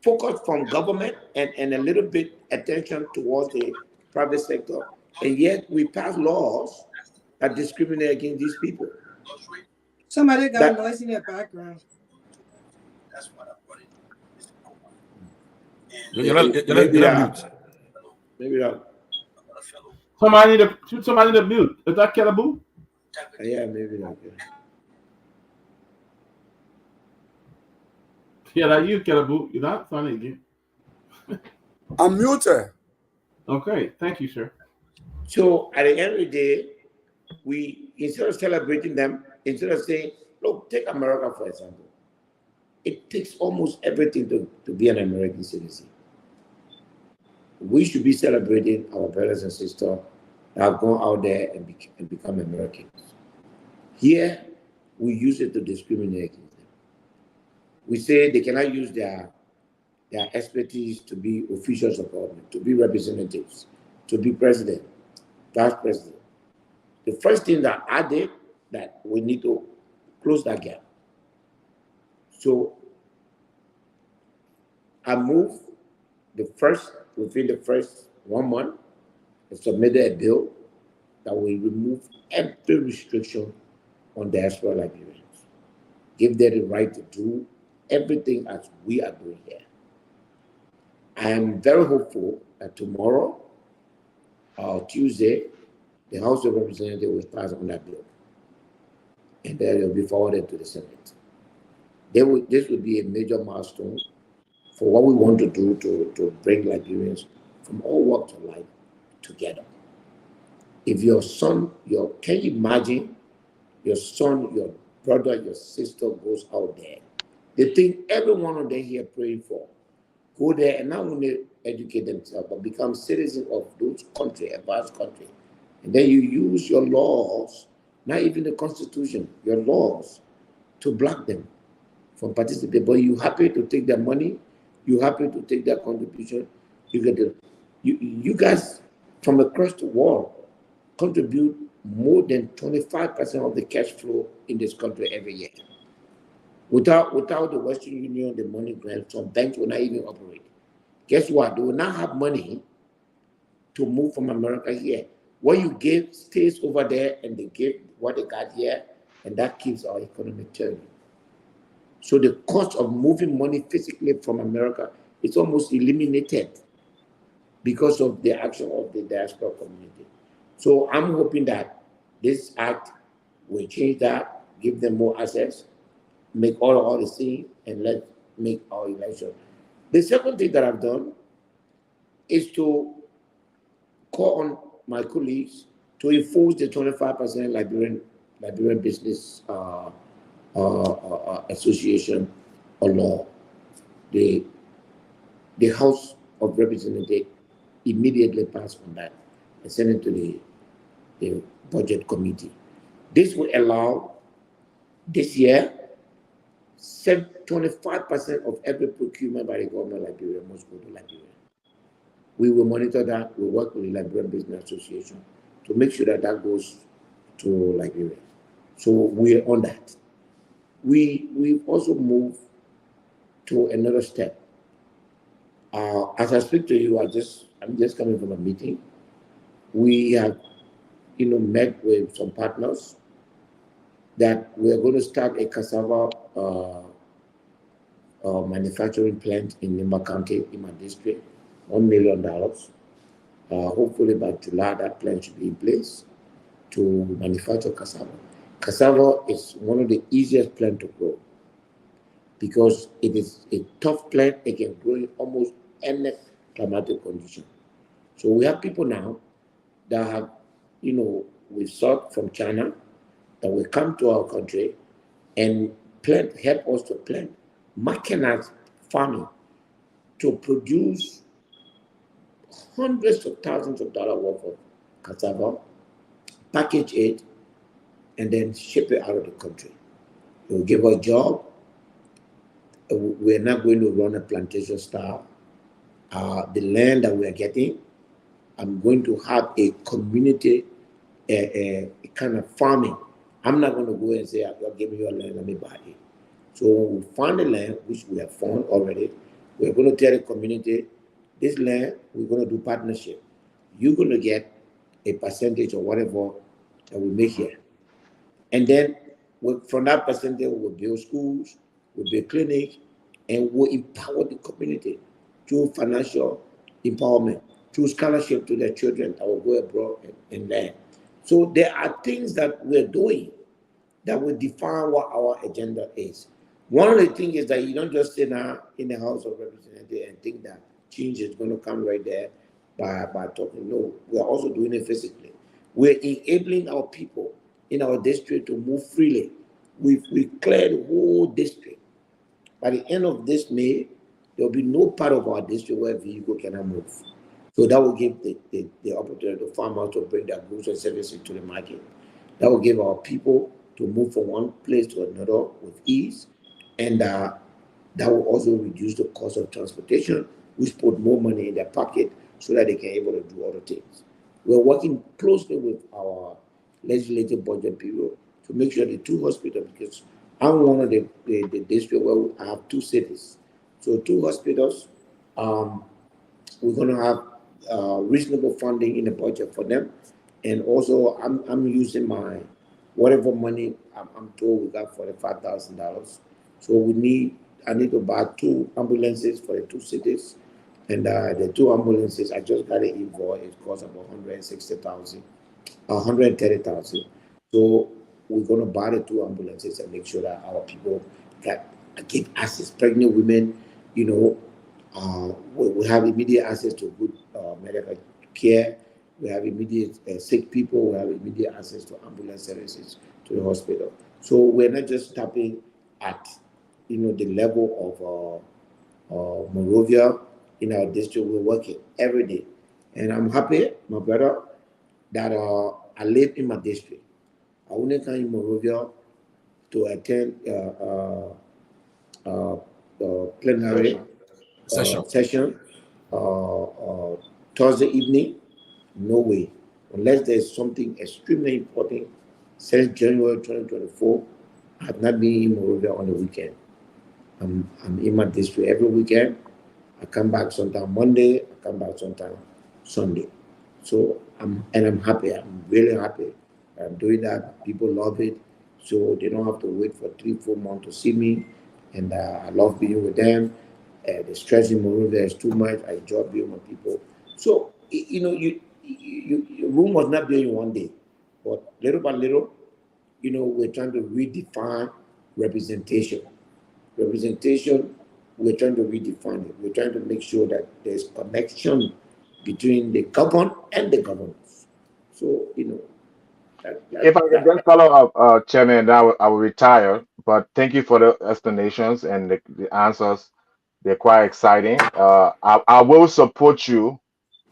focus from government and a little bit attention towards the private sector. And yet we pass laws that discriminate against these people. Somebody got noise in their background. You're not mute. Maybe not. Somebody to mute. Is that Caribou? Yeah, maybe not. Yeah, that you, Caribou. You're not funny again. I'm muted. Okay, thank you, sir. So at the end of the day, we, instead of celebrating them, instead of saying, look, take America for example. It takes almost everything to be an American citizen. We should be celebrating our brothers and sisters that have gone out there and become Americans. Here, we use it to discriminate against them. We say they cannot use their expertise to be officials of government, to be representatives, to be president, vice president. The first thing that I did, that we need to close that gap. So I moved within the first 1 month, I submitted a bill that will remove every restriction on diaspora Liberians. Give them the right to do everything as we are doing here. I am very hopeful that tomorrow or Tuesday, the House of Representatives will pass on that bill. and then it will be forwarded to the Senate. This would be a major milestone for what we want to do to bring Liberians from all walks of life together. If your son, can you imagine your son, your brother, your sister goes out there? The thing every one of them here praying for, go there and not only educate themselves, but become citizens of those country, a vast country. And then you use your laws, not even the Constitution, your laws, to block them from participating. But you happy to take their money, you happy to take their contribution. You guys from across the world contribute more than 25% of the cash flow in this country every year. Without the Western Union, the money grants, some banks will not even operate. Guess what? They will not have money to move from America here. What you give stays over there, and they give what they got here, and that keeps our economy turning. So the cost of moving money physically from America is almost eliminated because of the action of the diaspora community. So I'm hoping that this act will change that, give them more access, make all the same, and let's make our election. The second thing that I've done is to call on my colleagues to enforce the 25% Liberian Business Association or law. The House of Representatives immediately passed on that and sent it to the Budget Committee. This will allow this year 25% of every procurement by the government of Liberia must go to Liberia. We will monitor that. We work with the Liberian Business Association to make sure that that goes to Liberia. So we're on that. We've also moved to another step. As I speak to you, I'm just coming from a meeting. We have, met with some partners that we're going to start a cassava manufacturing plant in Nimba County, in my district, $1 million. Hopefully by July, that plant should be in place to manufacture cassava. Cassava is one of the easiest plants to grow because it is a tough plant. It can grow in almost any climatic condition. So we have people now that have, we sought from China that will come to our country and help us to plant mechanized farming to produce hundreds of thousands of dollars worth of cassava, package it, and then ship it out of the country. It will give us a job. We're not going to run a plantation style. The land that we are getting, I'm going to have a community a kind of farming. I'm not going to go and say, I'll give me your land, let me buy it. So when we find the land, which we have found already, we're going to tell the community, this land, we're going to do partnership. You're going to get a percentage or whatever that we make here. And then from that percentage, we'll build schools, we'll build clinics, and we'll empower the community through financial empowerment, through scholarship to their children that will go abroad and learn. So there are things that we're doing that will define what our agenda is. One of the things is that you don't just sit now in the House of Representatives and think that change is going to come right there by talking. No, we're also doing it physically. We're enabling our people in our district to move freely. We've cleared the whole district. By the end of this May, there will be no part of our district where vehicle cannot move. So that will give the opportunity to farmers to bring their goods and services to the market. That will give our people to move from one place to another with ease. And that will also reduce the cost of transportation, which put more money in their pocket so that they can be able to do other things. We're working closely with our legislative budget bureau to make sure the two hospitals, because I'm one of the districts where I have two cities. So two hospitals, we're going to have reasonable funding in the budget for them. And also I'm using my, whatever money I'm told we got $45,000. So I need to buy 2 ambulances for the 2 cities. And the 2 ambulances, I just got an invoice. It costs about $160,000, $130,000. So we're going to buy the 2 ambulances and make sure that our people get access. Pregnant women, we have immediate access to good medical care. We have immediate sick people. We have immediate access to ambulance services to the hospital. So we're not just stopping at, the level of Monrovia in our district. We're working every day, and I'm happy, my brother, that I live in my district. I only come in Monrovia to attend plenary session Thursday evening. No way, unless there's something extremely important. Since January 2024, I have not been in Monrovia on the weekend. I'm in my district every weekend. I come back sometime Monday. I come back sometime Sunday. So I'm happy. I'm really happy. I'm doing that. People love it, so they don't have to wait for 3-4 months to see me. And I love being with them. The stress in Monrovia is too much. I enjoy being with people. So your room was not there in one day, but little by little, we're trying to redefine representation. Representation, we're trying to redefine it. We're trying to make sure that there's connection between the governed and the governors. So, If I can just follow up, Chairman, I will retire. But thank you for the explanations and the answers. They're quite exciting. I will support you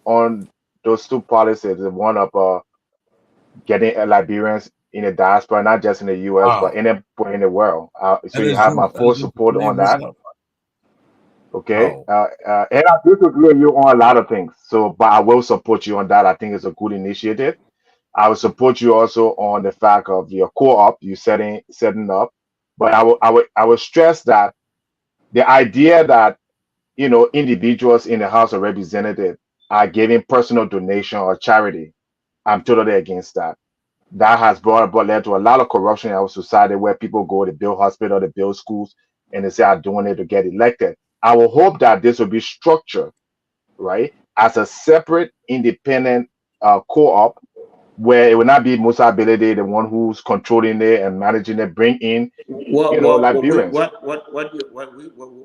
on those 2 policies. The one of getting Liberians in the diaspora, not just in the U.S., but Wow. anywhere in the world. So That you is have my good. That full is good. support on that. Okay. Wow. And I disagree with you on a lot of things. So, but I will support you on that. I think it's a good initiative. I will support you also on the fact of your co-op you setting up. But I will stress that the idea that individuals in the House of Representatives are giving personal donation or charity, I'm totally against that. That has led to a lot of corruption in our society where people go to build hospitals, to build schools, and they say I'm doing it to get elected. I will hope that this will be structured, right, as a separate, independent co-op where it will not be Musa Belede, the one who's controlling it and managing it, bring in, Liberians. What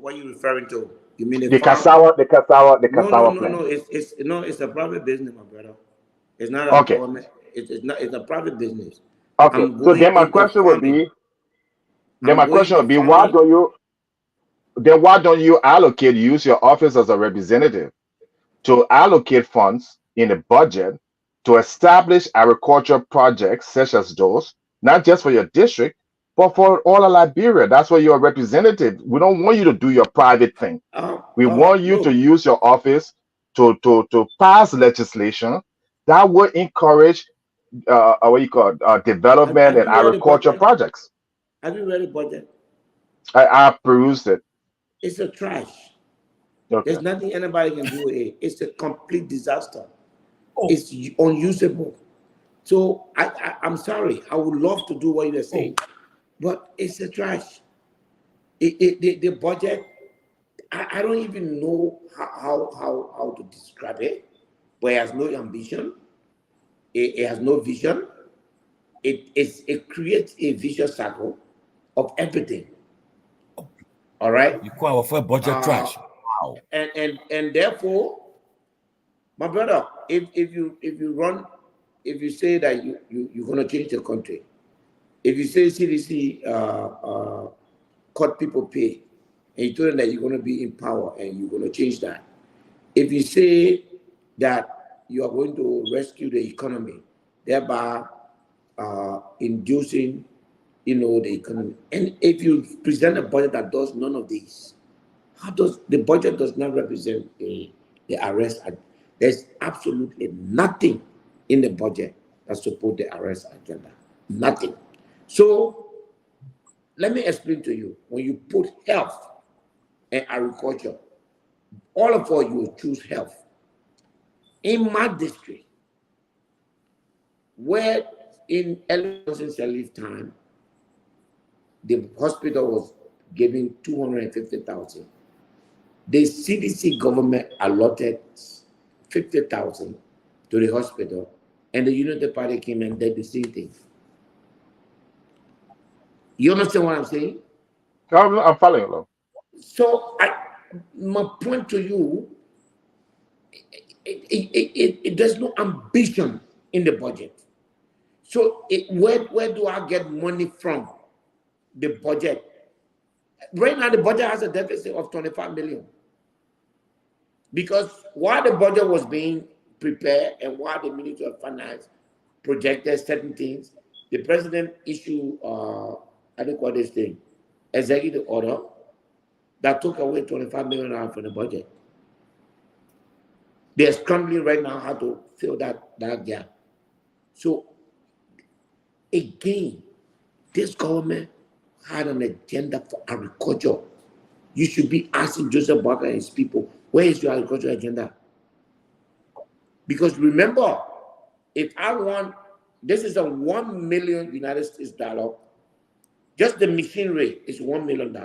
are you referring to? You mean a The farm? Kasawa, the Kasawa, the No, no, Kasawa no, plan. no. It's a private business, my brother. It's not a Okay. government. It's not. It's a private business. Okay. I'm So going then my into question would farming. be, why Farming. don't you use your office as a representative to allocate funds in the budget to establish agriculture projects such as those, not just for your district, but for all of Liberia? That's where you're a representative. We don't want you to do your private thing. We want you to Look, use your office to pass legislation that would encourage development have and you read the agriculture budget? projects. Have you read the budget? I perused it. It's a trash. Okay. There's nothing anybody can do with it. It's a complete disaster. Oh, It's unusable. So I'm sorry. I would love to do what you're saying, but it's a trash. The budget, I don't even know how to describe it, but it has no ambition. It has no vision. It creates a vicious cycle of everything. All right. you call our budget Uh, trash. Wow. and therefore, my brother, if you say that you're gonna change the country, if you say CDC cut people pay, and you told them that you're gonna be in power and you're gonna change that, if you say that you are going to rescue the economy, thereby inducing, the economy, and if you present a budget that does none of these, how does the budget does not represent the arrest? There's absolutely nothing in the budget that support the arrest agenda. Nothing. So let me explain to you. When you put health and agriculture, all of us, you will choose health. In my district, where in early leave time, the hospital was giving 250,000. The CDC government allotted 50,000 to the hospital, and the United Party came and did the same thing. You understand what I'm saying? I'm following you. So my point to you, there's no ambition in the budget. So where do I get money from? The budget. Right now, the budget has a deficit of 25 million. Because while the budget was being prepared and while the Ministry of Finance projected certain things, the president issued, I think what this thing, executive order that took away 25 million out from the budget. They're scrambling right now how to fill that gap. So again, this government had an agenda for agriculture. You should be asking Joseph Barker and his people, where is your agricultural agenda? Because remember, if I want, this is a $1 million United States dollar, just the machinery is $1 million.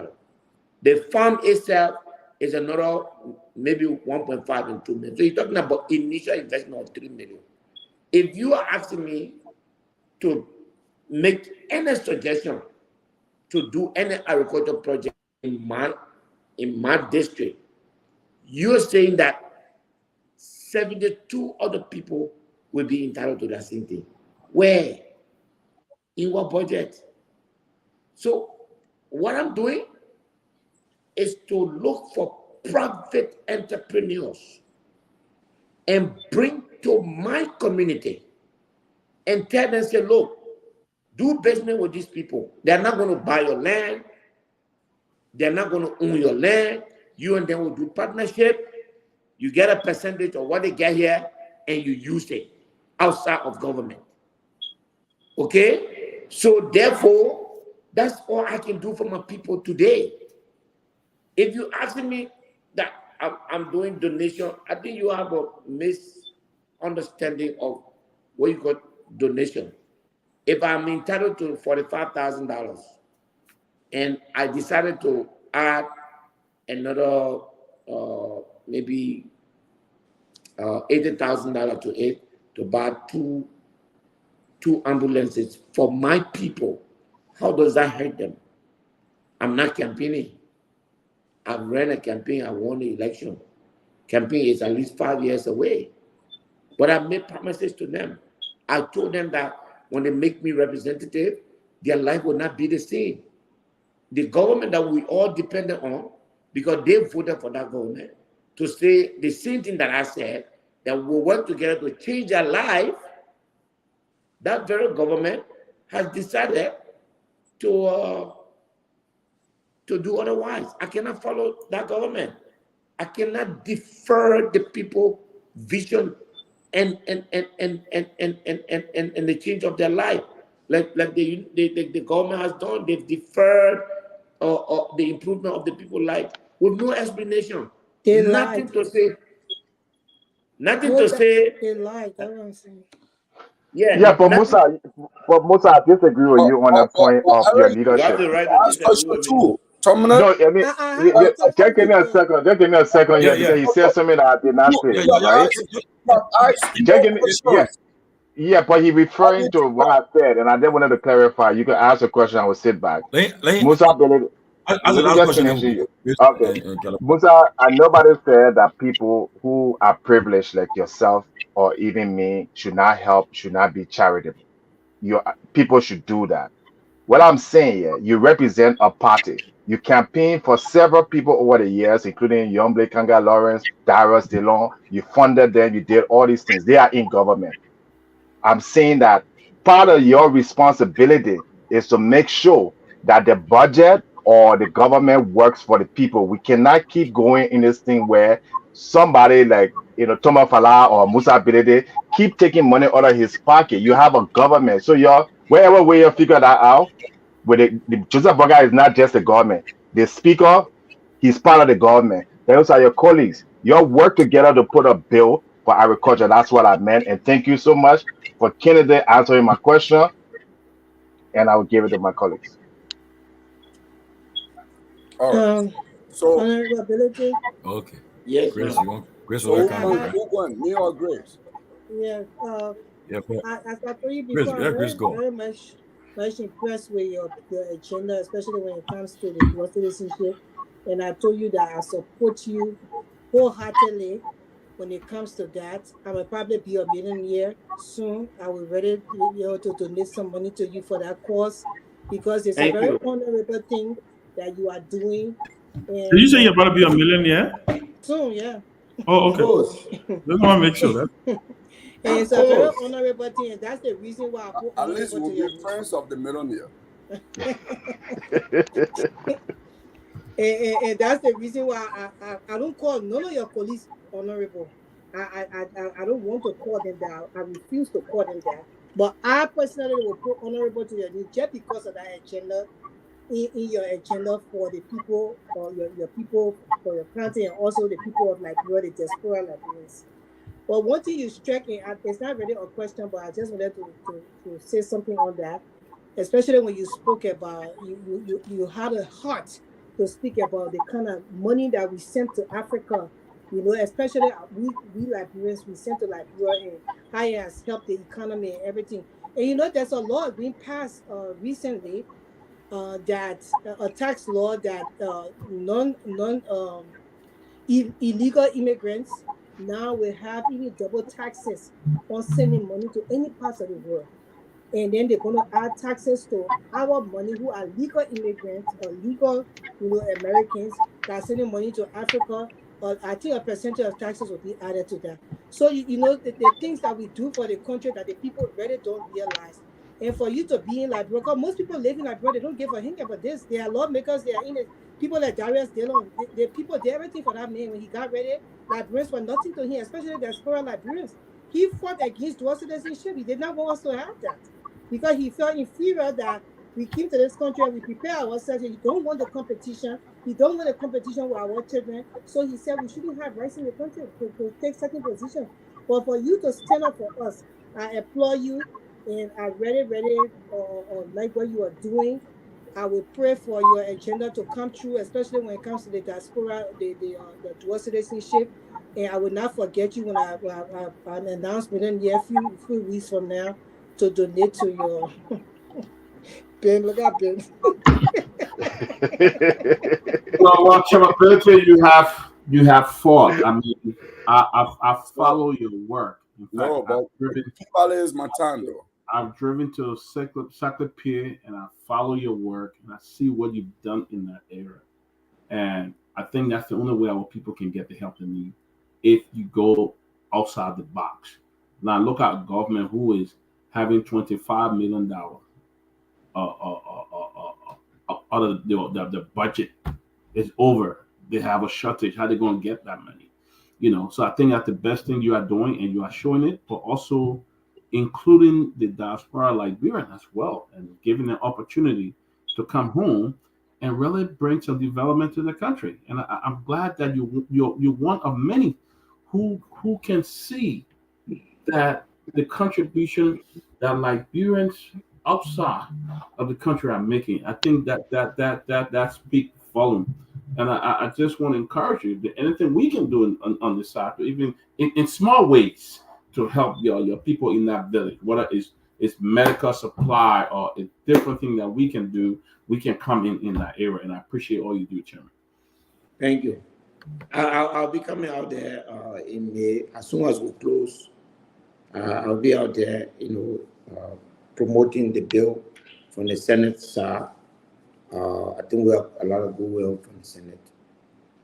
The farm itself is another maybe 1.5 and 2 million. So you're talking about initial investment of 3 million. If you are asking me to make any suggestion to do any agricultural project in my district, you're saying that 72 other people will be entitled to that same thing. Where? In what budget? So what I'm doing is to look for private entrepreneurs and bring to my community and tell them, say, look, do business with these people. They're not going to buy your land. They're not going to own your land. You and them will do partnership. You get a percentage of what they get here and you use it outside of government. Okay? So therefore, that's all I can do for my people today. If you ask me that I'm doing donation, I think you have a misunderstanding of what you got donation. If I'm entitled to $45,000 and I decided to add another maybe $80,000 to it to buy two ambulances for my people, how does that hurt them? I'm not campaigning. I've ran a campaign. I won the election. Campaign is at least 5 years away. But I made promises to them. I told them that when they make me representative, their life will not be the same. The government that we all depended on, because they voted for that government, to say the same thing that I said, that we work together to change their life, that very government has decided to do otherwise. I cannot follow that government. I cannot defer the people vision and the change of their life. Like the government has done, they've deferred the improvement of the people's life with no explanation. Nothing to say. Nothing to say. They lied. That's what I'm saying. Yeah, but Musa, I disagree with you on the point of your You have leadership. the right to disagree with me. No, I mean, just give me a second. Just give me a second here because he said something that I did not say, right? Just give me, yeah, but he referring to what I said, and I just wanted to clarify. You can ask a question, I will sit back. Musa, let me just finish you. Okay. Musa, and nobody said that people who are privileged like yourself or even me should not help, should not be charitable. People should do that. What I'm saying here, you represent a party. You campaign for several people over the years, including Yomble, Kanga Lawrence, Darius DeLong. You funded them, you did all these things. They are in government. I'm saying that part of your responsibility is to make sure that the budget or the government works for the people. We cannot keep going in this thing where somebody like Toma Fala or Musa Bilede keep taking money out of his pocket. You have a government, so wherever way you figure that out, with the Joseph Boga is not just the government. The speaker, he's part of the government. Those are your colleagues. You all work together to put a bill for agriculture. That's what I meant. And thank you so much for Kennedy answering my question. And I will give it to my colleagues. All right. So, ability. Okay. Yes. Grace, you want Grace? So who won? Me or Grace? Yeah. Yeah. I told you Grace, before. Grace, go. Very much much impressed with your agenda, especially when it comes to the dual citizenship. And I told you that I support you wholeheartedly when it comes to that. I will probably be a millionaire soon. I will ready to donate some money to you for that cause because it's a Thank very you. honorable thing that you are doing. Did you And say you're about to be a millionaire? soon, yeah. Oh, Of okay. course. Just want to make sure that. And Of it's a very course. honorable thing, and that's the reason why I put At least honorable we'll to be your name. friends of the millionaire. And that's the reason why I don't call none of your colleagues honorable. I don't want to call them that. I refuse to call them that. But I personally will put honorable to your name just because of that agenda in your agenda for the people or your people for your country and also the people of Liberia, the diaspora Liberians. But one thing you struck, and it's not really a question, but I just wanted to say something on that, especially when you spoke about you had a heart to speak about the kind of money that we sent to Africa, especially we Liberians, we sent to Liberia and how it has helped the economy and everything. And there's a law being passed recently that a tax law that non illegal immigrants now will have even double taxes on sending money to any parts of the world. And then they're going to add taxes to our money who are legal immigrants or legal, Americans that are sending money to Africa. Or I think a percentage of taxes will be added to that. So, the things that we do for the country that the people really don't realize. And for you to be in Liberia, because most people live in Liberia, they don't give a hint about this. They are lawmakers, they are in it. People like Darius Dillon, the people did everything for that man when he got ready. Liberians were nothing to him, especially the diaspora Liberians. He fought against dual citizenship. He did not want us to have that because he felt inferior that we came to this country and we prepare ourselves. He don't want the competition. He don't want the competition with our children. So he said we shouldn't have rights in the country to take certain positions. But for you to stand up for us, I applaud you, and I really like what you are doing. I will pray for your agenda to come true, especially when it comes to the diaspora, the dual citizenship. And I will not forget you when I announce within a few weeks from now to donate to your Ben. Look at Ben. Well, capability you have fought. I mean, I follow your work. In fact, No, but Peabody is my time, though. I've driven to Sector Pier and I follow your work and I see what you've done in that area. And I think that's the only way our people can get the help they need if you go outside the box. Now look at a government who is having $25 million out of the budget is over. They have a shortage. How they going to get that money? So I think that's the best thing you are doing, and you are showing it, but also including the diaspora Liberian as well, and giving them opportunity to come home and really bring some development to the country. And I'm glad that you're one of many who can see that the contribution that Liberians outside of the country are making. I think that speaks volume. And I just want to encourage you that anything we can do on this side, even in small ways, to help your people in that village, whether it's medical supply or a different thing that we can do, we can come in that area. And I appreciate all you do, Chairman. Thank you. I'll be coming out there in May as soon as we close. I'll be out there, promoting the bill from the Senate side. I think we have a lot of goodwill from the Senate.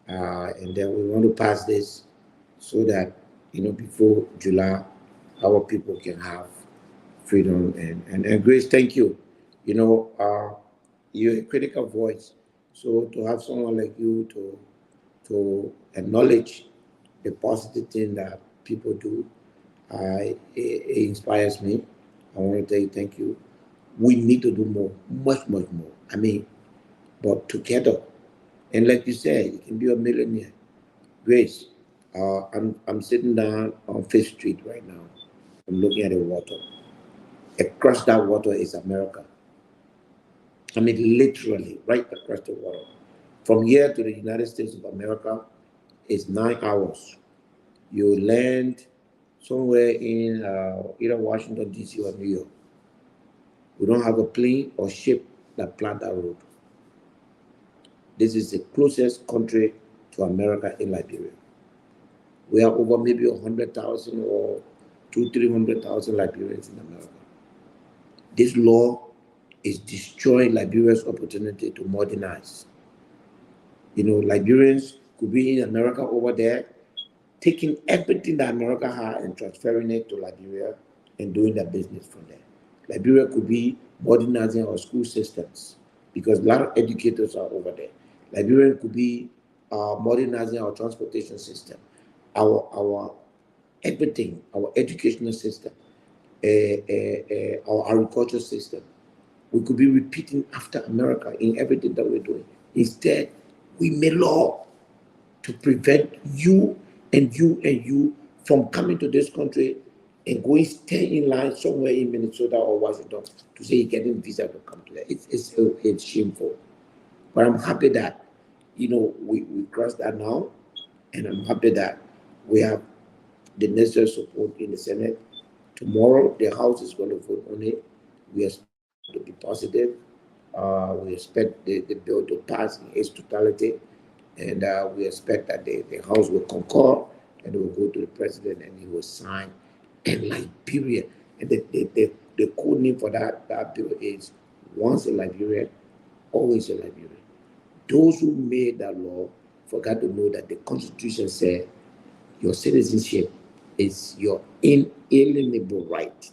And then we want to pass this so that, before July, our people can have freedom. And Grace, thank you. You're a critical voice. So to have someone like you to acknowledge the positive thing that people do, it inspires me. I want to tell you thank you. We need to do more, much more. I mean, but together. And like you said, you can be a millionaire. Grace, I'm sitting down on Fifth Street right now. I'm looking at the water. Across that water is America. I mean, literally, right across the water. From here to the United States of America is 9 hours. You land somewhere in either Washington, D.C. or New York. We don't have a plane or ship that plant that road. This is the closest country to America in Liberia. We have over maybe 100,000 or 300,000 Liberians in America. This law is destroying Liberia's opportunity to modernize. Liberians could be in America over there, taking everything that America had and transferring it to Liberia and doing their business from there. Liberia could be modernizing our school systems because a lot of educators are over there. Liberia could be modernizing our transportation system, our everything, our educational system, our agricultural system. We could be repeating after America in everything that we're doing. Instead, we made law to prevent you and you from coming to this country and going stay in line somewhere in Minnesota or Washington to say you're getting visa to come to there. It's shameful. But I'm happy that we crossed that now, and I'm happy that we have the necessary support in the Senate. Tomorrow, the House is going to vote on it. We expect to be positive. We expect the bill to pass in its totality, and we expect that the House will concur and it will go to the president and he will sign. And Liberia, and the code name for that bill is once a Liberian, always a Liberian. Those who made that law forgot to know that the Constitution said your citizenship is your inalienable right.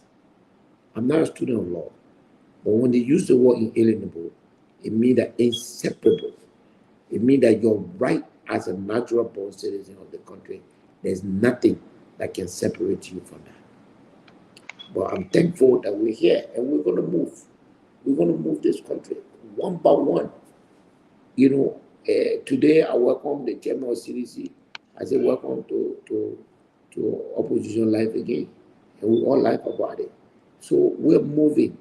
I'm not a student of law, but when they use the word inalienable, it means that inseparable. It means that your right as a natural born citizen of the country, there's nothing that can separate you from that. But I'm thankful that we're here and we're going to move. We're going to move this country one by one. Today I welcome the chairman of CDC. I say welcome to opposition life again, and we all laugh about it. So we're moving.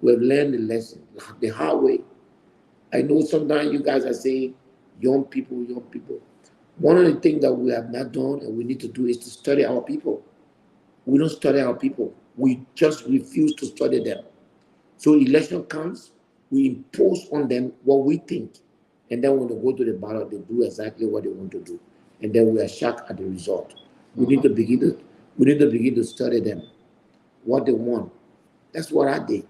We've learned the lesson the hard way. I know sometimes you guys are saying young people. One of the things that we have not done and we need to do is to study our people. We don't study our people. We just refuse to study them. So election comes, we impose on them what we think. And then when they go to the ballot, they do exactly what they want to do. And then we are shocked at the result. We need to begin to study them, what they want. That's what I did.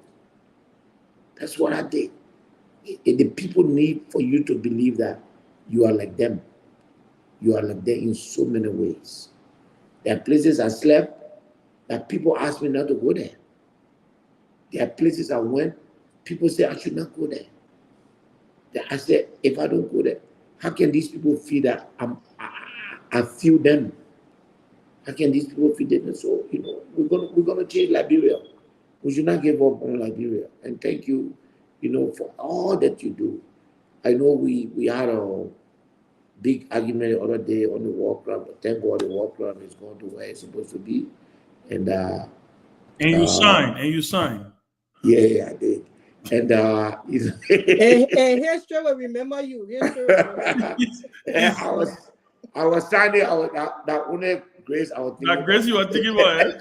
The people need for you to believe that you are like them. You are like them in so many ways. There are places I slept that people ask me not to go there. There are places I went, people say I should not go there. I said, if I don't go there, how can these people feel that I feel them? How can these people feel them? So, we're gonna change Liberia. We should not give up on Liberia. And thank you, for all that you do. I know we had a big argument the other day on the war club, but thank God the war club is going to where it's supposed to be. And you sign. Yeah, I did. And and history will remember you. History will remember you. I was signing that only Grace I was thinking That Grace you were thinking about it.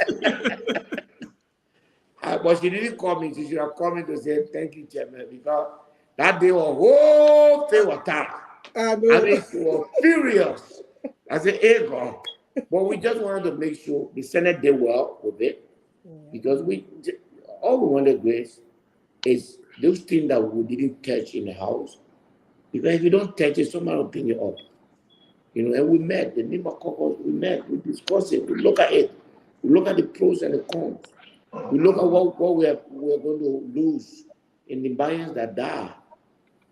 But she didn't call me. She should have called me to say thank you, Chairman, because that day was whole thing was tough. I mean, she was furious. I said, hey, God. But we just wanted to make sure the Senate did well with it, because all we wanted, Grace, is those things that we didn't touch in the House. Because if you don't touch it, somebody will pick it up. And we met, the NIMA caucus, we discussed it, we look at it. We look at the pros and the cons. We look at what we're going to lose in the Bayans that die,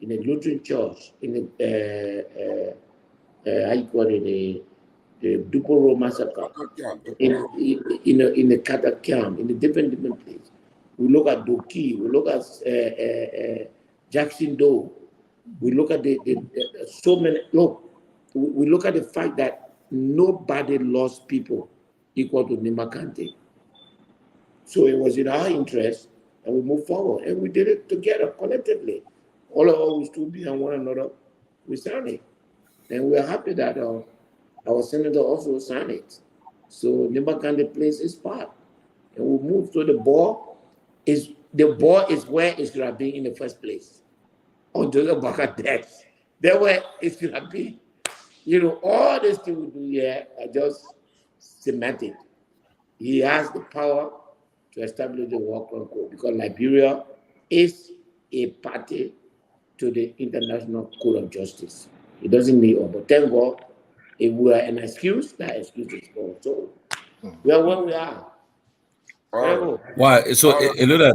in the Lutheran Church, in the, how you call it, the Duporo Massacre, in the Katakam, in the different places. We look at Doki, we look at Jackson Doe, we look at the so many, we look at the fact that nobody lost people equal to Nima Kante. So it was in our interest, and we moved forward, and we did it together, collectively. All of us stood behind one another, we signed it. And we are happy that our senator also signed it. So Nima Kante plays his part, and we moved. So the ball is the ball is where it should have been in the first place. On the bucket decks. There where it should have been. You know, all these things we do here are just semantic. He has the power to establish the war crime code because Liberia is a party to the International Court of Justice. It doesn't need all, but thank God, if we are an excuse, that excuse is gone. So we are where we are. Why? So it look like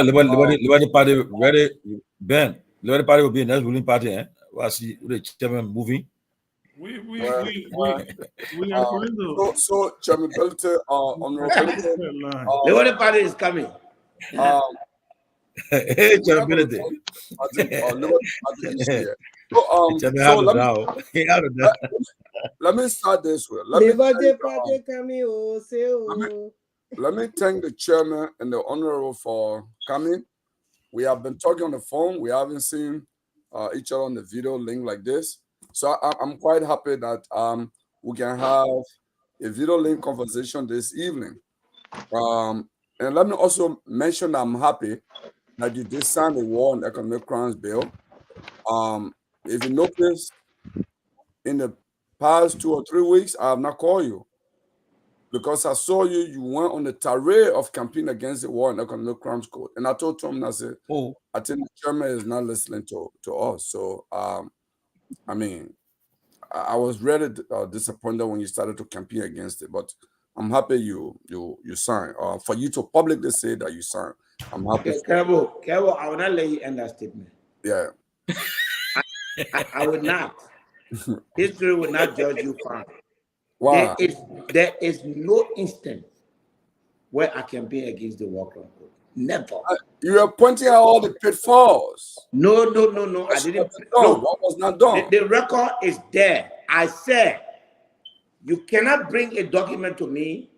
Liberty Party ready. Ben, Liberty Party will be a next ruling party. Eh? Well, see the chairman moving. We are going to. So Chairman Belter, Honorable Liberty Party is coming. Hey, Chairman Belter. Let me start this way. Let me thank the chairman and the honorable for coming. We have been talking on the phone. We haven't seen each other on the video link like this. So I'm quite happy that we can have a video link conversation this evening. And let me also mention that I'm happy that you did sign the War on Economic Crimes bill. If you notice, in the past 2 or 3 weeks, I have not called you because I saw you went on the tirade of campaign against the War on Economic Crimes Code. And I told Tom, I said, I think the chairman is not listening to us. So, I mean, I was really disappointed when you started to campaign against it, but I'm happy you signed. For you to publicly say that you signed, I'm happy. Careful, I will not let you end that statement. Yeah. I would not. History will not judge you fine. Why? There is no instance where I campaign against the war crime code. Never. You are pointing out all the pitfalls. No. I didn't. No, what was not done? The record is there. I said you cannot bring a document to me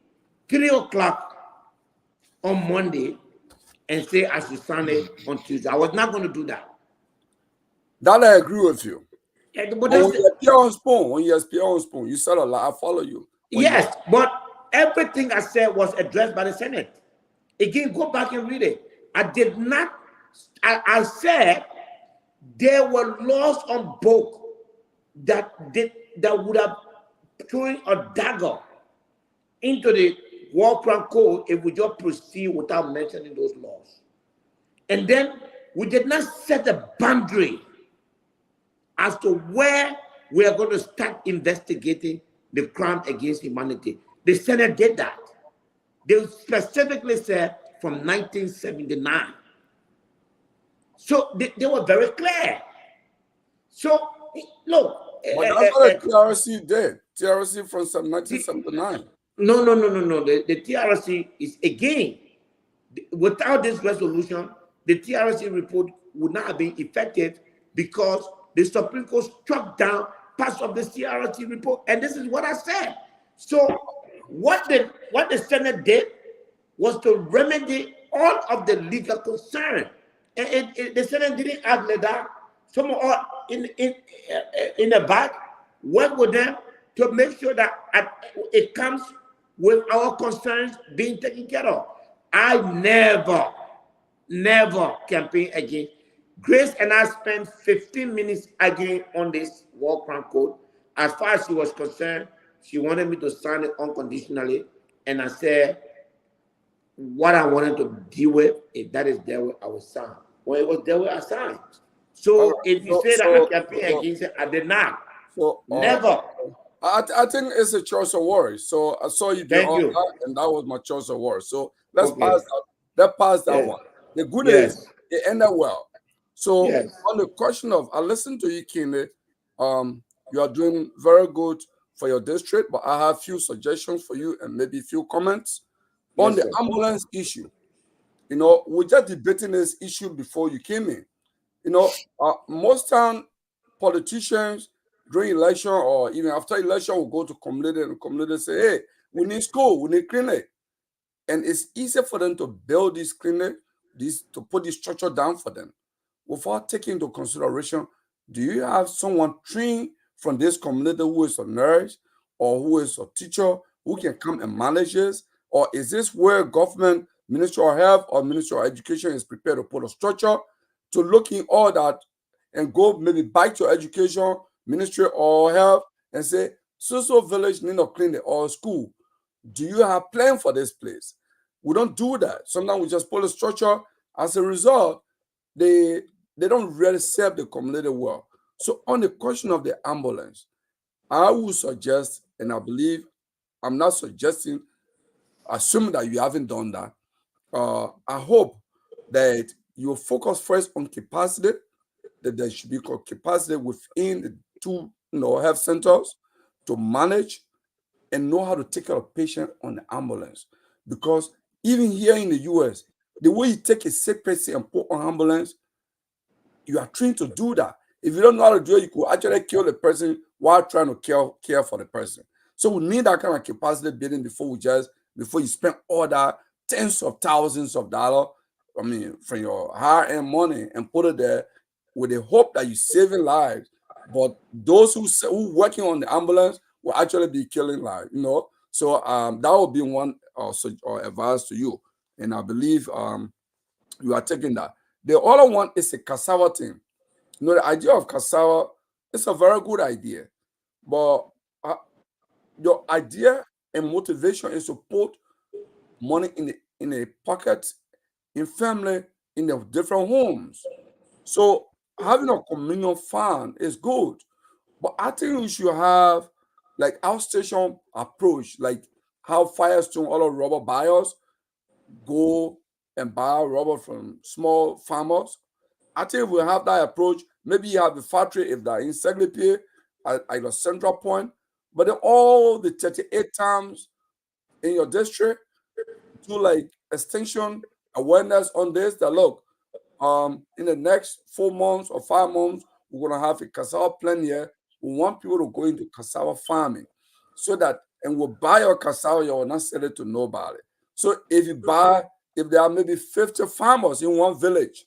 3 o'clock on Monday and say I should sign it on Tuesday. I was not going to do that. That I agree with you. Yeah, but when you appear on Spoon, you said a lot. I follow you. Yes, but everything I said was addressed by the Senate. Again, go back and read it. I did not. I said there were laws on book that would have thrown a dagger into the war crime code if we just proceed without mentioning those laws. And then we did not set a boundary as to where we are going to start investigating the crime against humanity. The Senate did that. They specifically said from 1979. So they were very clear. So, look. But that's what the TRC did. TRC from 1979. No. The TRC is, again, without this resolution, the TRC report would not have been effective because the Supreme Court struck down parts of the TRC report. And this is what I said. So what the Senate did was to remedy all of the legal concern. And the Senate didn't act like that. Some are in the back, work with them to make sure that it comes with our concerns being taken care of. I never campaigned against. Grace and I spent 15 minutes arguing on this war crime code. As far as she was concerned, she wanted me to sign it unconditionally. And I said, what I wanted to deal with, if that is there, I will sign. When it was there, I signed. So if you say that I campaigned against it, I did not. So never. I think it's a choice of words. So I saw you do all that, and that was my choice of words. So let's pass that. Let's pass that one. The good is it ended well. So on the question of, I listened to you, Kine. You are doing very good for your district, but I have a few suggestions for you and maybe a few comments on the ambulance issue. You know, we're just debating this issue before you came in. You know, most time politicians during election or even after election will go to community and community say, hey, we need school, we need clinic. And it's easier for them to build this clinic, to put this structure down for them. Without taking into consideration, do you have someone trained from this community who is a nurse or who is a teacher who can come and manage this? Or is this where government Ministry of Health or Ministry of Education is prepared to put a structure to look in all that and go maybe back to Education, Ministry of Health, and say, so village need a clinic or a school. Do you have plan for this place? We don't do that. Sometimes we just pull a structure. As a result, they don't really serve the community well. So on the question of the ambulance, I would suggest, and I believe I'm not suggesting, assuming that you haven't done that, I hope that you focus first on capacity, that there should be capacity within the two health centers to manage and know how to take care of patient on the ambulance. Because even here in the US, the way you take a sick person and put on ambulance, you are trained to do that. If you don't know how to do it, you could actually kill the person while trying to care for the person. So we need that kind of capacity building before you spend all that tens of thousands of dollars, from your high-end money and put it there with the hope that you're saving lives. But those who working on the ambulance will actually be killing lives, So that would be one advice to you. And I believe you are taking that. The other one is a cassava thing. The idea of cassava is a very good idea. But your idea and motivation is to put money in a pocket, in family, in the different homes. So having a communion fund is good. But I think we should have like outstation approach, like how Firestone, all of rubber buyers go and buy rubber from small farmers. I think if we have that approach, maybe you have the factory if they're in Seglepier at a central point, but then all the 38 towns in your district do like extension awareness on this, that look, in the next 4 months or 5 months, we're gonna have a cassava plant here. We want people to go into cassava farming so that, and we'll buy your cassava, you will not sell it to nobody. So if there are maybe 50 farmers in one village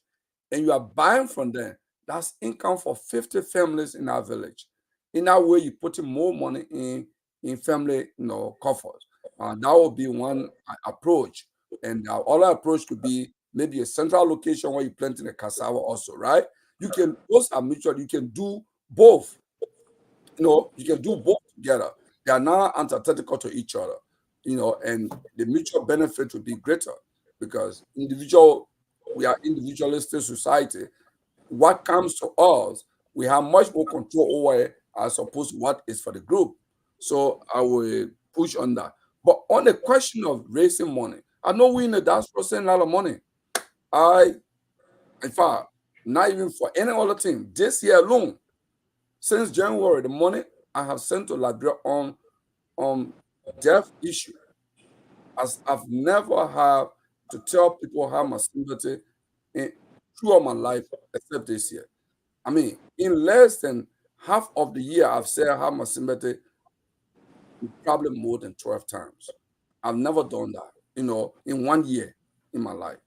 and you are buying from them, that's income for 50 families in our village. In that way, you're putting more money in family coffers. That would be one approach. And our other approach could be maybe a central location where you planting a cassava also, right? Those are mutual. You can do both. You can do both together. They are not antithetical to each other, and the mutual benefit will be greater because we are individualistic society. What comes to us, we have much more control over it as opposed to what is for the group. So I will push on that. But on the question of raising money, I know we in the diaspora send a lot of money. In fact, not even for any other thing, this year alone, since January, the money I have sent to Liberia on death issue, as I've never had to tell people how my sympathy throughout my life, except this year. In less than half of the year, I've said how my sympathy probably more than 12 times. I've never done that, in 1 year in my life.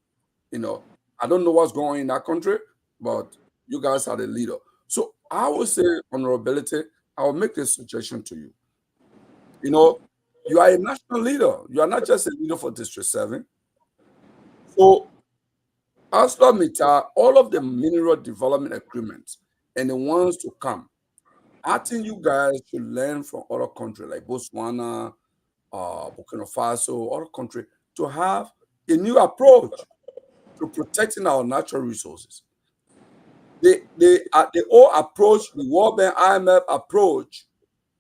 I don't know what's going on in that country, but you guys are the leader. So I would say, honorability, I will make this suggestion to you. You are a national leader. You are not just a leader for District 7. So ArcelorMittal, all of the mineral development agreements and the ones to come, I think you guys should learn from other countries like Botswana, Burkina Faso, other countries, to have a new approach to protecting our natural resources. The old approach, the World Bank IMF approach,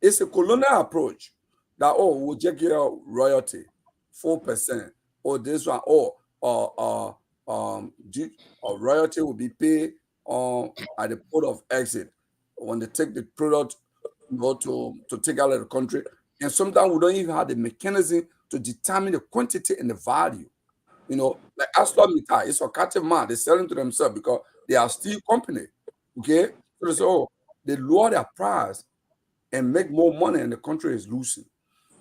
is a colonial approach that we'll just get royalty, 4%, or this one, or royalty will be paid at the port of exit when they take the product to take out of the country. And sometimes we don't even have the mechanism to determine the quantity and the value. Like ArcelorMittal, it's a captive man. They're selling to themselves because they are steel company. Okay? So they lower their price and make more money and the country is losing.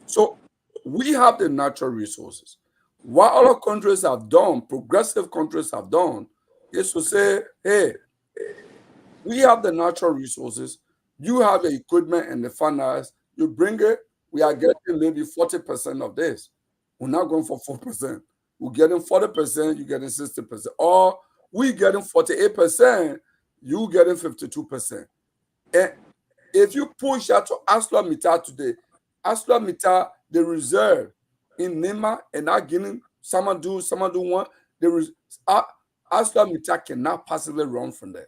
So we have the natural resources. What other countries have done, progressive countries have done, is to say, hey, we have the natural resources, you have the equipment and the finance, you bring it, we are getting maybe 40% of this. We're not going for 4%. we're getting 40%, you're getting 60%. Or we getting 48%, you getting 52%. And if you push that to ArcelorMittal today, ArcelorMittal, the reserve in Nema and not getting someone do one, ArcelorMittal cannot possibly run from there.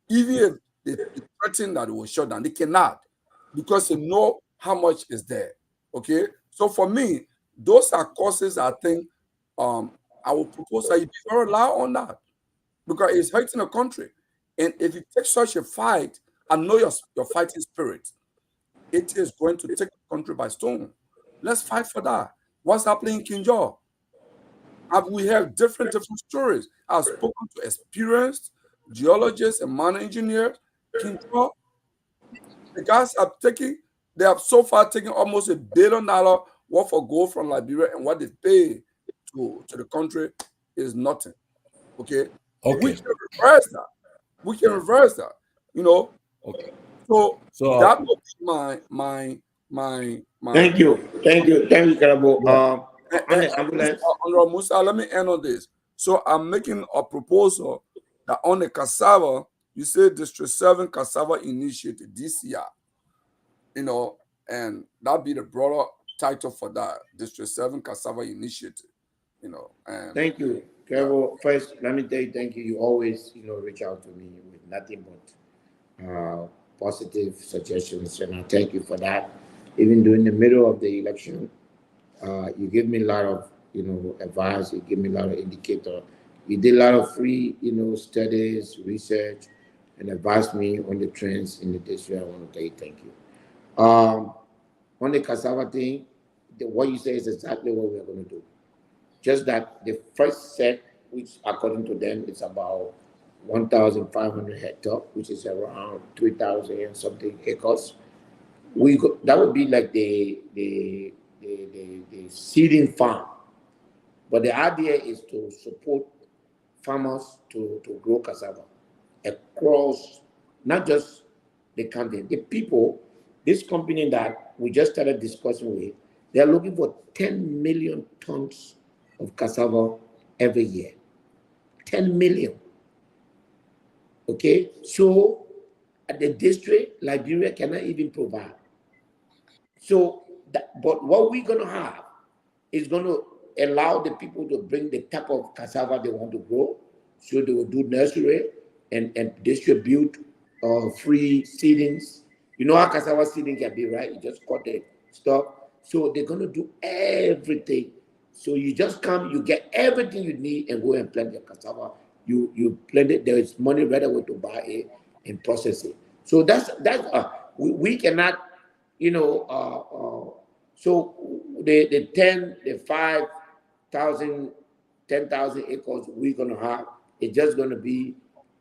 Even if they threaten that it will shut down, they cannot, because they know how much is there. Okay, so for me, those are causes I think I will propose that you don't rely on that, because it's hurting the country. And if you take such a fight, I know your fighting spirit, it is going to take the country by storm. Let's fight for that. What's happening in Kinjal? We have different stories. I've spoken to experienced geologists and mine engineers. Kinjal, the guys they have so far taken almost $1 billion worth of gold from Liberia, and what they pay to the country is nothing. Okay? We can reverse that. We can reverse that. You know. Okay. So that would be my. Thank you, Karabo. Honorable Musa, let me end on this. So I'm making a proposal that on the cassava, you say District 7 Cassava Initiative this year, you know, and that'd be the broader title for that, District 7 Cassava Initiative, you know. And thank you, Carol. First, let me tell you thank you. You always, reach out to me with nothing but positive suggestions, and I thank you for that. Even during the middle of the election, you give me a lot of, advice. You give me a lot of indicator. You did a lot of free, studies, research, and advised me on the trends in the district. I want to tell you thank you. On the cassava thing, what you say is exactly what we're going to do. Just that the first set, which according to them, it's about 1,500 hectares, which is around 3,000 and something acres. That would be like the seeding farm. But the idea is to support farmers to grow cassava across not just the country. The people, this company that we just started discussing with, they're looking for 10 million tons of cassava every year. 10 million. Okay? So at the district, Liberia cannot even provide. So, but what we're going to have is going to allow the people to bring the type of cassava they want to grow. So they will do nursery and distribute free seedings. You know how cassava seeding can be, right? You just cut the stuff. So they're going to do everything. So you just come, you get everything you need and go and plant your cassava. You plant it, there is money right away to buy it and process it. So that's we cannot, so the 5,000, 10,000 acres we're going to have, it's just going to be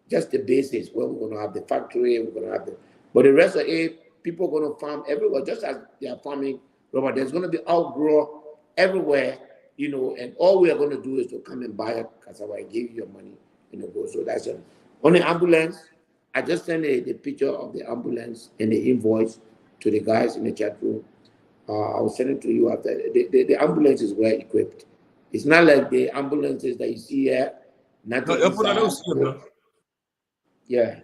just the basis where we're going to have the factory, we're going to have but the rest of it, people are going to farm everywhere, just as they are farming rubber. There's going to be outgrow everywhere, and all we are going to do is to come and buy a cassava and give you your money, go. So that's it. On the ambulance, I just sent the picture of the ambulance and the invoice to the guys in the chat room. I will send it to you after. The ambulance is well equipped. It's not like the ambulances that you see here. Yeah.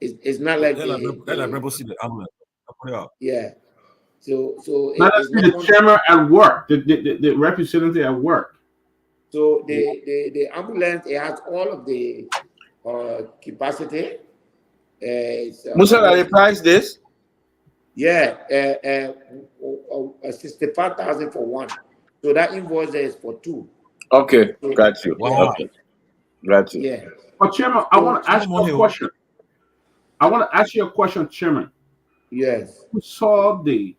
It's not like yeah. So now let's see the chairman at work, the representative at work. So the ambulance, it has all of the capacity. Musa, I price this. Yeah, 65,000 for one. So that invoice is for two. Okay, got you. Wow. Okay, got you. Yeah. But Chairman, I want to ask you a question. Chairman. Yes. You saw the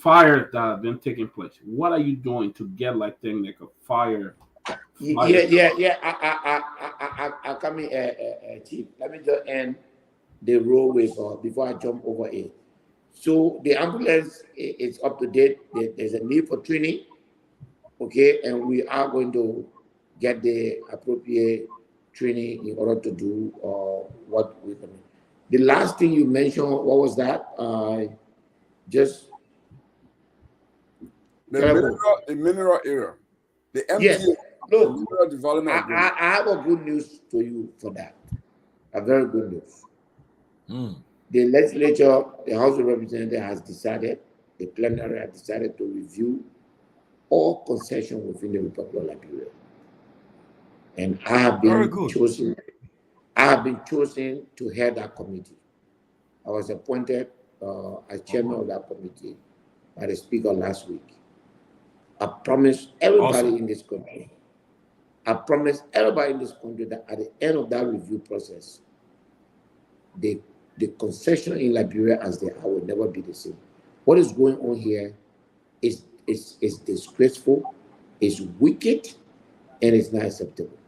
fires that have been taking place. What are you doing to get like thing like a fire? Yeah. I come in, Chief. Let me just end the road with before I jump over it. So the ambulance is up to date. There's a need for training, okay, and we are going to get the appropriate training in order to do what we're going to. The last thing you mentioned, what was that? Just the mineral area. The MDA, yes. Look, Material Development Agreement. I have a good news for you for that. A very good news. The legislature, the House of Representatives has decided, the plenary has decided to review all concessions within the Republic of Liberia. And I have been chosen. I have been chosen to head that committee. I was appointed as chairman of that committee by the speaker last week. I promised everybody in this country. I promised everybody in this country that at the end of that review process, the concession in Liberia as they are will never be the same. What is going on here is disgraceful, is wicked, and it's not acceptable.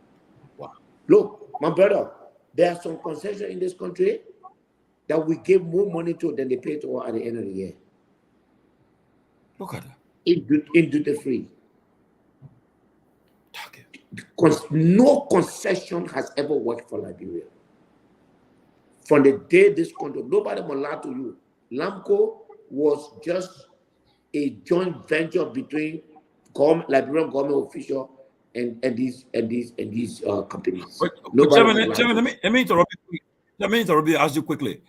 Wow. Look, my brother, there are some concessions in this country that we give more money to than they pay to at the end of the year. Look at that. In duty free. No concession has ever worked for Liberia. From the day this country, nobody will lie to you. LAMCO was just a joint venture between Liberian government officials and these companies. Chairman, let me interrupt you. Let me interrupt you. Ask you quickly,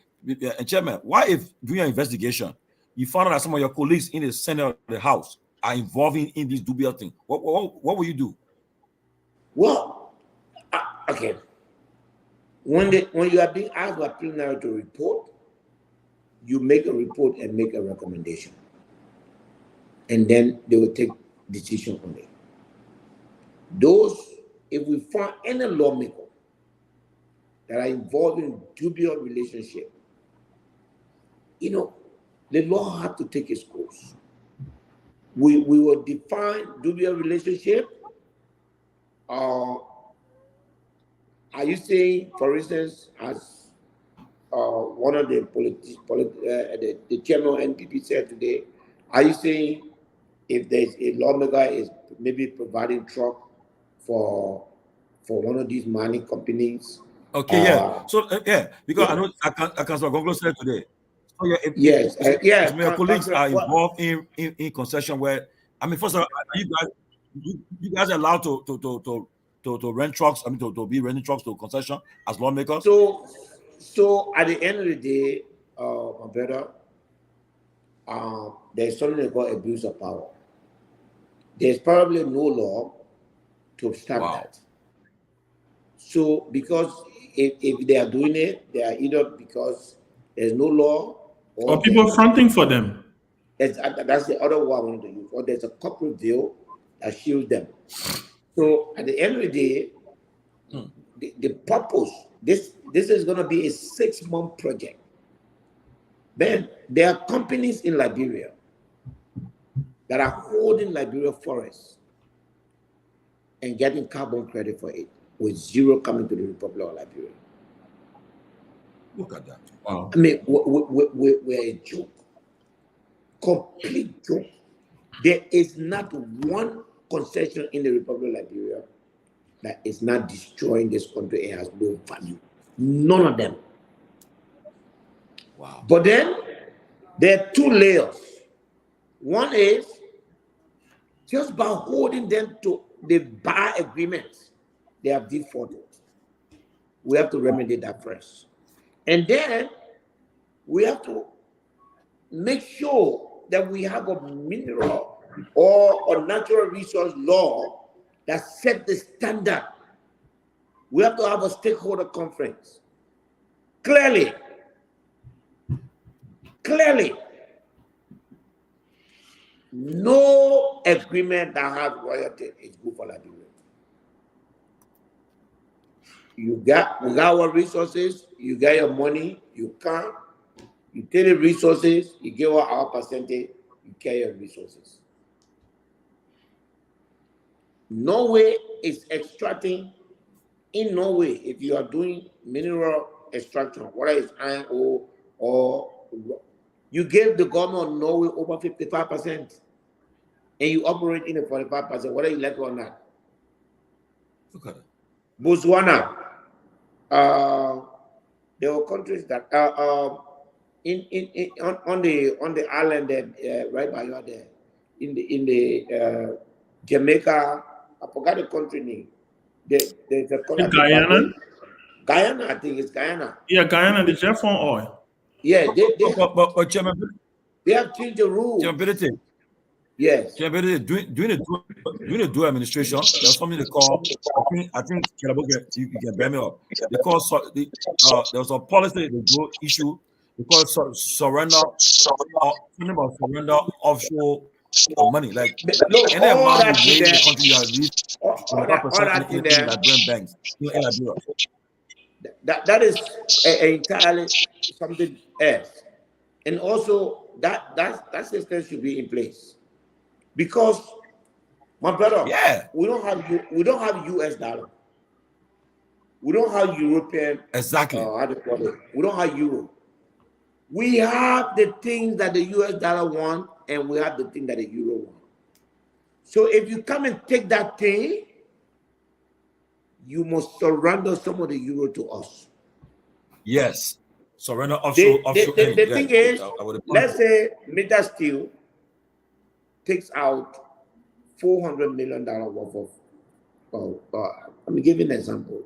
Chairman. Why, if doing an investigation, you found out that some of your colleagues in the Senate or the House are involved in this dubious thing? What will you do? Well, okay. When you are being asked by plenary to report, you make a report and make a recommendation, and then they will take decision on it. If we find any lawmaker that are involved in dubious relationship, the law has to take its course. We will define dubious relationship. Are you saying, for instance, as one of the the chairman of NPP said today, are you saying if there's a lawmaker is maybe providing truck for one of these mining companies? Okay, because I know I can Gongo said today. So Yes, your colleagues are involved in concession where, I mean, first of all, are you guys allowed to rent trucks? I mean, to be renting trucks to concession as lawmakers? So at the end of the day, my brother, there's something called abuse of power. There's probably no law to stop that. So because if they are doing it, they are either because there's no law or people fronting for them. That's the other one I wanted to use. Or there's a corporate veil that shields them. So at the end of the day, the purpose, this is going to be a 6-month project. Then there are companies in Liberia that are holding Liberia forests and getting carbon credit for it, with zero coming to the Republic of Liberia. Look at that. Wow. I mean, we're a joke. Complete joke. There is not one concession in the Republic of Liberia that is not destroying this country and has no value. None of them. Wow. But then there are 2 layers. One is just by holding them to the bar agreements, they have defaulted. We have to remedy that first. And then we have to make sure that we have a mineral or a natural resource law that sets the standard. We have to have a stakeholder conference. Clearly, no agreement that has royalty is good for Liberia. We got our resources, you get your money, you come, you take the resources, you give our percentage, you carry your resources. Norway is extracting, in Norway, if you are doing mineral extraction, whether it's iron ore or you give the government of Norway over 55%, and you operate in a 45%, whether you like it or not. Look at it. Botswana, there were countries that on the island there, right by you there, in the Jamaica, I forgot the country name. There's a color. Guyana? Guyana, I think it's Guyana. Yeah, Guyana, the Jeff on oil. Yeah, but Chairman, they have changed the rules. Chairman, yes. Chairman, during the dual administration, there's something they call, I think you can bear me up. They call there was a policy they go issue. They call it surrender, something about surrender offshore money. Like any amount you made in the country, you have reached 25% in Liberian banks in Liberia. That is entirely something else, and also that system should be in place, because my brother, we don't have US dollar, we don't have European exactly. How do you call it? We don't have euro. We have the things that the US dollar want, and we have the thing that the euro want. So if you come and take that thing, you must surrender some of the euro to us. Yes. Surrender offshore. The thing is, let's say Meta Steel takes out $400 million worth of, let me give you an example.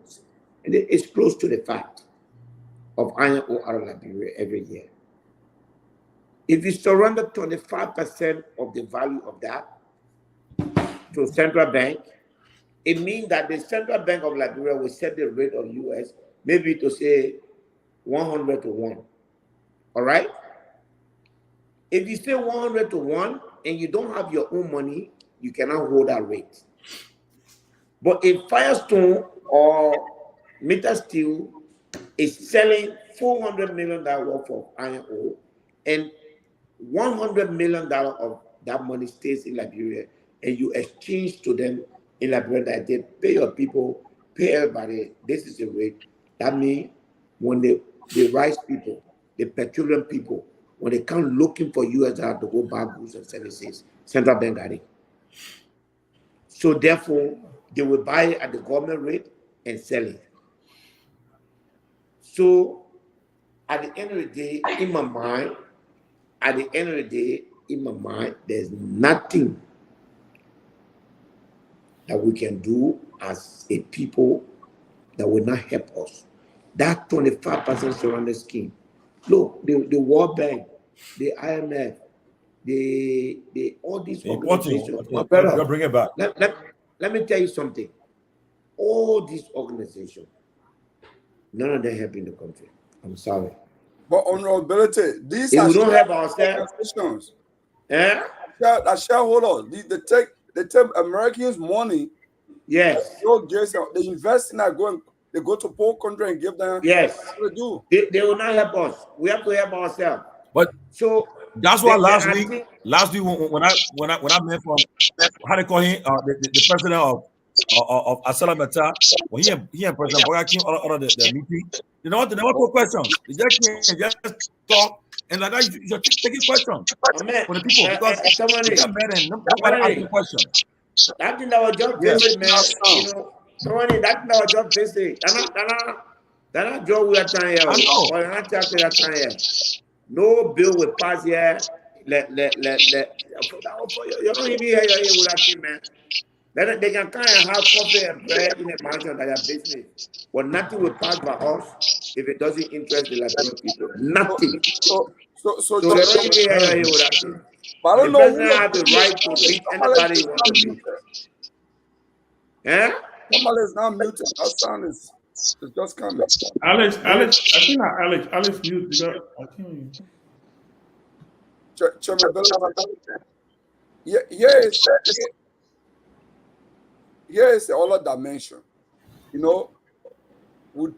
And it's close to the fact of iron ore out of Liberia every year. If you surrender 25% of the value of that to central bank, it means that the Central Bank of Liberia will set the rate of US maybe to say 100 to 1. All right? If you say 100 to 1 and you don't have your own money, you cannot hold that rate. But if Firestone or Meta Steel is selling $400 million worth of iron ore, and $100 million of that money stays in Liberia, and you exchange to them in Liberia that they pay your people, pay everybody, this is the rate. That means when the rice people, the petroleum people, when they come looking for US dollar to go buy goods and services, central bank got it. So therefore, they will buy it at the government rate and sell it. So at the end of the day, in my mind, there's nothing that we can do as a people that will not help us. That 25% surrender scheme. Look, the World Bank, the IMF, all these organizations. You'll bring it back. Let me tell you something. All these organizations, none of them help in the country. I'm sorry. But honorability, these if are we don't help ourselves. That shareholders, they take Americans' money. Yes. They invest in that, they go to poor country and give them. Yes. What they do. They will not help us. We have to help ourselves. But so that's why last week when I met from how they call him the president of Asala Meta, when he and President Boya came out of the meeting, they never put questions. They just talk, and like that you're taking questions for the people because they got mad and nobody asking questions. That thing that was just basic, man. Somebody that was just basic. That job we are trying here. Or not trying here. No bill will pass here. You don't even hear with that thing, man. They can kind of have coffee and bread in a mansion that are business, but nothing will pass by us if it doesn't interest the Latino people. Nothing. So they don't even hear with that thing. But I don't know. The president has the right to beat anybody he wants to beat. Yeah? Tomalin is now muted. That sound is just coming. Alex, I think Alex muted. I can't here is the other dimension. We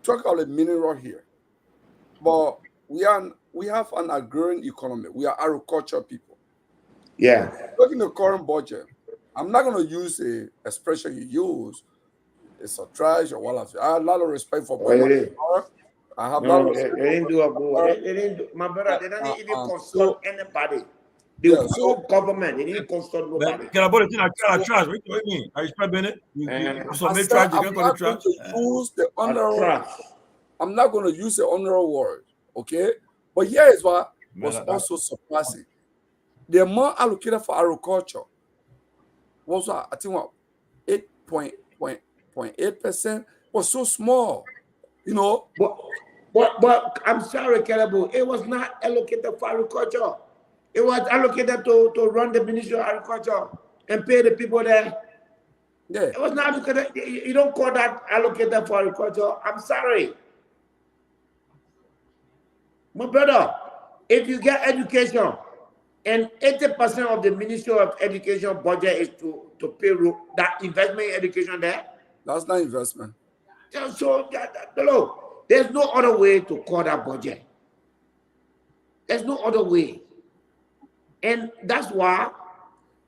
talk about the mineral here, but we have an agrarian economy. We are agriculture people. Yeah. Looking at the current budget, I'm not going to use the expression you use. It's a trash or what. I have a lot of respect for. I have a lot of respect. They didn't do a good. They didn't do, my brother. They didn't even consult anybody. The whole government, they didn't consult nobody. Can I put it in a trash? What do you mean? Are you spreading it? So make trash. You can call it trash. Use the honorable. I'm not going to use the honorable word. Okay, but here is what was also surprising. The amount allocated for agriculture was, I think, 0.8% was so small, you know. But I'm sorry, Caleb, it was not allocated for agriculture. It was allocated to run the Ministry of Agriculture and pay the people there. Yeah. It was not allocated. You don't call that allocated for agriculture. I'm sorry. My brother, if you get education and 80% of the Ministry of Education budget is to pay that investment in education there. That's not investment. So look, there's no other way to call that budget. There's no other way. And that's why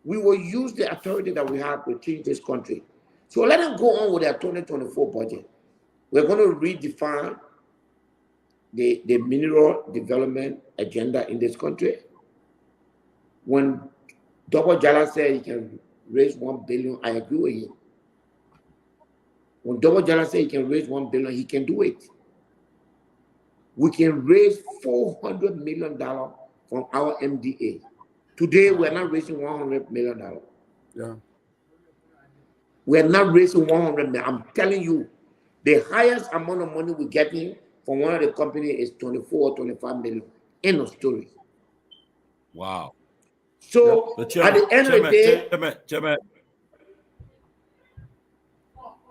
we will use the authority that we have to change this country. So let them go on with their 2024 budget. We're going to redefine the mineral development agenda in this country. When Dr. Jala said he can raise 1 billion, I agree with him. When Dr. Jala said he can raise 1 billion, he can do it. We can raise $400 million from our MDA. Today, we're not raising $100 million. Yeah. We're not raising $100 million. I'm telling you, the highest amount of money we're getting from one of the companies is 24 or 25 million. End of story. Wow. So at the end of the day,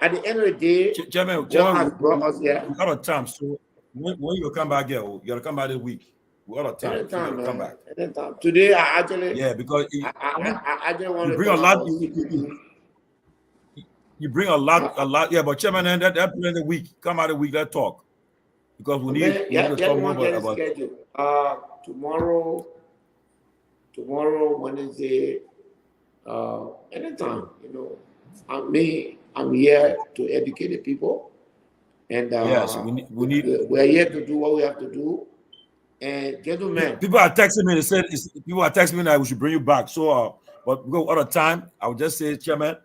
at the end of the day, Chairman, God has brought us here. We're out of time. So when you come back here, you gotta come back this week. We're out of time. Anytime, so come back. Anytime. Today, I actually because I just want to bring a lot. You bring a lot. Yeah, but Chairman, that during the week, come out the week. Let's talk because we need to talk more about. Tomorrow, Wednesday, anytime. You know, I'm here to educate the people, and yes, we're here to do what we have to do. And gentlemen, people are texting me. They said people are texting me that we should bring you back. So, but we go out of time. I would just say, Chairman,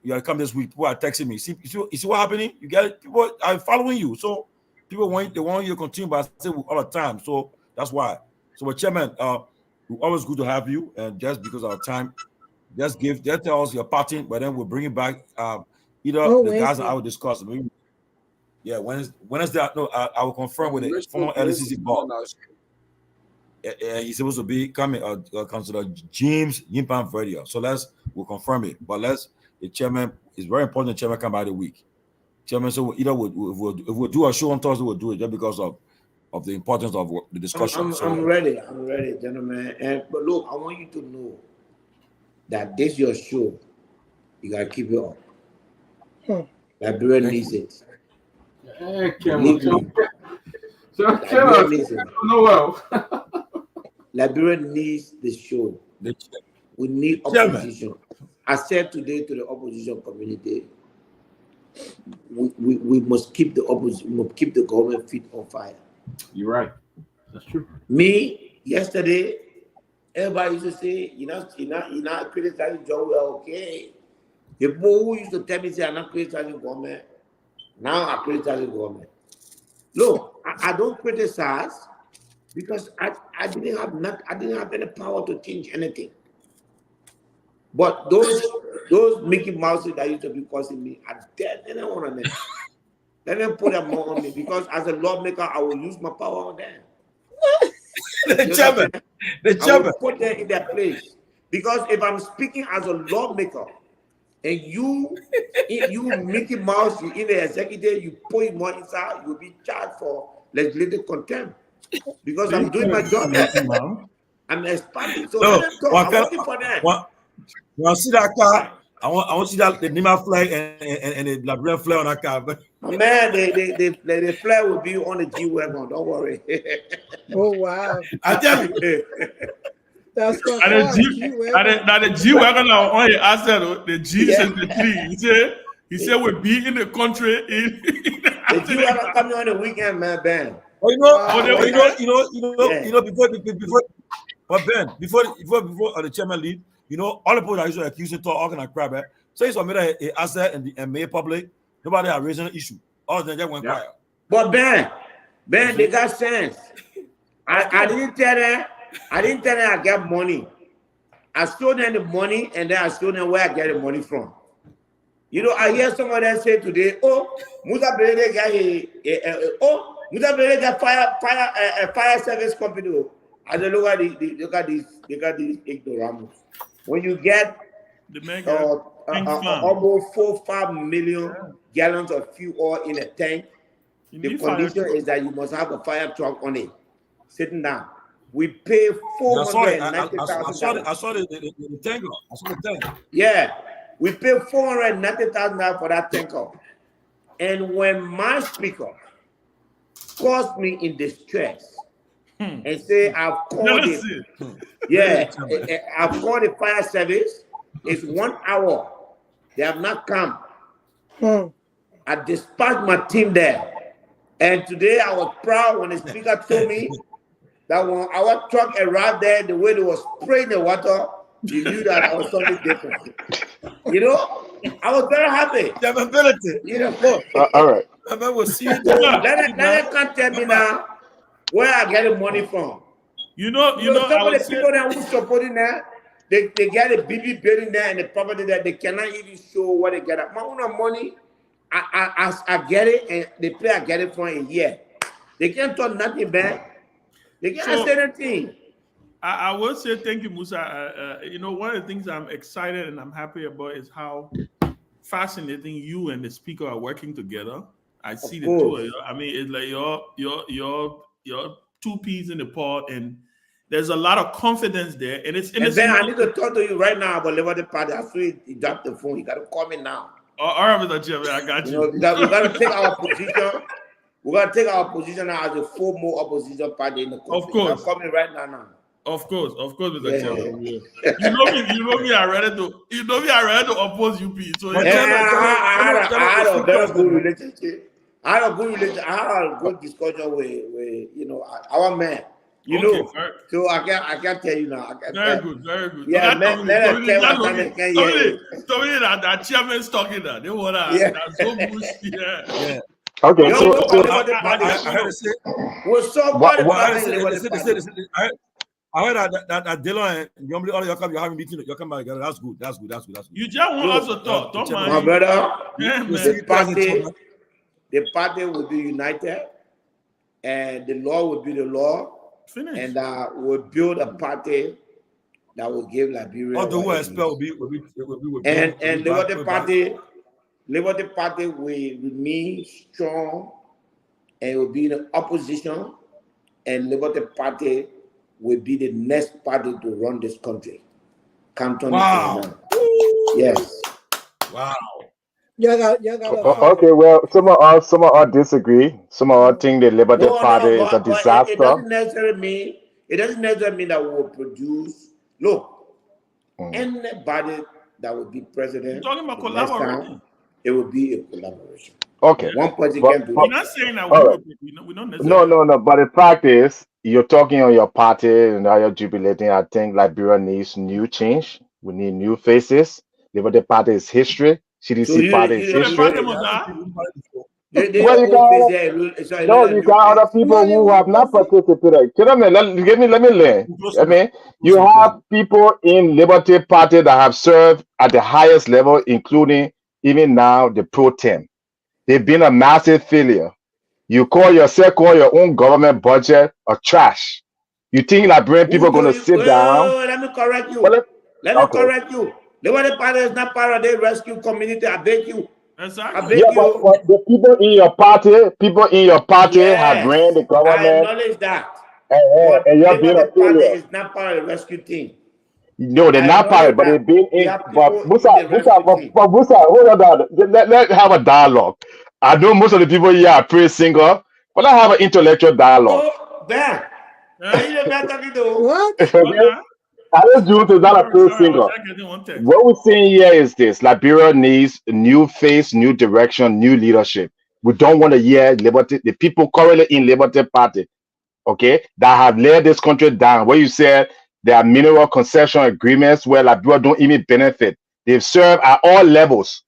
you gotta come this week. People are texting me. See what's happening? You get it? People are following you. So people want you to continue, but I say we're out of time. So that's why. So, but Chairman, we're always good to have you. And just because of our time, just tell us your parting, but then we'll bring you back. Either the guys and I will discuss. Maybe, yeah, Wednesday. No, I will confirm with the former LCC board. He's supposed to be coming. Consider James Yimpan Radio. So we'll confirm it. But the chairman is very important. The chairman come by the week. Chairman, so either if we'll do a show on Thursday, we'll do it just because of the importance of the discussion. I'm ready, gentlemen. But look, I want you to know that this your show. You gotta keep it up. Liberia needs it. Liberia needs the show. We need opposition. I said today to the opposition community, we must keep the opposition, we must keep the government feet on fire. You're right. That's true. Me, yesterday, everybody used to say, you're not criticizing John. Well, okay. The people who used to tell me, say, I'm not criticizing government. Now I'm criticizing government. Look, I don't criticize because I didn't have any power to change anything. But those Mickey Mouses that used to be causing me are dead. They don't want to. Let them put them more on me because as a lawmaker, I will use my power on them. The chairman. I will put them in their place. Because if I'm speaking as a lawmaker and you Mickey Mouse, you in the executive, you put more inside, you'll be charged for legislative contempt. Because I'm doing my job. I'm expanding. So let them talk. I'm waiting for them. When I see that car, I want to see that the Nima flag and the Liberian flag on that car. Man, the flag will be on the G-Wagon. Don't worry. Oh, wow. I tell you. That's and the G-Wagon on your asset, the G and the 3. He said we'll be in the country. The G-Wagon coming on the weekend, man, Ben. Oh, before, but Ben, before the chairman leave, all the people that used to accuse him to all kind of crap, so he's made an asset and made public. Nobody had raised an issue. All of them just went quiet. But Ben, they got sense. I didn't tell them I got money. I showed them the money and then I showed them where I get the money from. You know, I hear someone else say today, "Oh, Musa Belede got fire service company." I don't look at these ignoramus. When you get almost 4-5 million gallons of fuel oil in a tank, the condition is that you must have a fire truck on it, sitting down. We pay $490,000. I saw the tanker. I saw the tank. Yeah, we pay $490,000 for that tanker. And when my speaker calls me in distress and say, "I've called it," I've called the fire service. It's 1 hour. They have not come. I dispatched my team there. And today I was proud when the speaker told me that when our truck arrived there, the way they was spraying the water, you knew that I was something different. You know, I was very happy. You know, all right. Let can't tell me now where I get the money from. You know, some of the people that who supporting that, they get a BB building there and the property that they cannot even show what they get. My own money, I get it, and the play I get it for a year. They can't talk nothing bad. They can't say anything. I will say thank you, Musa. You know, one of the things I'm excited and I'm happy about is how fascinating you and the speaker are working together. I see the two of you. I mean, it's like you're two peas in the pod, and there's a lot of confidence there. And it's Ben, I need to talk to you right now about Liberty Party. I saw you dropped the phone. You got to call me now. All right, Mr. Chairman, I got you. You know, we got to take our position. We got to take our position now as a formal opposition party in the country. Of course. Call me right now. Of course, Mr. Chairman. You know me. I ready to oppose UP. So I had a very good relationship. I had a good discussion with our man. You know, so I can't tell you now. Very good. Yeah, that chairman's talking that. They want that's so bullshit. Yeah. Okay, I heard that Dylan and all you're having meeting. You're coming together. That's good. You just want us to talk. Don't mind. My brother, yeah, the party will be united, and the law will be the law. Finish. And we'll build a party that will give Liberia. All the words will be and Liberty Party will remain strong and will be in the opposition, and Liberty Party will be the next party to run this country. Wow. Yes. Wow. Okay, well, some of us disagree. Some of us think the Liberty Party is a disaster. It doesn't necessarily mean that we will produce. Look, anybody that will be president, you're talking about collaboration. It will be a collaboration. Okay. One person can do it. We're not saying that we don't necessarily. No. But the fact is, you're talking on your party and now you're jubilating. I think Liberia needs new change. We need new faces. Liberty Party is history. CDC party is history. You got other people who have not participated. Let me learn. I mean, you have people in Liberty Party that have served at the highest level, including even now the pro tem. They've been a massive failure. You call your own government budget a trash. You think Liberian people are going to sit down? Let me correct you. Correct you. Liberty Party is not part of the rescue community. I beg you. Exactly. But the people in your party have ran the government. I acknowledge that. And you're being a failure. Is not part of the rescue team. No, they're not part of it, but they've been in. But Musa, hold on. Let's have a dialogue. I know most of the people here are pretty single, but let's have an intellectual dialogue. Oh, Ben. You're not talking to what? I just do it not a pretty single. What we're saying here is this: Liberia needs a new face, new direction, new leadership. We don't want to hear the people currently in Liberty Party, okay, that have laid this country down. Where you said there are mineral concession agreements where Liberia don't even benefit. They've served at all levels,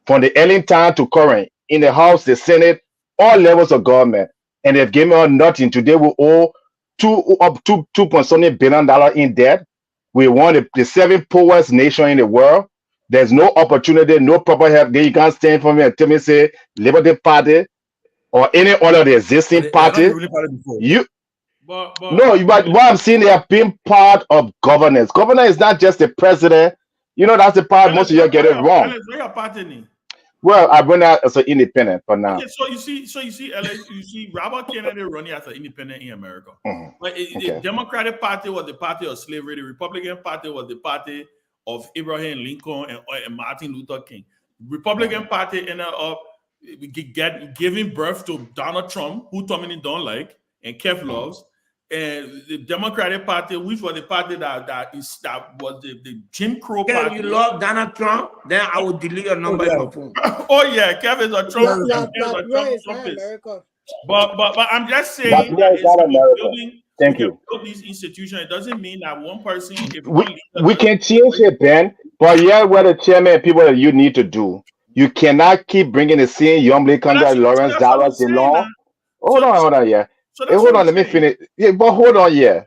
from the Ellington to current, in the House, the Senate, all levels of government, and they've given us nothing. Today we owe $2.something billion in debt. We want the 7th poorest nation in the world. There's no opportunity, no proper help. Then you can't stand for me and tell me, say, Liberty Party or any other of the existing party. You no, but what I'm saying, they have been part of governance. Governor is not just the president. You know, that's the part most of you get it wrong. Alex, where your party? Well, I run out as an independent for now. Okay, so you see, Alex, you see Robert Kennedy running as an independent in America. But the Democratic Party was the party of slavery. The Republican Party was the party of Abraham Lincoln and Martin Luther King. Republican Party ended up giving birth to Donald Trump, who Tomalin don't like, and Keff loves. And the Democratic Party, which was the party that was the Jim Crow party. You love Donald Trump, then I will delete your number in your phone. Oh yeah, Kevin is a Trump. But I'm just saying that Thank you. Build these institutions. It doesn't mean that one person. We can change it, Ben. But yeah, what the chairman people that you need to do. You cannot keep bringing the same young candidate Lawrence Dallas along. Hold on, yeah. So hey, hold on, let me finish. Yeah, but hold on, yeah.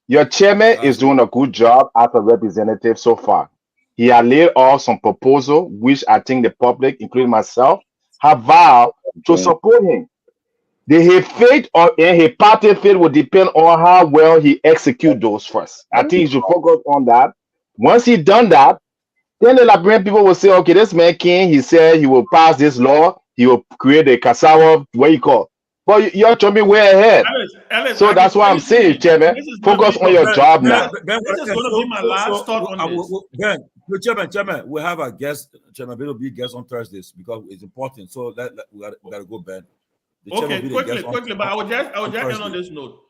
Your chairman is doing a good job as a representative so far. He has laid off some proposal, which I think the public, including myself, have vowed to support him. His fate and his party fate will depend on how well he execute those first. I think he should focus on that. Once he done that, then the Liberian people will say, okay, this man King, he said he will pass this law, he will create a cassava, what you call. But you're jumping way ahead. Alex, so that's why I'm saying, Chairman, focus on your job now. This is going to be my last thought on this. Chairman, we have a guest, Chairman, will be guest on Thursdays because it's important. So we got to go, Ben. Okay, quickly, but I would just end on this note.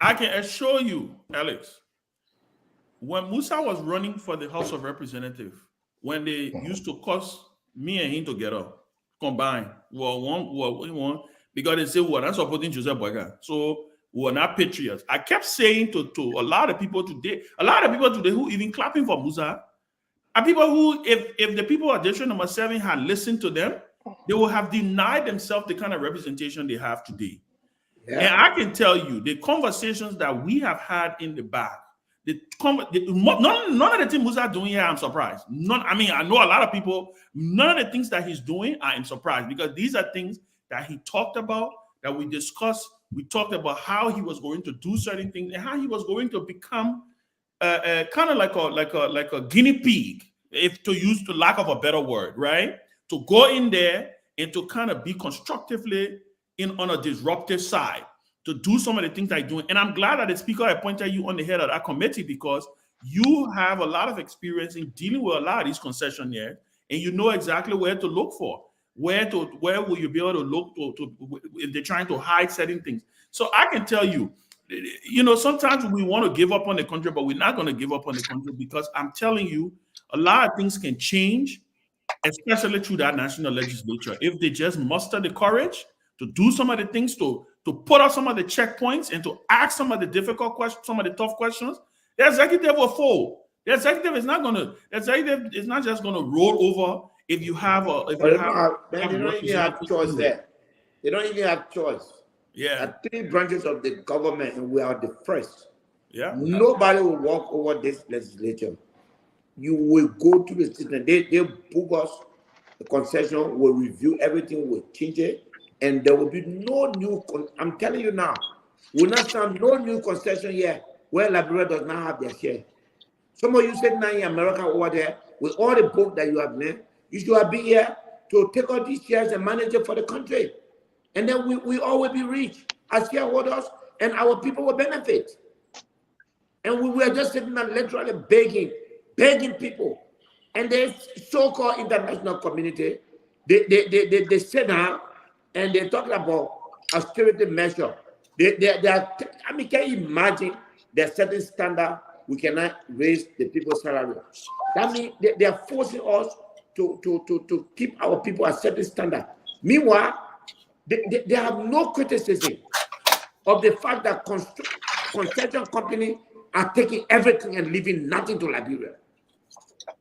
I can assure you, Alex, when Musa was running for the House of Representatives, when they used to cost me and him together, combined, one. Because they say we are not supporting Joseph Boyka. So we are not patriots. I kept saying to a lot of people today who even clapping for Musa, are people who, if the people at district number 7 had listened to them, they would have denied themselves the kind of representation they have today. Yeah. And I can tell you, the conversations that we have had in the back, none of the things Musa doing here, I'm surprised. I know a lot of people, none of the things that he's doing, I am surprised because these are things that he talked about, that we discussed. We talked about how he was going to do certain things and how he was going to become kind of like a guinea pig, if to use the lack of a better word, right? To go in there and to kind of be constructively on a disruptive side, to do some of the things that he's doing. And I'm glad that the speaker appointed you on the head of that committee because you have a lot of experience in dealing with a lot of these concessionaires and you know exactly where to look for. Where will you be able to look to if they're trying to hide certain things? So I can tell you, sometimes we want to give up on the country, but we're not going to give up on the country because I'm telling you, a lot of things can change, especially through that national legislature. If they just muster the courage to do some of the things, to put out some of the checkpoints and to ask some of the difficult questions, some of the tough questions, the executive will fold. The executive is not just going to roll over. If you have they don't even have choice there. They don't even have choice. Yeah. There are 3 branches of the government, and we are the first. Yeah. Nobody will walk over this legislature. You will go to the system. They book us. The concession will review everything, will change it, and there will be no new. I'm telling you now, we'll not stand no new concession here where Liberia does not have their share. Some of you said now in America over there with all the book that you have learned. You should have been here to take all these shares and manage it for the country. And then we all will be rich as shareholders and our people will benefit. And we were just sitting there literally begging people. And the so-called international community, they sit down and they talk about austerity measure. They are, can you imagine there's certain standard we cannot raise the people's salary? That means they are forcing us to keep our people at certain standard. Meanwhile, they have no criticism of the fact that construction companies are taking everything and leaving nothing to Liberia.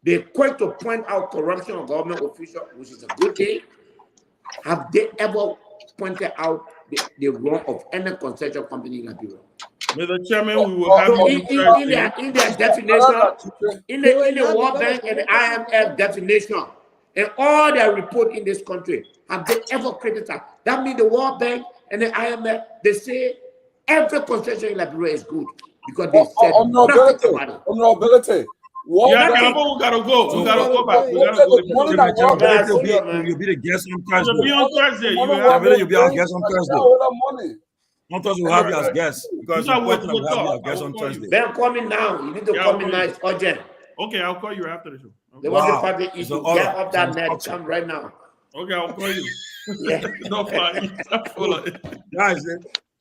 They're quick to point out corruption of government officials, which is a good thing. Have they ever pointed out the wrong of any construction company in Liberia? Mr. Chairman, we will have you in their definition, in the World Bank and the IMF definition, and all their report in this country, have they ever created that? That means the World Bank and the IMF, they say every construction in Liberia is good because they said nothing about it. Honorability. Yeah, we gotta go. We gotta go back. We gotta go. You'll be the guest on Thursday. You'll be on Thursday. You'll be our guest on Thursday. On Thursday, we'll have you as guests because we'll have you as guest on Thursday. Ben, coming now. You need to come in now. It's urgent. Okay, I'll call you after the show. They want the party. You should get up that net. Come right now. Okay, I'll call you. Yeah. No fine.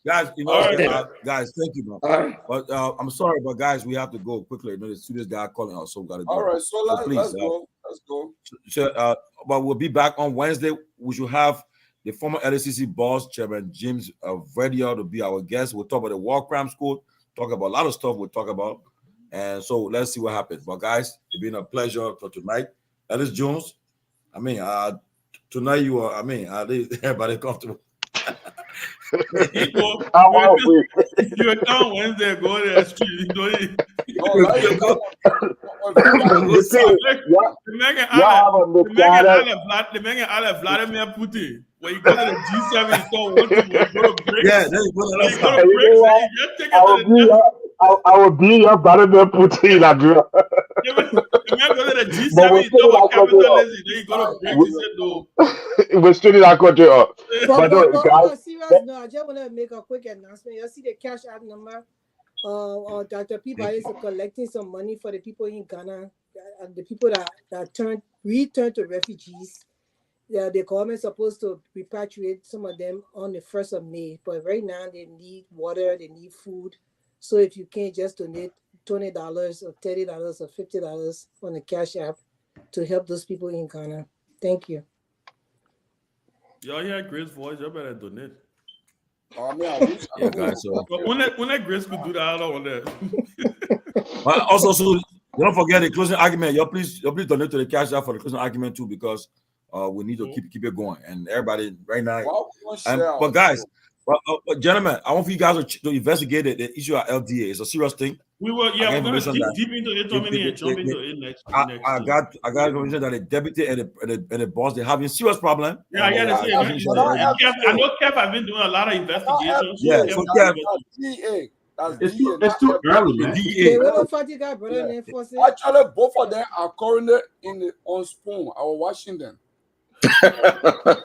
Guys, you know, guys, thank you, man. All right. But I'm sorry, but guys, we have to go quickly. You know, the studios guy calling us, so we gotta go. All right, so let's go. Let's go. So, but we'll be back on Wednesday. We should have the former LACC boss, Chairman James Verdier, to be our guest. We'll talk about the war crime school, talk about a lot of stuff we'll talk about. And so let's see what happens. But guys, it's been a pleasure for tonight. Ellis Jones, I mean, tonight you are, I mean, everybody comfortable. You come Wednesday, go to the street. The Megan Vladimir Putin. When you go to the G7, you don't want to go to BRICS. Yeah, then you go to I will be your Vladimir Putin. The man go to the G7, you don't want capitalism. Then you go to BRICS, you say no. We're still in that country. But on a serious note, I just want to make a quick announcement. You see the cash app number? Dr. Peabody is collecting some money for the people in Ghana, the people that returned to refugees. Yeah, the government supposed to repatriate some of them on the 1st of May, but right now they need water, they need food. So if you can't just donate $20 or $30 or $50 on the cash app to help those people in Ghana. Thank you. Y'all hear Grace's voice, y'all better donate. Yeah, guys. So when that Grace could do that, I don't want that. But also, so don't forget the closing argument. Y'all please donate to the cash app for the closing argument too, because we need to keep it going. And everybody right now. But guys, gentlemen, I want for you guys to investigate the issue of LDA. It's a serious thing. We will, yeah, we're going to deep into it, and jump into it next. I got information that the deputy and the boss, they're having serious problem. Yeah, I know Keff has been doing a lot of investigations. Yeah, so Keff, it's too early, man. Actually, both of them are currently on Spoon. I was watching them.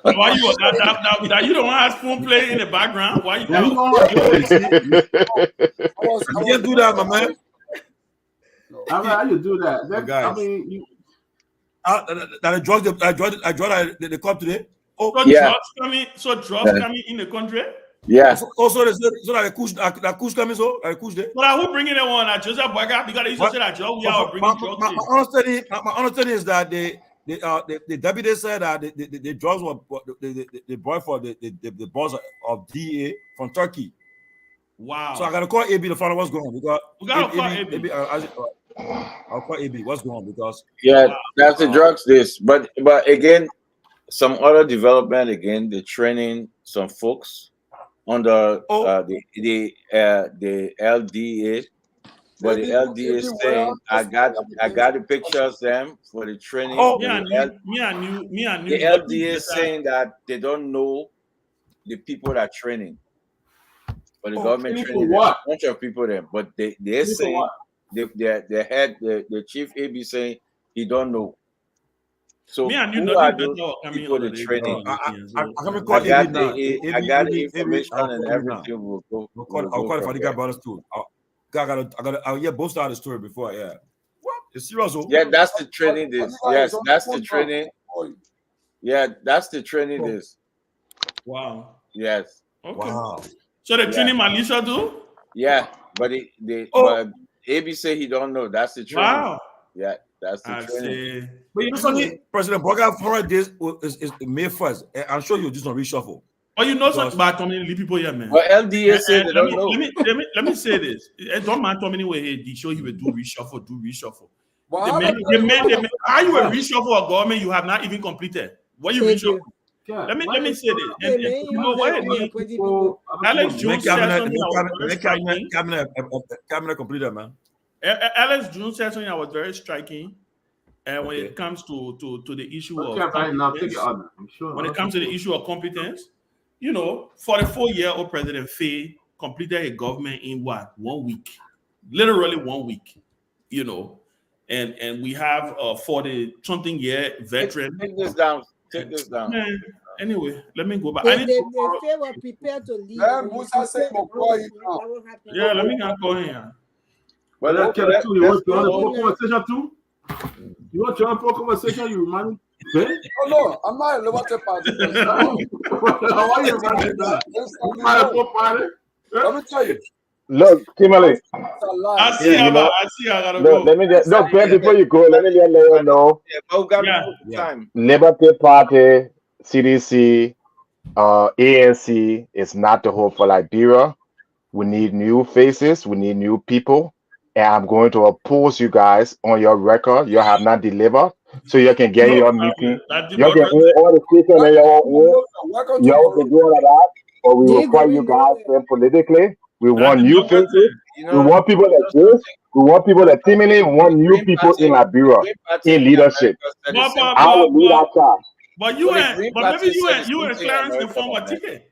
Why you don't want to spoon play in the background? Why you can't do that, my man. How you do that? Guys. I mean, you. That drugs they come today. Oh, yeah. Drugs coming in the country. Yeah. Also, so that kush coming so kush there. But who bringing them on? Joseph Boyga because they used to say that drug. We are bringing drugs. My understanding is that the deputy said that the drugs were they brought for the boss of DA from Turkey. Wow. So I gotta call AB to find out what's going on because we gotta call AB. I'll call AB. What's going on because that's the drugs. But again, some other development again. They're training some folks on the LDA. But the LDA is saying I got the pictures them for the training. The LDA is saying that they don't know the people that are training. But the government training a bunch of people there. But they're saying the chief AB saying he don't know. So who are those people that training? I got the information and everything. I'll call it for the guy brothers too. I'll hear both sides of the story before. Yeah, what? It's serious. Yeah, that's the training. Yes, that's the training. Yeah, that's the training. This. Wow. Yes. Okay. Wow. So the training Malaysia do? Yeah, but but AB say he don't know. That's the training. Wow. Yeah, that's the training. But you know something, President Boyga for this is May 1st. I'm sure you'll do some reshuffle. Oh, you know something about Tomalin people here, man. Well, LDA said they don't know. Let me say this. Don't mind Tomalin where he show he will do reshuffle. How you a reshuffle a government you have not even completed? What you reshuffle? let me say this. Hey, And man, you know what? Alex Jones said something I was very striking. Cabinet completed, man. Alex Jones said something that was very striking. And when it comes to the issue of competence, when it comes to the issue of competence, you know, 44-year-old President Faye completed a government in what? 1 week, literally 1 week. You know, and we have a 40-something-year veteran. Take this down. Take this down. Man, anyway, let me go back. They were prepared to leave. Musa said, yeah, let me not go here. Well, that Kelly too. You want to conversation too? You want to join for conversation? You remind me? Ben? Oh no, I'm not a Liberty Party. Why are you reminding that? Let me tell you. Look, Timali. I see I gotta go. Let me just Ben, before you go, let me just let you know. Liberty Party, CDC, ANC is not the hope for Liberia. We need new faces. We need new people. And I'm going to oppose you guys on your record. You have not delivered, so you can get your meeting. You can all the station in your own. You can do all of that, but we will fight you guys politically. We want new faces. We want people like this. We want people like Timothy. We want new people in Liberia in leadership. I will lead our side. But maybe you and Clarence can form a ticket.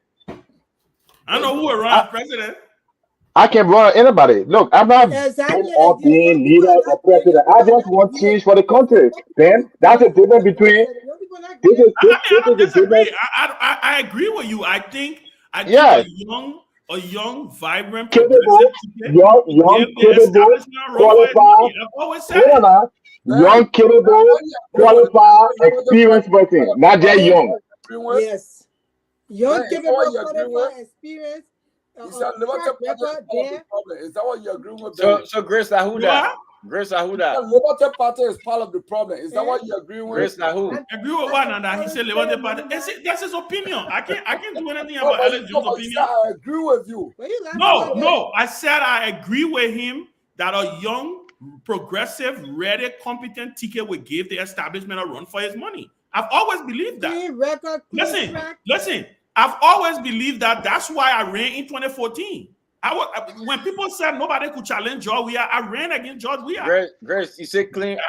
I know who will run president. I can run anybody. Look, I'm not being leader or president. I just want change for the country. Ben, that's the difference between. I agree with you. I think a young, vibrant, capable, young, capable, qualified. Young, capable, qualified, experienced person, not just young. Yes, young, capable, qualified, experienced. Is that what you agree with? So Grace Ahuda. Grace Ahuda. The Liberty Party is part of the problem. Is that what you agree with? Grace Ahuda. Agree with what? And he said Liberty Party. That's his opinion. I can't do anything about Alex Jones' opinion. I agree with you. No. I said I agree with him that a young, progressive, ready, competent ticket would give the establishment a run for his money. I've always believed that. Listen. I've always believed that. That's why I ran in 2014. When people said nobody could challenge George Weah, I ran against George Weah. Grace, you say clean.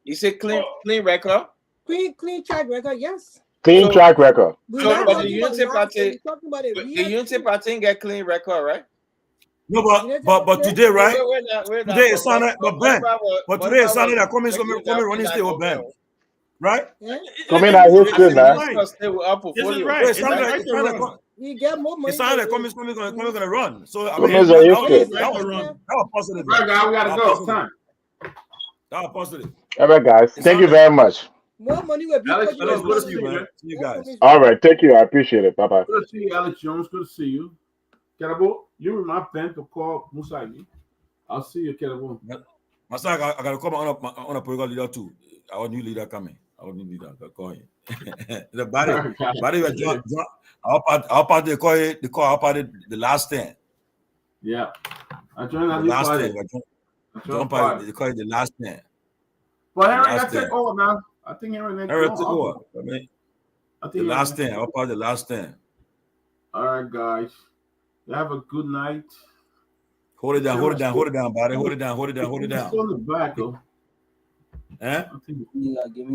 You say clean record. Clean track record, yes. Clean track record. So, but the Unity Party, get clean record, right? No, but today, right? Today is Sunday, but Ben. But today is Sunday that coming running stay with Ben. Right? Coming out history, man. This is right. We get more money. It sounded like coming gonna run. So I mean, that was positive. Right, guys, we gotta go. It's time. That was positive. All right, guys. Thank you very much. More money will be Alex, good to see you, man. See you guys. All right, thank you. I appreciate it. Bye bye. Good to see you, Alex Jones. Good to see you. Kerabo, you remind Ben to call Musagi. I'll see you, Kerabo. My son, I gotta come on a political leader too. Our new leader coming. Our new leader, call him. The body was John. Our party, they call our party the last 10. Yeah. I joined the last 10. John party, they call it the last 10. Well, Henry, I take over now. I think Henry took over. I think the last 10. Our party, the last 10. All right, guys. You have a good night. Hold it down, buddy. Hold it down. It's on the back, though. Eh?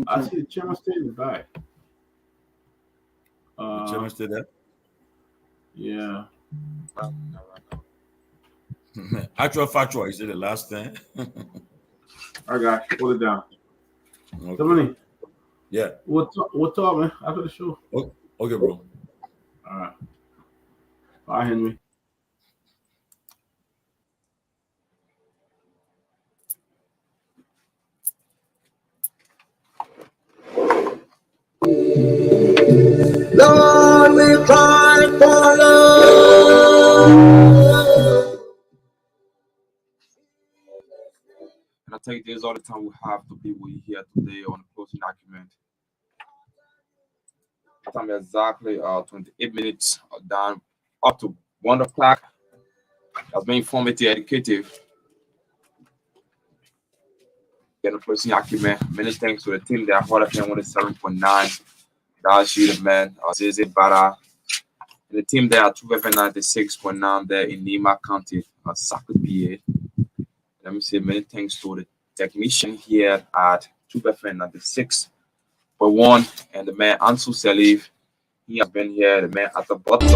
I see the chairman stay in the back. The chairman stay there? Yeah. Actual factual, is it the last thing? All right, guys, hold it down. Okay. Somebody. Yeah. What's up, man? After the show. Okay, bro. All right. Bye, Henry. Lord, we cry for love. And I tell you, this is all the time we have to be with you here today on the closing document. Time exactly 28 minutes down up to 1 o'clock. That's been informative, educative. Get a closing document. Many thanks to the team that held up here on the 7.9. That's you, the man. Zizi Bara. The team there at 2F96.9 there in Nima County, Saka PA. Let me say many thanks to the technician here at 2F96.1 and the man Ansu Salif. He has been here, the man at the bottom.